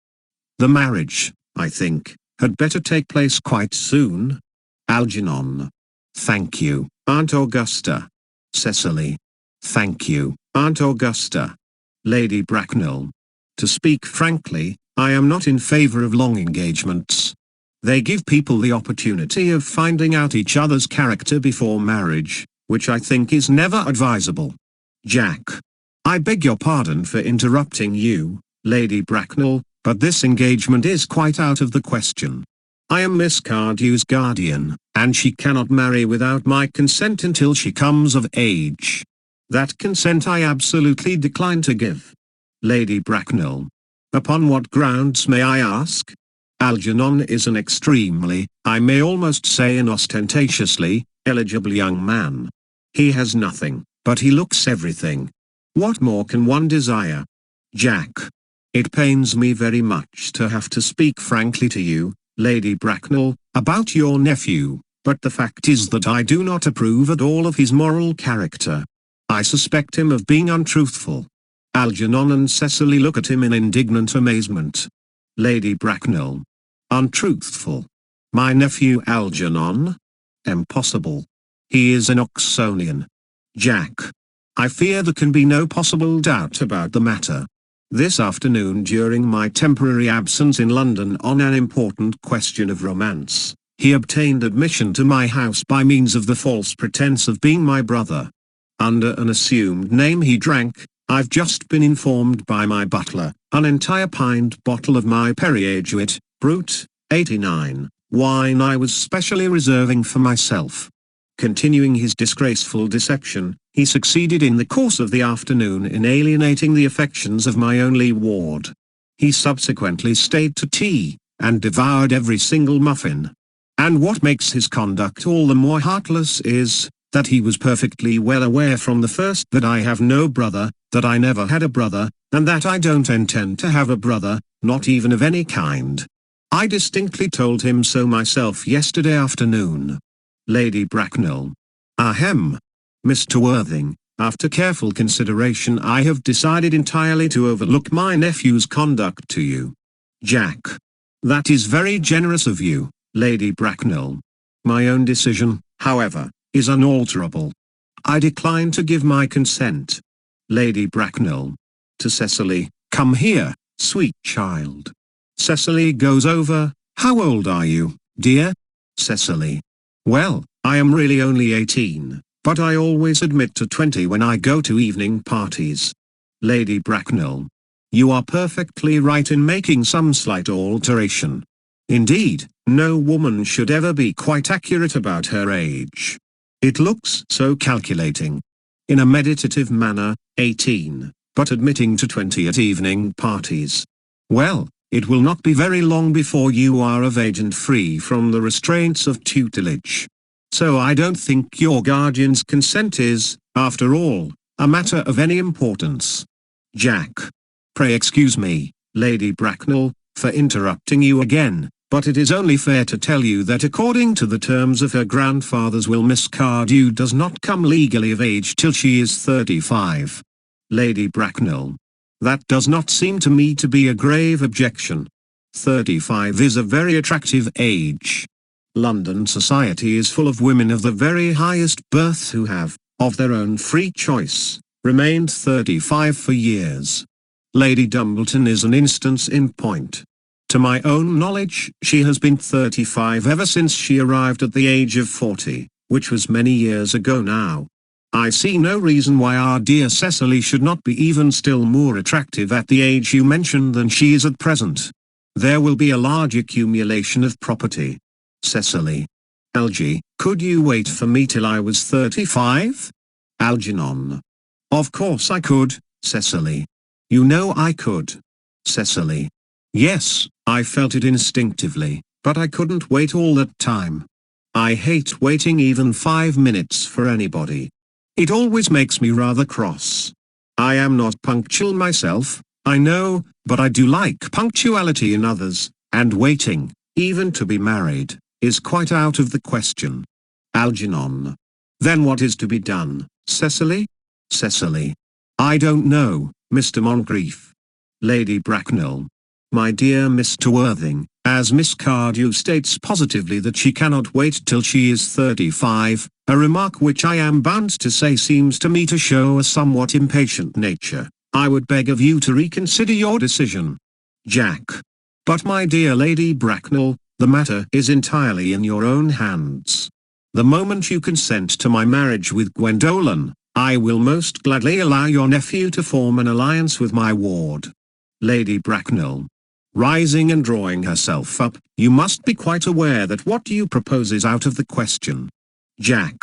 The marriage, I think, had better take place quite soon. Algernon. Thank you, Aunt Augusta. Cecily. Thank you, Aunt Augusta. Lady Bracknell. To speak frankly, I am not in favor of long engagements. They give people the opportunity of finding out each other's character before marriage, which I think is never advisable. Jack. I beg your pardon for interrupting you, Lady Bracknell, but this engagement is quite out of the question. I am Miss Cardew's guardian, and she cannot marry without my consent until she comes of age. That consent I absolutely decline to give. Lady Bracknell. Upon what grounds may I ask? Algernon is an extremely, I may almost say an ostentatiously, eligible young man. He has nothing, but he looks everything. What more can one desire? Jack. It pains me very much to have to speak frankly to you, Lady Bracknell, about your nephew, but the fact is that I do not approve at all of his moral character. I suspect him of being untruthful. Algernon and Cecily look at him in indignant amazement. Lady Bracknell. Untruthful. My nephew Algernon? Impossible. He is an Oxonian. Jack. I fear there can be no possible doubt about the matter. This afternoon during my temporary absence in London on an important question of romance, he obtained admission to my house by means of the false pretense of being my brother. Under an assumed name he drank, I've just been informed by my butler, an entire pint bottle of my Perrier Jouet, Brut, 89, wine I was specially reserving for myself. Continuing his disgraceful deception, he succeeded in the course of the afternoon in alienating the affections of my only ward. He subsequently stayed to tea, and devoured every single muffin. And what makes his conduct all the more heartless is, that he was perfectly well aware from the first that I have no brother, that I never had a brother, and that I don't intend to have a brother, not even of any kind. I distinctly told him so myself yesterday afternoon. Lady Bracknell. Ahem. Mr. Worthing, after careful consideration I have decided entirely to overlook my nephew's conduct to you. Jack. That is very generous of you, Lady Bracknell. My own decision, however, is unalterable. I decline to give my consent. Lady Bracknell. To Cecily, come here, sweet child. Cecily goes over, how old are you, dear? Cecily. Well, I am really only 18, but I always admit to 20 when I go to evening parties. Lady Bracknell. You are perfectly right in making some slight alteration. Indeed, no woman should ever be quite accurate about her age. It looks so calculating. In a meditative manner, 18, but admitting to 20 at evening parties. Well, it will not be very long before you are of age and free from the restraints of tutelage. So I don't think your guardian's consent is, after all, a matter of any importance. Jack. Pray excuse me, Lady Bracknell, for interrupting you again, but it is only fair to tell you that according to the terms of her grandfather's will, Miss Cardew does not come legally of age till she is 35. Lady Bracknell. That does not seem to me to be a grave objection. 35 is a very attractive age. London society is full of women of the very highest birth who have, of their own free choice, remained 35 for years. Lady Dumbleton is an instance in point. To my own knowledge, she has been 35 ever since she arrived at the age of 40, which was many years ago now. I see no reason why our dear Cecily should not be even still more attractive at the age you mentioned than she is at present. There will be a large accumulation of property. Cecily. Algy, could you wait for me till I was 35? Algernon. Of course I could, Cecily. You know I could. Cecily. Yes, I felt it instinctively, but I couldn't wait all that time. I hate waiting even 5 minutes for anybody. It always makes me rather cross. I am not punctual myself, I know, but I do like punctuality in others, and waiting, even to be married, is quite out of the question. Algernon. Then what is to be done, Cecily? Cecily. I don't know, Mr. Moncrief. Lady Bracknell. My dear Mr. Worthing, as Miss Cardew states positively that she cannot wait till she is 35, a remark which I am bound to say seems to me to show a somewhat impatient nature, I would beg of you to reconsider your decision. Jack. But my dear Lady Bracknell, the matter is entirely in your own hands. The moment you consent to my marriage with Gwendolen, I will most gladly allow your nephew to form an alliance with my ward. Lady Bracknell. Rising and drawing herself up, you must be quite aware that what you propose is out of the question. Jack.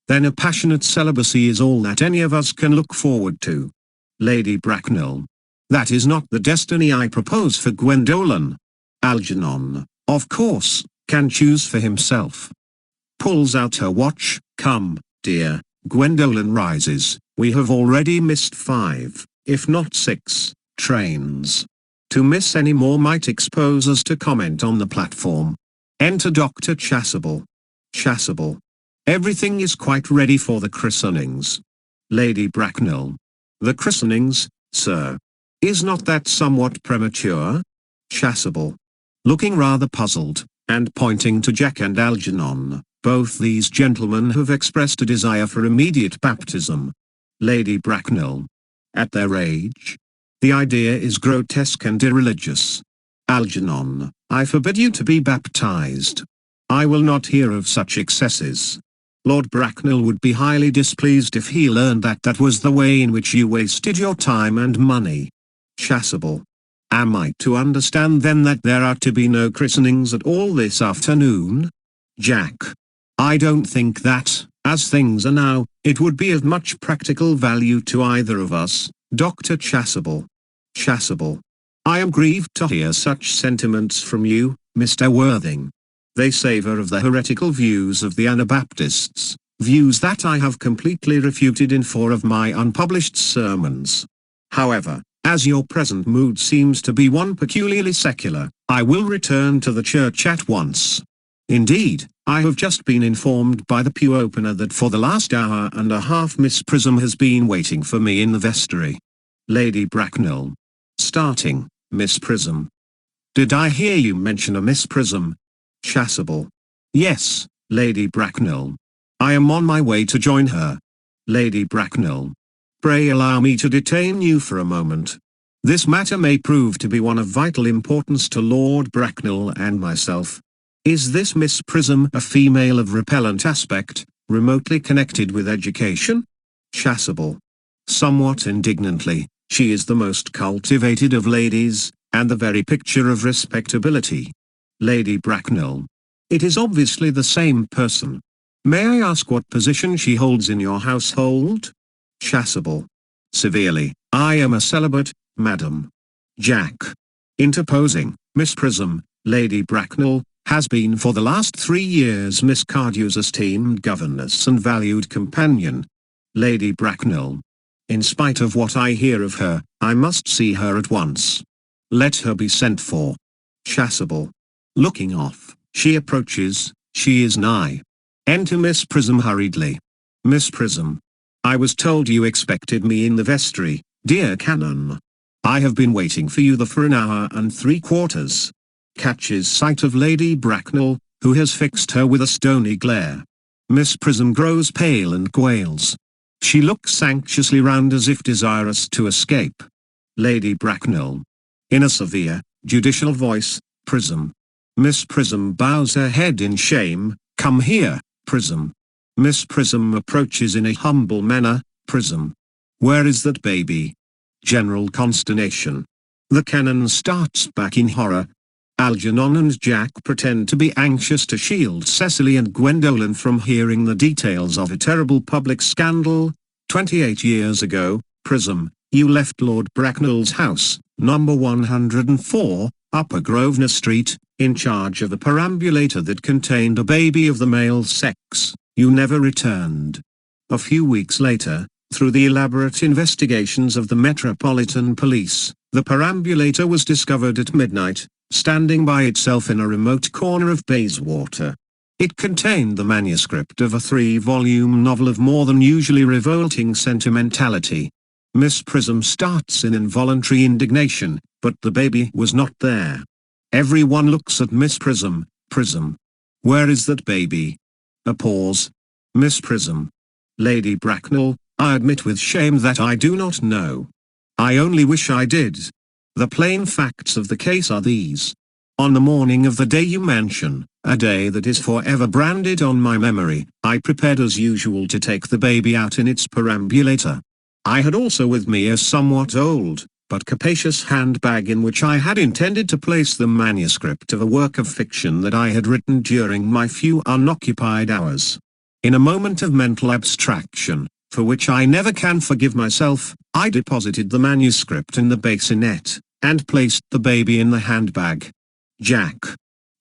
Then a passionate celibacy is all that any of us can look forward to. Lady Bracknell. That is not the destiny I propose for Gwendolen. Algernon, of course, can choose for himself. Pulls out her watch. Come, dear. Gwendolen rises. We have already missed 5, if not 6, trains. To miss any more might expose us to comment on the platform. Enter Dr. Chasuble. Chasuble. Everything is quite ready for the christenings. Lady Bracknell. The christenings, sir. Is not that somewhat premature? Chasuble. Looking rather puzzled, and pointing to Jack and Algernon, both these gentlemen have expressed a desire for immediate baptism. Lady Bracknell. At their age? The idea is grotesque and irreligious. Algernon, I forbid you to be baptized. I will not hear of such excesses. Lord Bracknell would be highly displeased if he learned that that was the way in which you wasted your time and money. Chasuble. Am I to understand then that there are to be no christenings at all this afternoon? Jack. I don't think that, as things are now, it would be of much practical value to either of us. Dr. Chasuble. Chasuble. I am grieved to hear such sentiments from you, Mr. Worthing. They savour of the heretical views of the Anabaptists, views that I have completely refuted in 4 of my unpublished sermons. However, as your present mood seems to be one peculiarly secular, I will return to the church at once. Indeed, I have just been informed by the pew opener that for the last hour and a half Miss Prism has been waiting for me in the vestry. Lady Bracknell. Starting, Miss Prism. Did I hear you mention a Miss Prism? Chasuble. Yes, Lady Bracknell. I am on my way to join her. Lady Bracknell. Pray allow me to detain you for a moment. This matter may prove to be one of vital importance to Lord Bracknell and myself. Is this Miss Prism a female of repellent aspect, remotely connected with education? Chasuble. Somewhat indignantly, she is the most cultivated of ladies, and the very picture of respectability. Lady Bracknell. It is obviously the same person. May I ask what position she holds in your household? Chasuble. Severely, I am a celibate, madam. Jack. Interposing, Miss Prism, Lady Bracknell, has been for the last 3 years Miss Cardew's esteemed governess and valued companion. Lady Bracknell. In spite of what I hear of her, I must see her at once. Let her be sent for. Chasuble. Looking off, she approaches, she is nigh. Enter Miss Prism hurriedly. Miss Prism. I was told you expected me in the vestry, dear Canon. I have been waiting for you for an hour and 3/4. Catches sight of Lady Bracknell, who has fixed her with a stony glare. Miss Prism grows pale and quails. She looks anxiously round as if desirous to escape. Lady Bracknell. In a severe, judicial voice, Prism. Miss Prism bows her head in shame. Come here, Prism. Miss Prism approaches in a humble manner. Prism. Where is that baby? General consternation. The Canon starts back in horror. Algernon and Jack pretend to be anxious to shield Cecily and Gwendolen from hearing the details of a terrible public scandal. 28 years ago, Prism, you left Lord Bracknell's house, number 104, Upper Grosvenor Street, in charge of a perambulator that contained a baby of the male sex. You never returned. A few weeks later, through the elaborate investigations of the Metropolitan Police, the perambulator was discovered at midnight, standing by itself in a remote corner of Bayswater. It contained the manuscript of a 3-volume novel of more than usually revolting sentimentality. Miss Prism starts in involuntary indignation, but the baby was not there. Everyone looks at Miss Prism. Prism. Where is that baby? A pause. Miss Prism. Lady Bracknell, I admit with shame that I do not know. I only wish I did. The plain facts of the case are these. On the morning of the day you mention, a day that is forever branded on my memory, I prepared as usual to take the baby out in its perambulator. I had also with me a somewhat old, but capacious handbag in which I had intended to place the manuscript of a work of fiction that I had written during my few unoccupied hours. In a moment of mental abstraction, for which I never can forgive myself, I deposited the manuscript in the bassinet, and placed the baby in the handbag. Jack.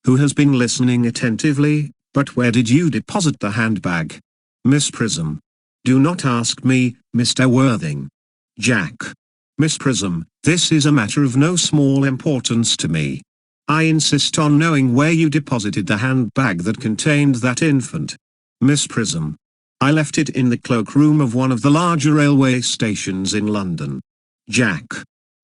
Who has been listening attentively, but where did you deposit the handbag? Miss Prism. Do not ask me, Mr. Worthing. Jack. Miss Prism, this is a matter of no small importance to me. I insist on knowing where you deposited the handbag that contained that infant. Miss Prism. I left it in the cloakroom of one of the larger railway stations in London. Jack.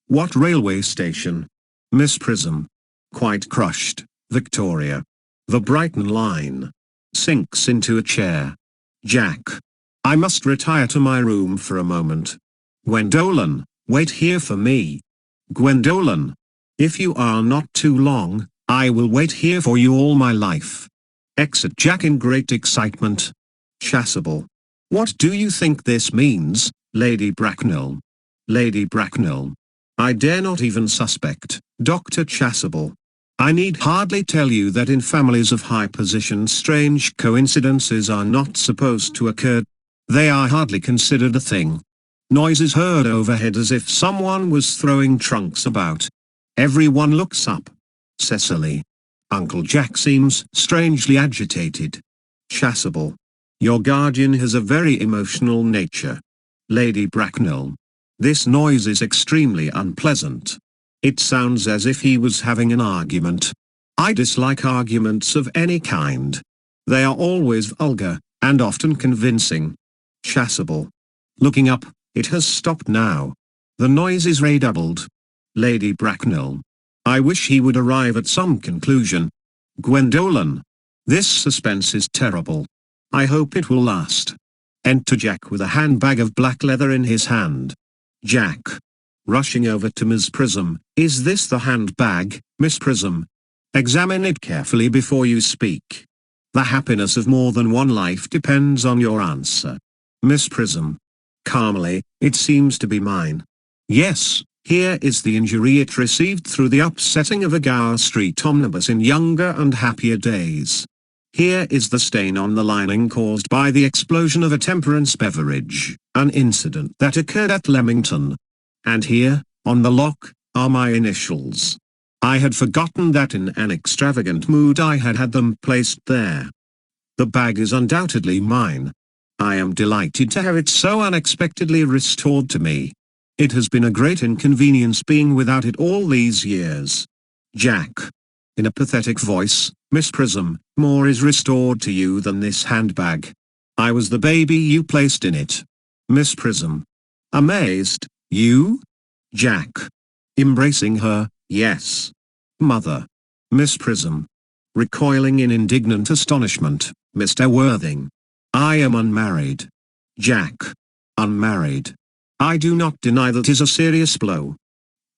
What railway station? Miss Prism. Quite crushed, Victoria. The Brighton line. Sinks into a chair. Jack. I must retire to my room for a moment. Gwendolen, wait here for me. Gwendolen. If you are not too long, I will wait here for you all my life. Exit Jack in great excitement. Chasuble. What do you think this means, Lady Bracknell? Lady Bracknell. I dare not even suspect, Dr. Chasuble. I need hardly tell you that in families of high position strange coincidences are not supposed to occur. They are hardly considered a thing. Noises heard overhead as if someone was throwing trunks about. Everyone looks up. Cecily. Uncle Jack seems strangely agitated. Chasuble. Your guardian has a very emotional nature. Lady Bracknell. This noise is extremely unpleasant. It sounds as if he was having an argument. I dislike arguments of any kind. They are always vulgar, and often convincing. Chasuble. Looking up, it has stopped now. The noise is redoubled. Lady Bracknell. I wish he would arrive at some conclusion. Gwendolen. This suspense is terrible. I hope it will last. Enter Jack with a handbag of black leather in his hand. Jack. Rushing over to Miss Prism. Is this the handbag, Miss Prism? Examine it carefully before you speak. The happiness of more than one life depends on your answer. Miss Prism. Calmly, it seems to be mine. Yes, here is the injury it received through the upsetting of a Gower Street omnibus in younger and happier days. Here is the stain on the lining caused by the explosion of a temperance beverage, an incident that occurred at Leamington. And here, on the lock, are my initials. I had forgotten that in an extravagant mood I had had them placed there. The bag is undoubtedly mine. I am delighted to have it so unexpectedly restored to me. It has been a great inconvenience being without it all these years. Jack. In a pathetic voice, Miss Prism, more is restored to you than this handbag. I was the baby you placed in it. Miss Prism. Amazed, you? Jack. Embracing her, yes. Mother. Miss Prism. Recoiling in indignant astonishment, Mr. Worthing. I am unmarried. Jack. Unmarried. I do not deny that is a serious blow.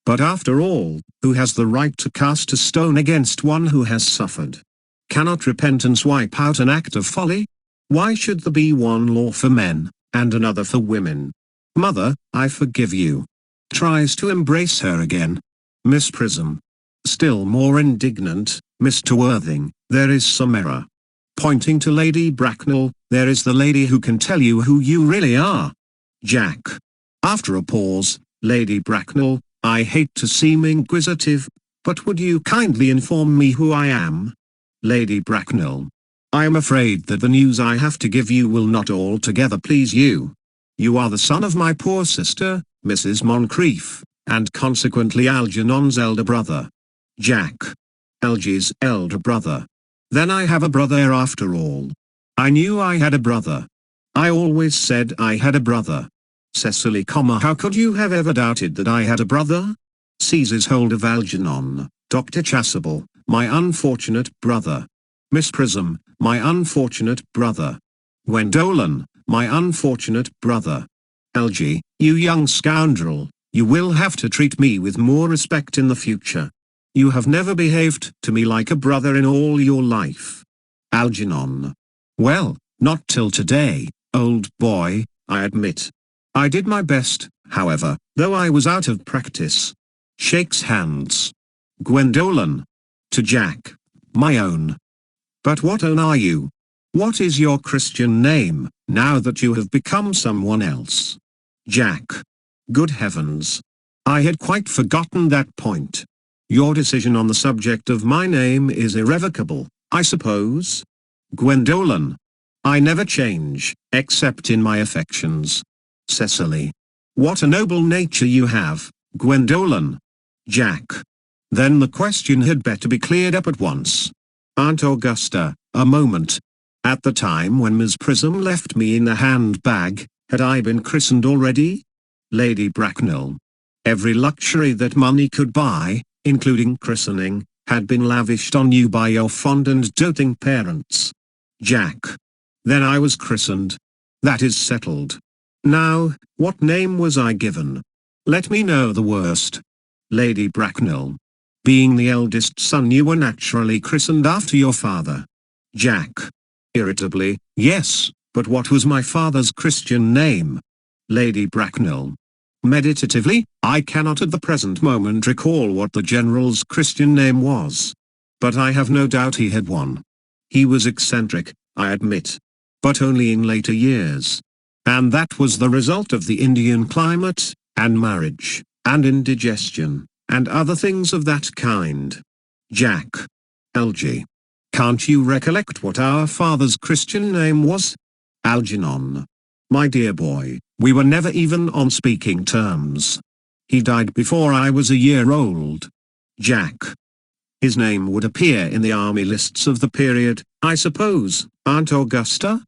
But after all, who has the right to cast a stone against one who has suffered? Cannot repentance wipe out an act of folly? Why should there be one law for men, and another for women? Mother, I forgive you. Tries to embrace her again. Miss Prism. Still more indignant, Mr. Worthing, there is some error. Pointing to Lady Bracknell, there is the lady who can tell you who you really are. Jack. After a pause, Lady Bracknell, I hate to seem inquisitive, but would you kindly inform me who I am? Lady Bracknell. I am afraid that the news I have to give you will not altogether please you. You are the son of my poor sister, Mrs. Moncrief, and consequently Algernon's elder brother. Jack. Algy's elder brother. Then I have a brother after all. I knew I had a brother. I always said I had a brother. Cecily, how could you have ever doubted that I had a brother? Seizes hold of Algernon. Dr. Chasuble, my unfortunate brother. Miss Prism, my unfortunate brother. Gwendolen, my unfortunate brother. Algy, you young scoundrel, you will have to treat me with more respect in the future. You have never behaved to me like a brother in all your life. Algernon. Well, not till today, old boy, I admit. I did my best, however, though I was out of practice. Shakes hands. Gwendolen. To Jack. My own. But what own are you? What is your Christian name, now that you have become someone else? Jack. Good heavens. I had quite forgotten that point. Your decision on the subject of my name is irrevocable, I suppose? Gwendolen. I never change, except in my affections. Cecily. What a noble nature you have, Gwendolen. Jack. Then the question had better be cleared up at once. Aunt Augusta, a moment. At the time when Miss Prism left me in the handbag, had I been christened already? Lady Bracknell. Every luxury that money could buy, including christening, had been lavished on you by your fond and doting parents. Jack. Then I was christened. That is settled. Now, what name was I given? Let me know the worst. Lady Bracknell. Being the eldest son, you were naturally christened after your father. Jack. Irritably, yes, but what was my father's Christian name? Lady Bracknell. Meditatively, I cannot at the present moment recall what the general's Christian name was. But I have no doubt he had one. He was eccentric, I admit. But only in later years. And that was the result of the Indian climate, and marriage, and indigestion, and other things of that kind. Jack. Algy. Can't you recollect what our father's Christian name was? Algernon. My dear boy, we were never even on speaking terms. He died before I was a year old. Jack. His name would appear in the army lists of the period, I suppose, Aunt Augusta?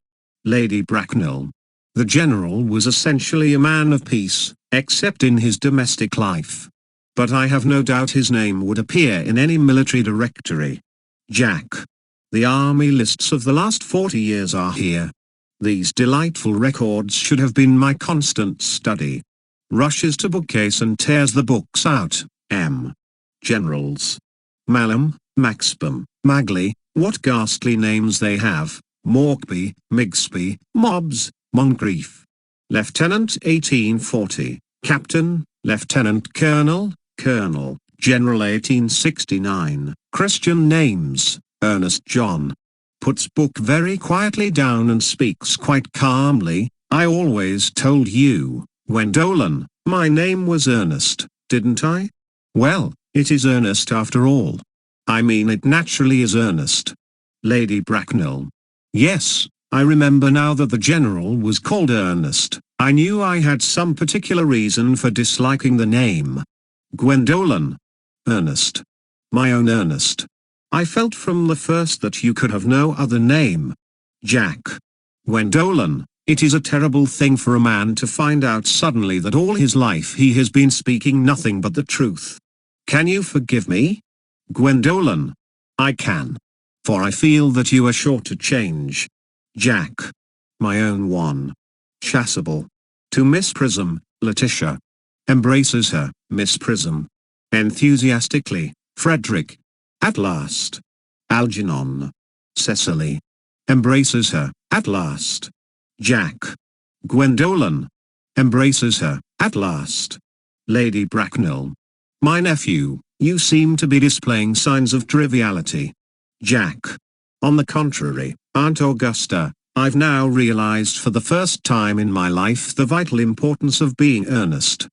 Lady Bracknell. The general was essentially a man of peace, except in his domestic life. But I have no doubt his name would appear in any military directory. Jack. The army lists of the last 40 years are here. These delightful records should have been my constant study. Rushes to bookcase and tears the books out. M. Generals. Mallam, Maxbom, Magley, what ghastly names they have. Morkby, Migsby, Mobbs, Moncrief. Lieutenant 1840, Captain, Lieutenant Colonel, Colonel, General 1869, Christian names, Earnest John. Puts book very quietly down and speaks quite calmly, I always told you, Gwendolen, my name was Earnest, didn't I? Well, it is Earnest after all. I mean it naturally is Earnest. Lady Bracknell. Yes, I remember now that the general was called Earnest. I knew I had some particular reason for disliking the name. Gwendolen. Earnest. My own Earnest. I felt from the first that you could have no other name. Jack. Gwendolen, it is a terrible thing for a man to find out suddenly that all his life he has been speaking nothing but the truth. Can you forgive me? Gwendolen. I can. For I feel that you are sure to change. Jack. My own one. Chasuble. To Miss Prism, Letitia. Embraces her, Miss Prism. Enthusiastically, Frederick. At last. Algernon. Cecily. Embraces her, at last. Jack. Gwendolen. Embraces her, at last. Lady Bracknell. My nephew, you seem to be displaying signs of triviality. Jack. On the contrary, Aunt Augusta, I've now realized for the first time in my life the vital importance of being earnest.